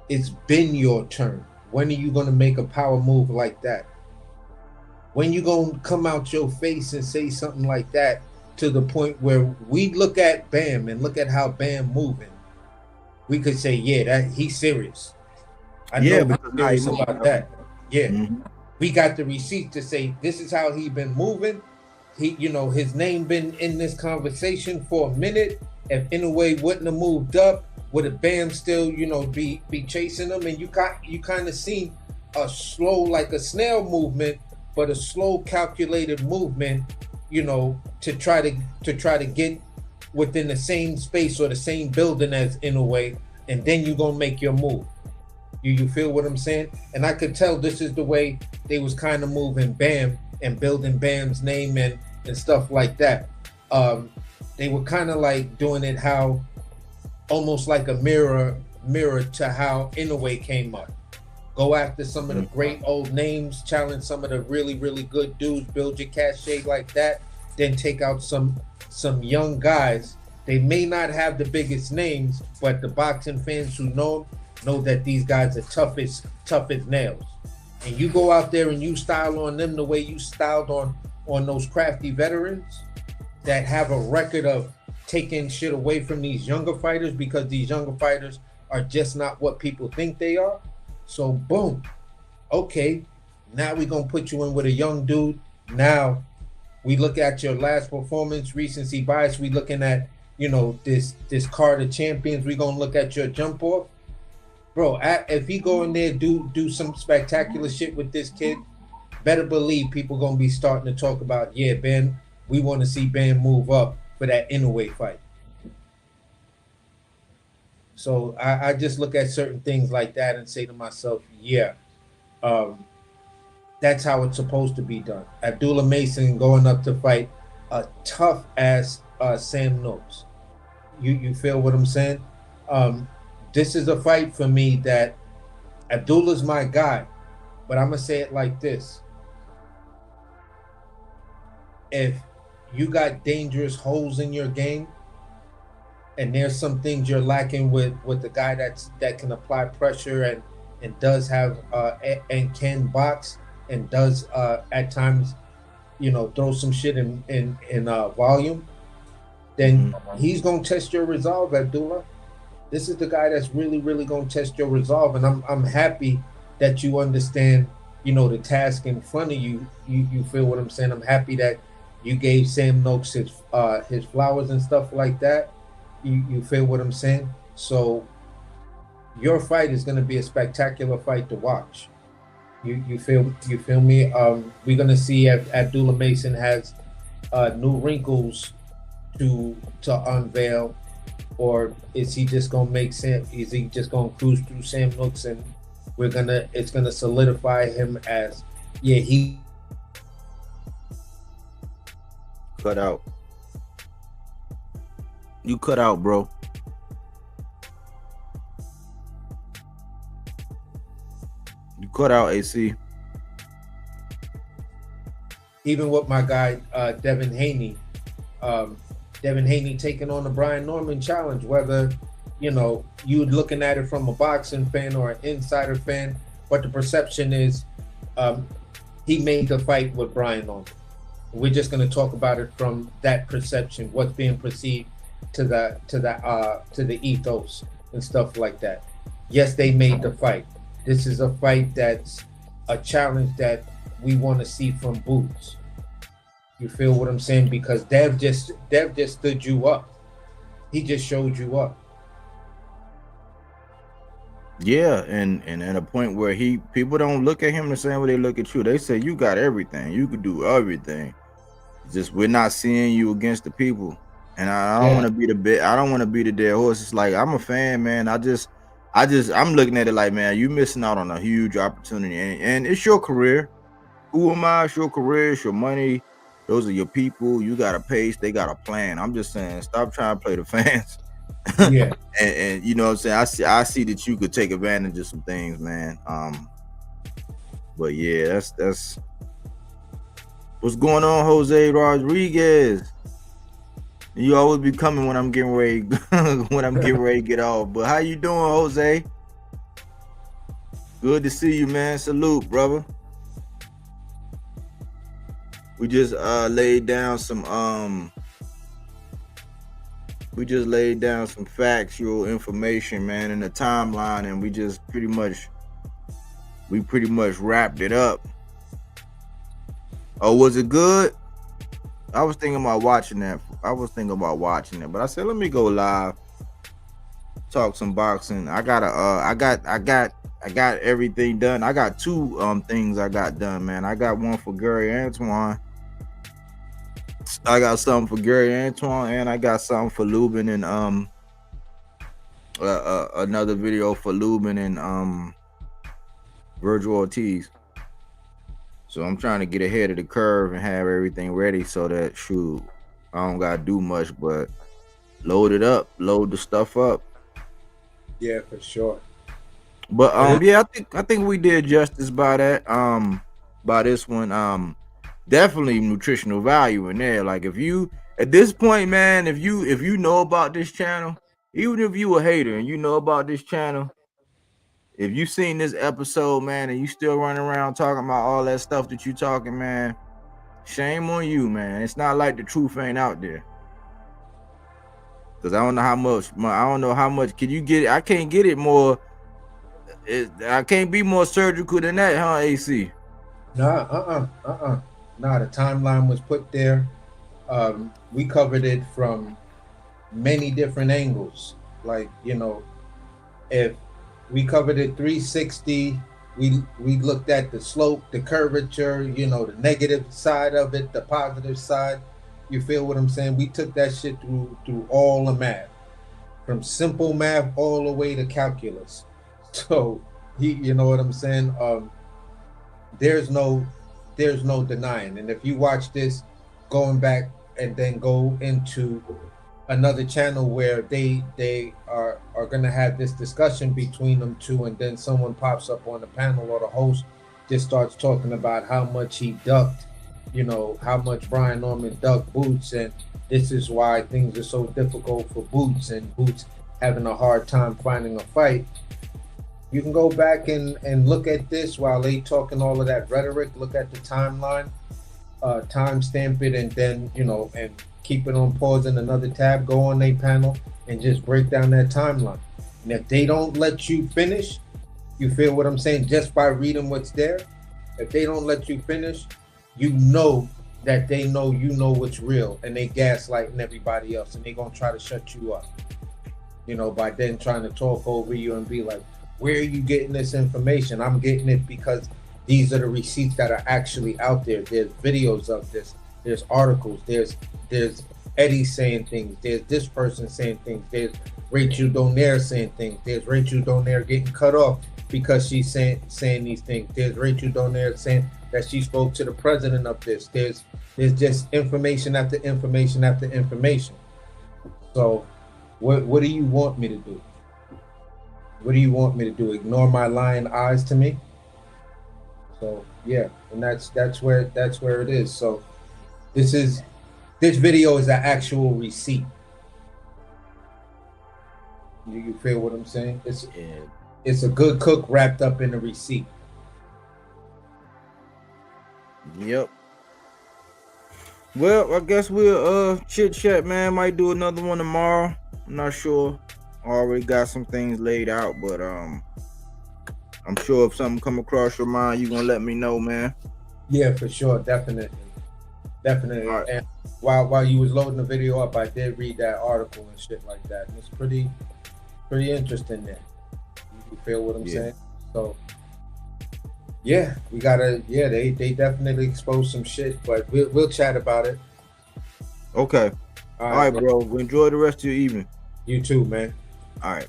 it's been your turn. When are you going to make a power move like that? When you going to come out your face and say something like that, to the point where we look at Bam and look at how Bam moving, we could say, yeah, that he's serious. I know he's serious about that. Yeah. Mm-hmm. We got the receipt to say this is how he been moving. He, his name been in this conversation for a minute. If Inoue wouldn't have moved up, would a Bam still, be chasing him? And you kind of see a slow, like a snail movement, but a slow, calculated movement, to try to get within the same space or the same building as Inoue, and then you're gonna make your move. You feel what I'm saying? And I could tell this is the way they was kind of moving Bam and building Bam's name and stuff like that. They were kind of like doing it how, almost like a mirror to how Inoue came up. Go after some of the great old names, challenge some of the really, really good dudes, build your cachet like that, then take out some young guys. They may not have the biggest names, but the boxing fans who know that these guys are tough as nails. And you go out there and you style on them the way you styled on those crafty veterans that have a record of taking shit away from these younger fighters because these younger fighters are just not what people think they are. So boom, okay, now we're gonna put you in with a young dude. Now we look at your last performance, recency bias. We looking at, you know, this card of champions. We gonna look at your jump off, bro. If he go in there do some spectacular shit with this kid, better believe people gonna be starting to talk about, yeah, Ben, we want to see Ben move up for that Inoue fight. So I just look at certain things like that and say to myself, yeah, that's how it's supposed to be done. Abdullah Mason going up to fight a tough ass Sam Noakes. You feel what I'm saying? This is a fight for me that Abdullah's my guy, but I'm gonna say it like this: if you got dangerous holes in your game, and there's some things you're lacking with the guy that can apply pressure and does have and can box and does at times, you know, throw some shit in volume, then he's gonna test your resolve, Abdullah. This is the guy that's really gonna test your resolve, and I'm happy that you understand, you know, the task in front of you. You feel what I'm saying? I'm happy that you gave Sam Noakes his flowers and stuff like that. You feel what I'm saying? So your fight is going to be a spectacular fight to watch. You feel me? We're going to see if Abdullah Mason has new wrinkles to unveil, or is he just going to make Sam? Is he just going to cruise through Sam Noakes, and it's gonna solidify him as, yeah, he cut out. You cut out, bro. You cut out, AC. Even with my guy Devin Haney, taking on the Brian Norman challenge, whether, you know, you looking at it from a boxing fan or an insider fan, but the perception is he made the fight with Brian Norman. We're just going to talk about it from that perception, what's being perceived to the ethos and stuff like that. Yes, they made the fight. This is a fight that's a challenge that we want to see from Boots. You feel what I'm saying? Because Dev just stood you up. He just showed you up. Yeah, and at a point where people don't look at him the same way they look at you. They say you got everything. You could do everything. Just we're not seeing you against the people. And I don't want to be I don't want to be the dead horse. It's like, I'm a fan, man. I'm looking at it like, man, you missing out on a huge opportunity. And it's your career. Who am I? It's your career, it's your money. Those are your people. You got a pace, they got a plan. I'm just saying, stop trying to play the fans. Yeah. and you know what I'm saying? I see that you could take advantage of some things, man. But yeah, that's what's going on, Jose Rodriguez. You always be coming when I'm getting ready to get off. But how you doing, Jose? Good to see you, man. Salute, brother. We just laid down some factual information, man, in the timeline, and we pretty much wrapped it up. Oh, was it good? I was thinking about watching it, but I said, let me go live, talk some boxing. I got everything done. I got two things I got done, man. I got one for Gary Antoine. I got something for Gary Antoine, and I got something for Lubin, and another video for Lubin and Virgil Ortiz. So I'm trying to get ahead of the curve and have everything ready so that I don't gotta do much but load the stuff up. Yeah, for sure. But yeah, I think we did justice by that. By this one. Definitely nutritional value in there. Like, if you at this point, man, if you know about this channel, even if you a hater and you know about this channel, if you seen this episode, man, and you still running around talking about all that stuff that you talking, man, Shame on you, man. It's not like the truth ain't out there. Cause I don't know how much. I don't know how much. Can you get it? I can't get it more. I can't be more surgical than that, huh, AC? Nah, Nah, the timeline was put there. We covered it from many different angles. Like, if we covered it 360, we looked at the slope, the curvature, the negative side of it, the positive side. You feel what I'm saying? We took that shit through all the math, from simple math all the way to calculus. So you know what I'm saying? There's no denying. And if you watch this, going back and then go into another channel where they are gonna have this discussion between them two, and then someone pops up on the panel or the host just starts talking about how much he ducked, how much Brian Norman ducked Boots, and this is why things are so difficult for Boots, and Boots having a hard time finding a fight. You can go back and look at this while they talking all of that rhetoric, look at the timeline, timestamp it, and then, and keep it on pause in another tab, go on their panel and just break down that timeline. And if they don't let you finish, you feel what I'm saying, just by reading what's there, if they don't let you finish, you know that they know what's real, and they gaslighting everybody else, and they gonna try to shut you up, by then trying to talk over you and be like, where are you getting this information? I'm getting it because these are the receipts that are actually out there. There's videos of this. There's articles. There's Eddie saying things. There's this person saying things. There's Rachel Donaire saying things. There's Rachel Donaire getting cut off because she's saying these things. There's Rachel Donaire saying that she spoke to the president of this. There's just information after information after information. So what do you want me to do? What do you want me to do? Ignore my lying eyes to me? So yeah, and that's where it is. So this video is an actual receipt. You feel what I'm saying? It's a good cook wrapped up in a receipt. Yep. Well, I guess we'll chit chat, man. Might do another one tomorrow. I'm not sure. Already got some things laid out, but I'm sure if something come across your mind, you're gonna let me know, man. Yeah, for sure, definitely. Right. And while you was loading the video up, I did read that article and shit like that, and it's pretty interesting there. You feel what I'm saying? So yeah, we gotta. Yeah, they definitely exposed some shit, but we'll chat about it. Okay. All right, bro. Enjoy the rest of your evening. You too, man. All right.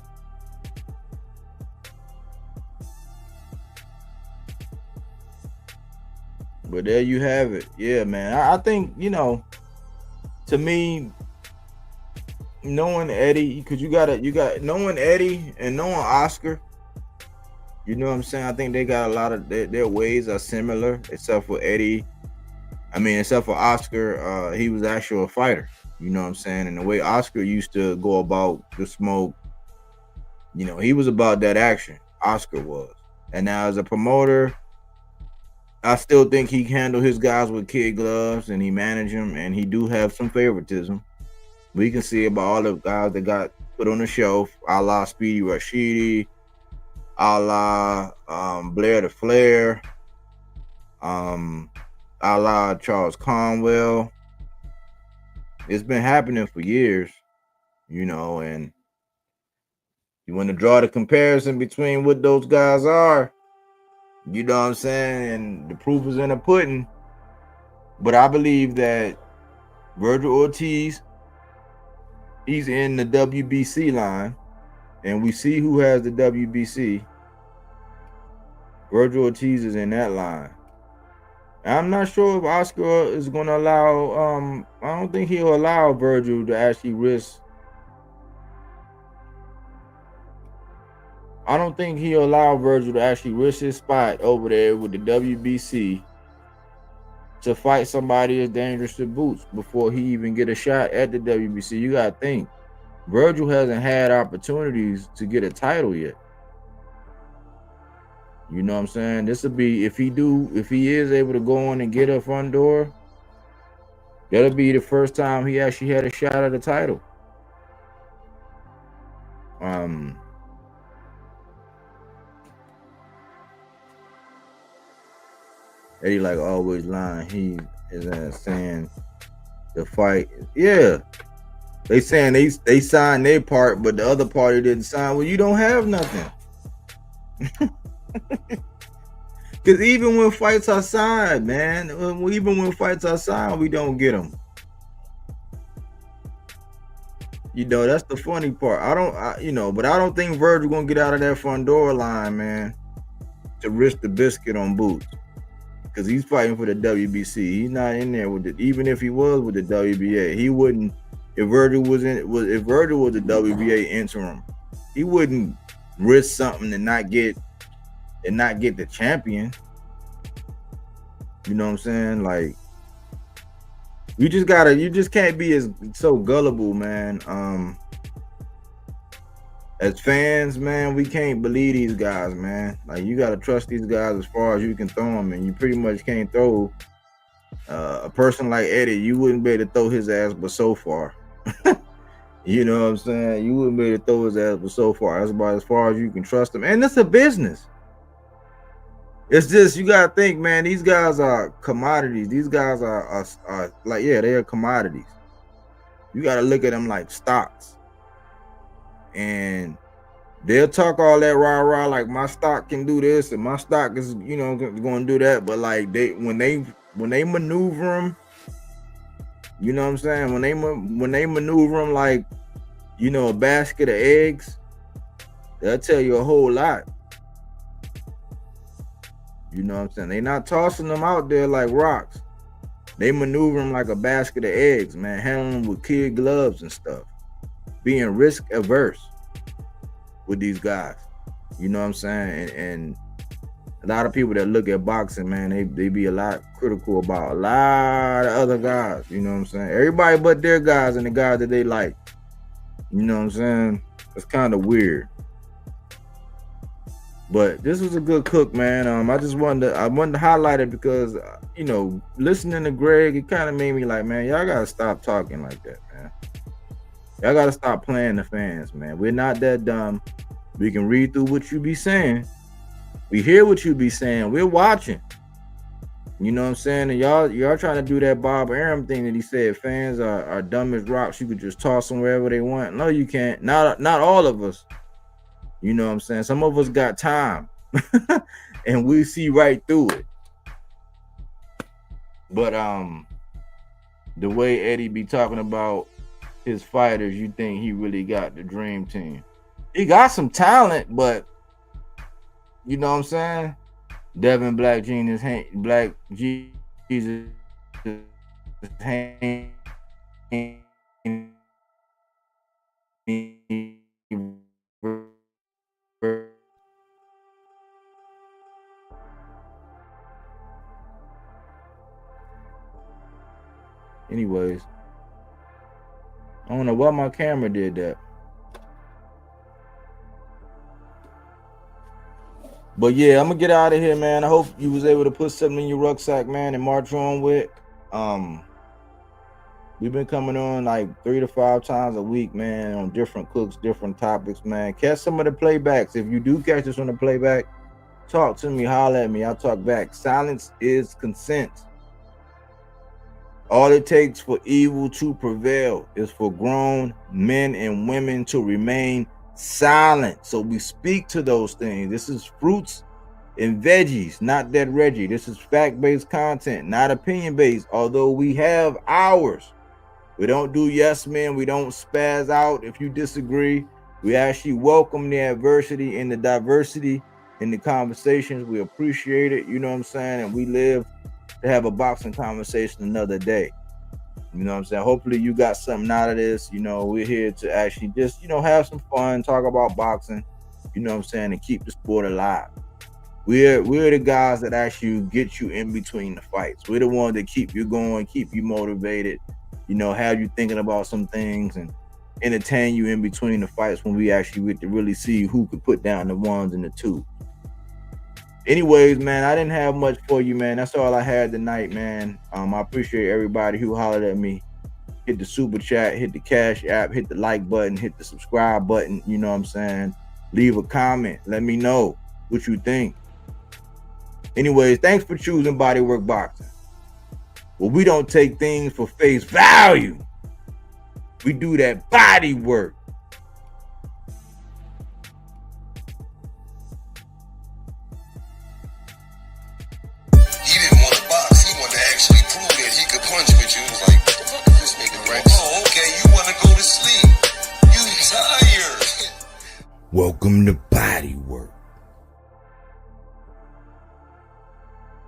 But there you have it. Yeah, man. I think, to me, knowing Eddie, because you got knowing Eddie and knowing Oscar, you know what I'm saying? I think they got a lot of their ways are similar, except for Eddie. Except for Oscar, he was actually a fighter. You know what I'm saying? And the way Oscar used to go about the smoke, he was about that action. Oscar was. And now as a promoter, I still think he handled his guys with kid gloves and he managed them, and he do have some favoritism. We can see about all the guys that got put on the shelf, a la Speedy Rashidi, a la Blair the Flair, a la Charles Conwell. It's been happening for years, and you want to draw the comparison between what those guys are, you know what I'm saying? And the proof is in the pudding. But I believe that Virgil Ortiz, he's in the WBC line, and we see who has the WBC. Virgil Ortiz is in that line. I'm not sure if Oscar is going to allow, I don't think he'll allow Virgil to actually risk. I don't think he'll allow Virgil to actually risk his spot over there with the WBC to fight somebody as dangerous as Boots before he even get a shot at the WBC. You got to think, Virgil hasn't had opportunities to get a title yet. You know what I'm saying? This will be, if he is able to go on and get a front door, That'll be the first time he actually had a shot at the title. Eddie like always lying. He is saying the fight. Yeah, they saying they signed their part, but the other party didn't sign. Well, you don't have nothing. Because even when fights are signed, man, even when fights are signed, we don't get them. You know, that's the funny part. But I don't think Virgil gonna get out of that front door line, man, to risk the biscuit on Boots. Because he's fighting for the WBC. He's not in there with it. Even if he was with the WBA, he wouldn't. If Virgil was the WBA interim, he wouldn't risk something and not get the champion. You know what I'm saying? Like, you just can't be so gullible, man. As fans, man, we can't believe these guys, man. Like, you gotta trust these guys as far as you can throw them, and you pretty much can't throw a person like Eddie. You wouldn't be able to throw his ass but so far. You know what I'm saying? You wouldn't be able to throw his ass but so far. That's about as far as you can trust him. And it's a business. It's just, you gotta think, man, these guys are commodities. These guys are like, yeah, they are commodities. You gotta look at them like stocks. And they'll talk all that rah-rah, like my stock can do this and my stock is, going to do that. But like when they maneuver them, you know what I'm saying? When they maneuver them like, a basket of eggs, they'll tell you a whole lot. You know what I'm saying? They're not tossing them out there like rocks. They maneuver them like a basket of eggs, man. Handling them with kid gloves and stuff. Being risk averse with these guys. You know what I'm saying? And a lot of people that look at boxing, man, they be a lot critical about a lot of other guys. You know what I'm saying? Everybody but their guys and the guys that they like. You know what I'm saying? It's kind of weird. But this was a good cook, man. I wanted to highlight it because, listening to Greg, it kind of made me like, man, y'all got to stop talking like that, man. Y'all got to stop playing the fans, man. We're not that dumb. We can read through what you be saying. We hear what you be saying. We're watching. You know what I'm saying? And y'all trying to do that Bob Arum thing that he said fans are dumb as rocks. You could just toss them wherever they want. No, you can't. Not all of us. You know what I'm saying? Some of us got time. And we see right through it. But the way Eddie be talking about his fighters, you think he really got the dream team. He got some talent, but you know what I'm saying? Devin Black Jesus anyways, I don't know why my camera did that. But yeah, I'm gonna get out of here, man. I hope you was able to put something in your rucksack, man, and march on with. We've been coming on like 3 to 5 times a week, man, on different cooks, different topics, man. Catch some of the playbacks. If you do catch us on the playback, talk to me, holler at me. I'll talk back. Silence is consent. All it takes for evil to prevail is for grown men and women to remain silent. So we speak to those things. This is fruits and veggies, not that Reggie. This is fact-based content, not opinion-based, although we have ours. We don't do yes men. We don't spaz out if you disagree. We actually welcome the adversity and the diversity in the conversations. We appreciate it, you know what I'm saying? And we live to have a boxing conversation another day. You know what I'm saying? Hopefully you got something out of this. We're here to actually just, have some fun, talk about boxing, you know what I'm saying, and keep the sport alive. We're the guys that actually get you in between the fights. We're the ones that keep you going, keep you motivated, have you thinking about some things and entertain you in between the fights when we actually get to really see who could put down the ones and the twos. Anyways, man, I didn't have much for you, man. That's all I had tonight, man. I appreciate everybody who hollered at me. Hit the super chat, hit the cash app, hit the like button, hit the subscribe button. You know what I'm saying? Leave a comment. Let me know what you think. Anyways, thanks for choosing Bodywork Boxing. Well, we don't take things for face value. We do that body work. He didn't want to box. He wanted to actually prove that he could punch with you. He was like, what the fuck is this nigga, right? Oh, okay, you want to go to sleep. You tired. Welcome to